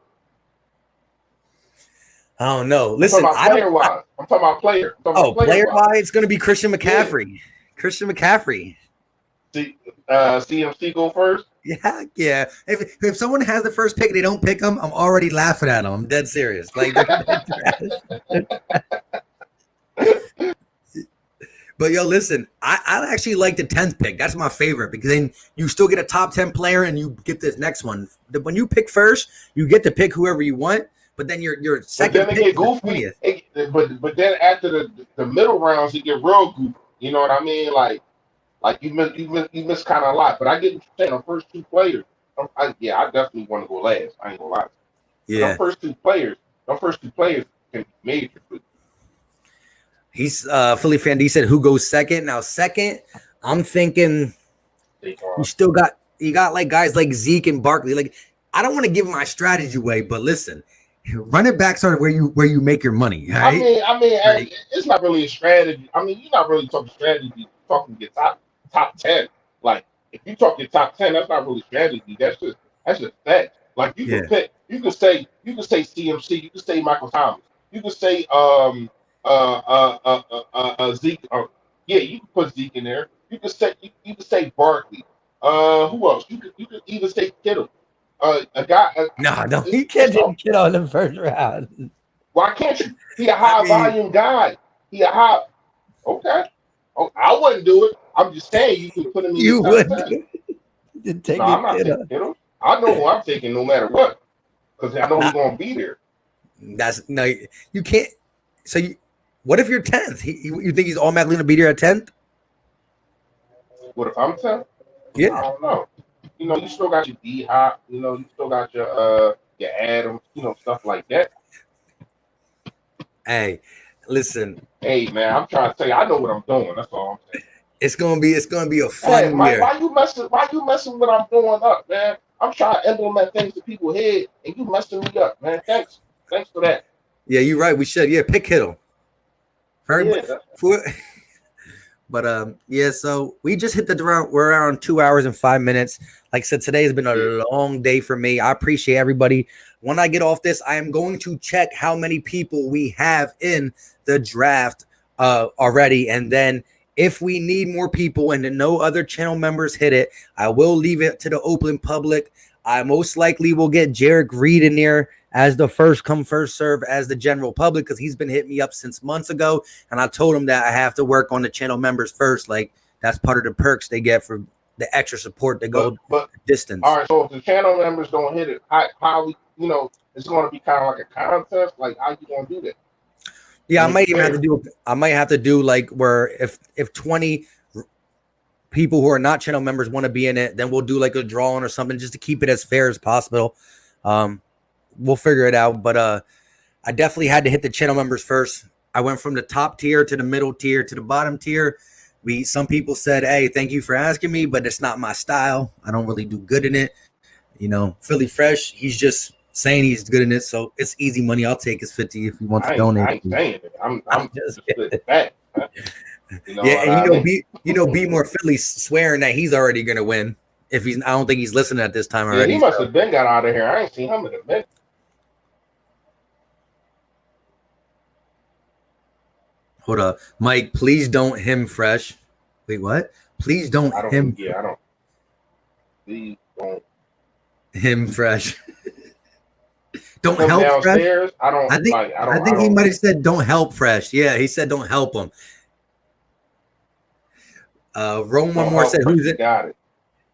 I don't know. Listen, I'm talking about player. Player-wise, it's going to be Christian McCaffrey. Yeah. Christian McCaffrey. CMC go first? Yeah. If someone has the first pick and they don't pick him, I'm already laughing at them. I'm dead serious. Like, but yo, listen, I actually like the 10th pick. That's my favorite because then you still get a top 10 player and you get this next one. When you pick first, you get to pick whoever you want. But then your second pick get goofy. But then after the middle rounds, it get real goofy. You know what I mean? Like you miss kind of a lot. But I get what you're saying. The first two players, I definitely want to go last. I ain't gonna lie. Yeah. The first two players can be major. He's Philly fan. He said, "Who goes second?" Now second, I'm thinking you got like guys like Zeke and Barkley. Like I don't want to give my strategy away, but listen. Running backs are where you make your money. Right? I mean, it's not really a strategy. I mean, you're not really talking strategy. You're talking your top 10. Like if you talk your top 10, that's not really strategy. That's just fact. Like you can pick. You can say CMC. You can say Michael Thomas. You can say Zeke. You can put Zeke in there. You can say Barkley. Who else? You could even say Kittle. A guy. No, It's, he can't it's take Kittle in the first round. why can't you? He a I high mean, volume guy. He a high. Okay. Oh, I wouldn't do it. I'm just saying you could put him in your you top would 10. take No, a I'm not taking Kittle. Kittle. I know who I'm taking no matter what because I know he's Not gonna be there. that's no, you can't. So what if you're 10th? You think he's automatically gonna be there at 10th? What if I'm 10? I Yeah. don't know. You still got your D Hop. You still got your Adams. Stuff like that. Hey, listen, Hey man, I'm trying to tell you, I know what I'm doing. That's all I'm saying. it's gonna be a Hey, fun Mike, year. why you messing what I'm doing up, man? I'm trying to implement things to people's head, and you messing me up, man. Thanks for that. Yeah, you're right. We should. Yeah, pick Kittle. For everybody, Yeah, for, but yeah. So we just hit the round. We're around 2 hours and 5 minutes. Like I said, today has been a yeah. long day for me. I appreciate everybody. When I get off this, I am going to check how many people we have in the draft already, and then if we need more people and no other channel members hit it, I will leave it to the open public. I most likely will get Jarek Reed in there as the first come first serve as the general public because he's been hitting me up since months ago, and I told him that I have to work on the channel members first. Like that's part of the perks they get for the extra support to But go but all distance. right. So if the channel members don't hit it, how we it's going to be kind of like a contest. Like how you going to do that? Yeah, To I make it might even have to fair. do. I might have to do like where if 20 people who are not channel members want to be in it, then we'll do like a drawing or something just to keep it as fair as possible. Um, we'll figure it out. But I definitely had to hit the channel members first. I went from the top tier to the middle tier to the bottom tier. Some people said, "Hey, thank you for asking me, but it's not my style. I don't really do good in it." Philly Fresh, he's just saying he's good in it, so it's easy money. I'll take his 50 if you want to I donate. ain't saying it. I'm I'm I'm just just sitting back. You know yeah, what and I mean? be more Philly swearing that he's already gonna win. If he's, I don't think he's listening at this time Yeah, he already. must So have been got out of here. I ain't seen him in a minute. hold up, Mike. Please don't him fresh. Wait, what? Please don't I don't. him Yeah, I don't. Please don't. him fresh. Don't Him help fresh. downstairs. I don't I think like. I I don't. I think he don't. might have said don't help fresh. Yeah, he said don't help him. Rome one Don't more help. said who's You it? got it.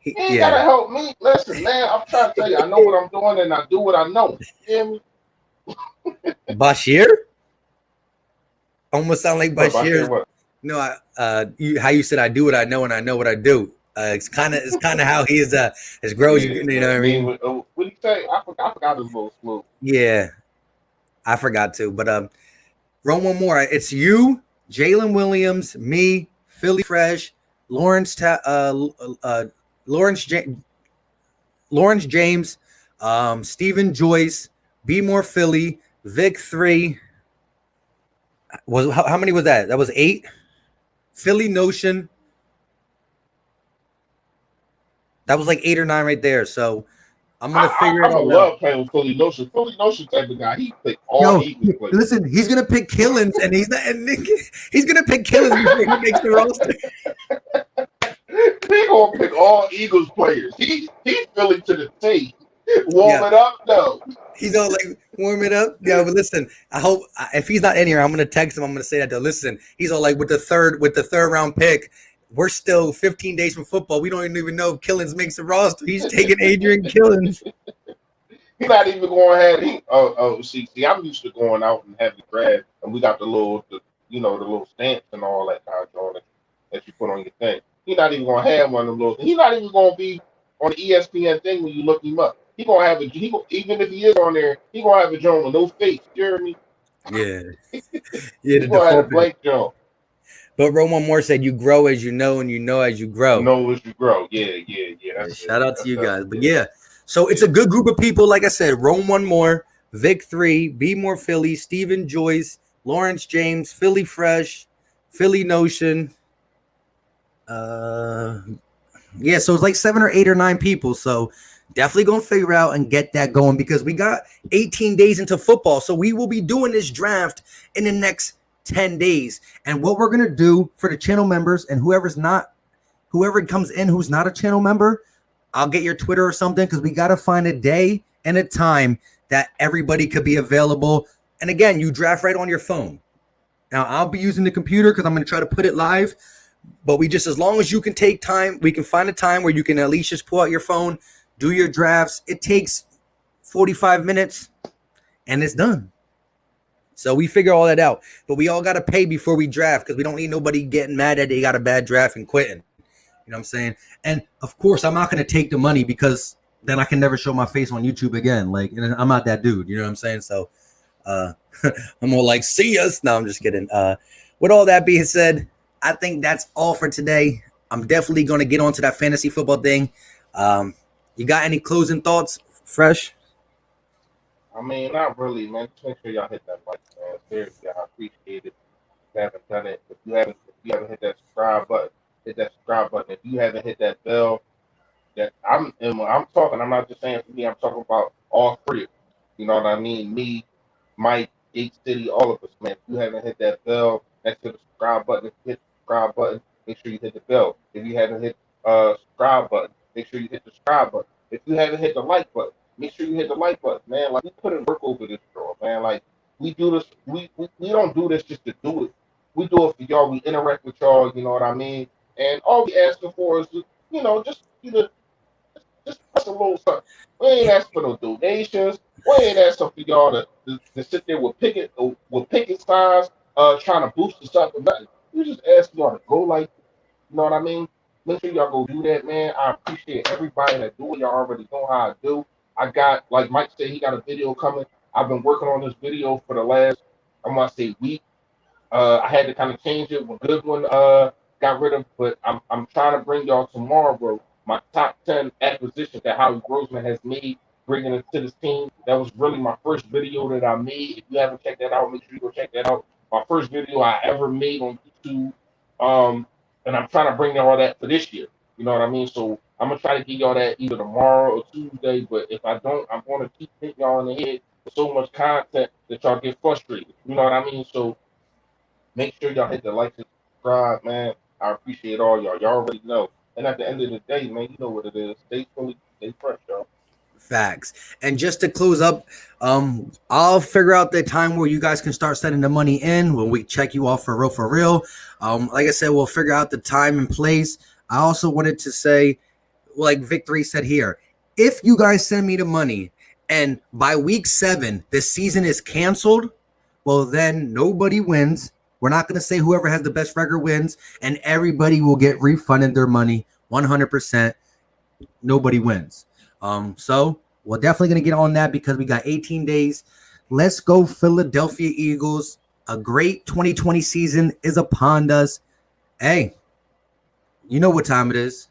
You ain't Yeah, gotta help me. Listen, man. I'm trying to tell you. I know what I'm doing, and I do what I know. You hear me? Bashir. Almost sound like What about Bashir. share what? No, how you said I do what I know and I know what I do. It's kind of how he is. As grows, Yeah. you know what I mean. What do you say? I forgot his little smooth. Yeah, I forgot to. But run one more. It's you, Jalen Williams, me, Philly Fresh, Lawrence, Lawrence, Lawrence James, Stephen Joyce, Be More Philly, Vic 3. Was how many was that? That was 8. Philly Notion. That was like 8 or 9 right there. So I'm gonna figure I it don't all out. love playing with Philly Notion. Philly Notion type of guy. He pick all Yo, Eagles players. listen, he's gonna pick Killins, and he's not. And he's gonna pick Killins before he makes the roster. He gonna pick all Eagles players. He's Philly to the T. Warm Yeah, it up though. he's all like warm it up. Yeah, but listen, I hope if he's not in here, I'm gonna text him. I'm gonna say that to listen. He's all like with the third round pick. We're still 15 days from football. We don't even know if Killins makes the roster. He's taking Adrian Killins. He's not even going to have. See. I'm used to going out and having the grad, and we got the little stamps and all that kind of joint that you put on your thing. He's not even going to have one of them little. He's not even going to be on the ESPN thing when you look him up. He gonna have a. Even if he is on there, he gonna have a joint with no face. You hear me? Yeah, yeah. He The gonna have a default. blank joint. But Roman Moore said, "You grow as you know, and you know as you grow." Know as you grow. Yeah. Yeah, That's shout out to you guys. But yeah. yeah, so it's a good group of people. Like I said, Rome one more, Vic 3, Be More Philly, Stephen Joyce, Lawrence James, Philly Fresh, Philly Notion. Yeah, so it's like 7 or 8 or 9 people. So definitely gonna figure out and get that going because we got 18 days into football. So we will be doing this draft in the next 10 days. And what we're gonna do for the channel members and whoever's not whoever comes in who's not a channel member, I'll get your Twitter or something, because we got to find a day and a time that everybody could be available. And again, you draft right on your phone. Now, I'll be using the computer because I'm going to try to put it live. But we just, as long as you can take time, we can find a time where you can at least just pull out your phone, do your drafts. It takes 45 minutes and it's done. So we figure all that out. But we all got to pay before we draft, because we don't need nobody getting mad that they got a bad draft and quitting. You know what I'm saying? And of course, I'm not going to take the money, because then I can never show my face on YouTube again. Like, I'm not that dude. You know what I'm saying? So I'm more like, see us. No, I'm just kidding. With all that being said, I think that's all for today. I'm definitely going to get onto that fantasy football thing. You got any closing thoughts, Fresh? I mean, not really, man. Just make sure y'all hit that like, man. Seriously, I appreciate it. If you haven't done it, if you haven't hit that subscribe button, hit that subscribe button. If you haven't hit that bell, that and when I'm talking, I'm not just saying for me. I'm talking about all three. You know what I mean? Me, Mike, Gate City, all of us, man. If you haven't hit that bell next to the subscribe button, if you hit the subscribe button, make sure you hit the bell. If you haven't hit subscribe button, make sure you hit the subscribe button. If you haven't hit the like button, make sure you hit the like button, man. Like, we put in work over this, bro, man. Like, we do this, we don't do this just to do it. We do it for y'all. We interact with y'all. You know what I mean? And all we asking for is, just you to just press a little something. We ain't asking for no donations. We ain't asking for y'all to sit there with picket signs, trying to boost us up or nothing. We just asking y'all to go like, you know what I mean? Make sure y'all go do that, man. I appreciate everybody that do it. Y'all already know how I do. I got, like Mike said, he got a video coming. I've been working on this video for the last, I'm gonna say, week. I had to kind of change it. One good one got rid of, but I'm trying to bring y'all tomorrow, bro. My top 10 acquisitions that Howie Grossman has made, bringing it to this team. That was really my first video that I made. If you haven't checked that out, make sure you go check that out. My first video I ever made on YouTube. And I'm trying to bring all that for this year. You know what I mean? So I'm gonna try to get y'all that either tomorrow or Tuesday. But if I don't, I'm gonna keep hitting y'all in the head with so much content that y'all get frustrated. You know what I mean? So make sure y'all hit the like and subscribe, man. I appreciate all y'all. Y'all already know. And at the end of the day, man, you know what it is. Stay fully, stay fresh, y'all. Facts. And just to close up, I'll figure out the time where you guys can start sending the money in when we check you off for real, for real. Like I said, we'll figure out the time and place. I also wanted to say, like Victory said here, if you guys send me the money and by week 7 the season is canceled, well, then nobody wins. We're not going to say whoever has the best record wins, and everybody will get refunded their money 100%. Nobody wins. So we're definitely going to get on that, because we got 18 days. Let's go, Philadelphia Eagles. A great 2020 season is upon us. Hey, you know what time it is.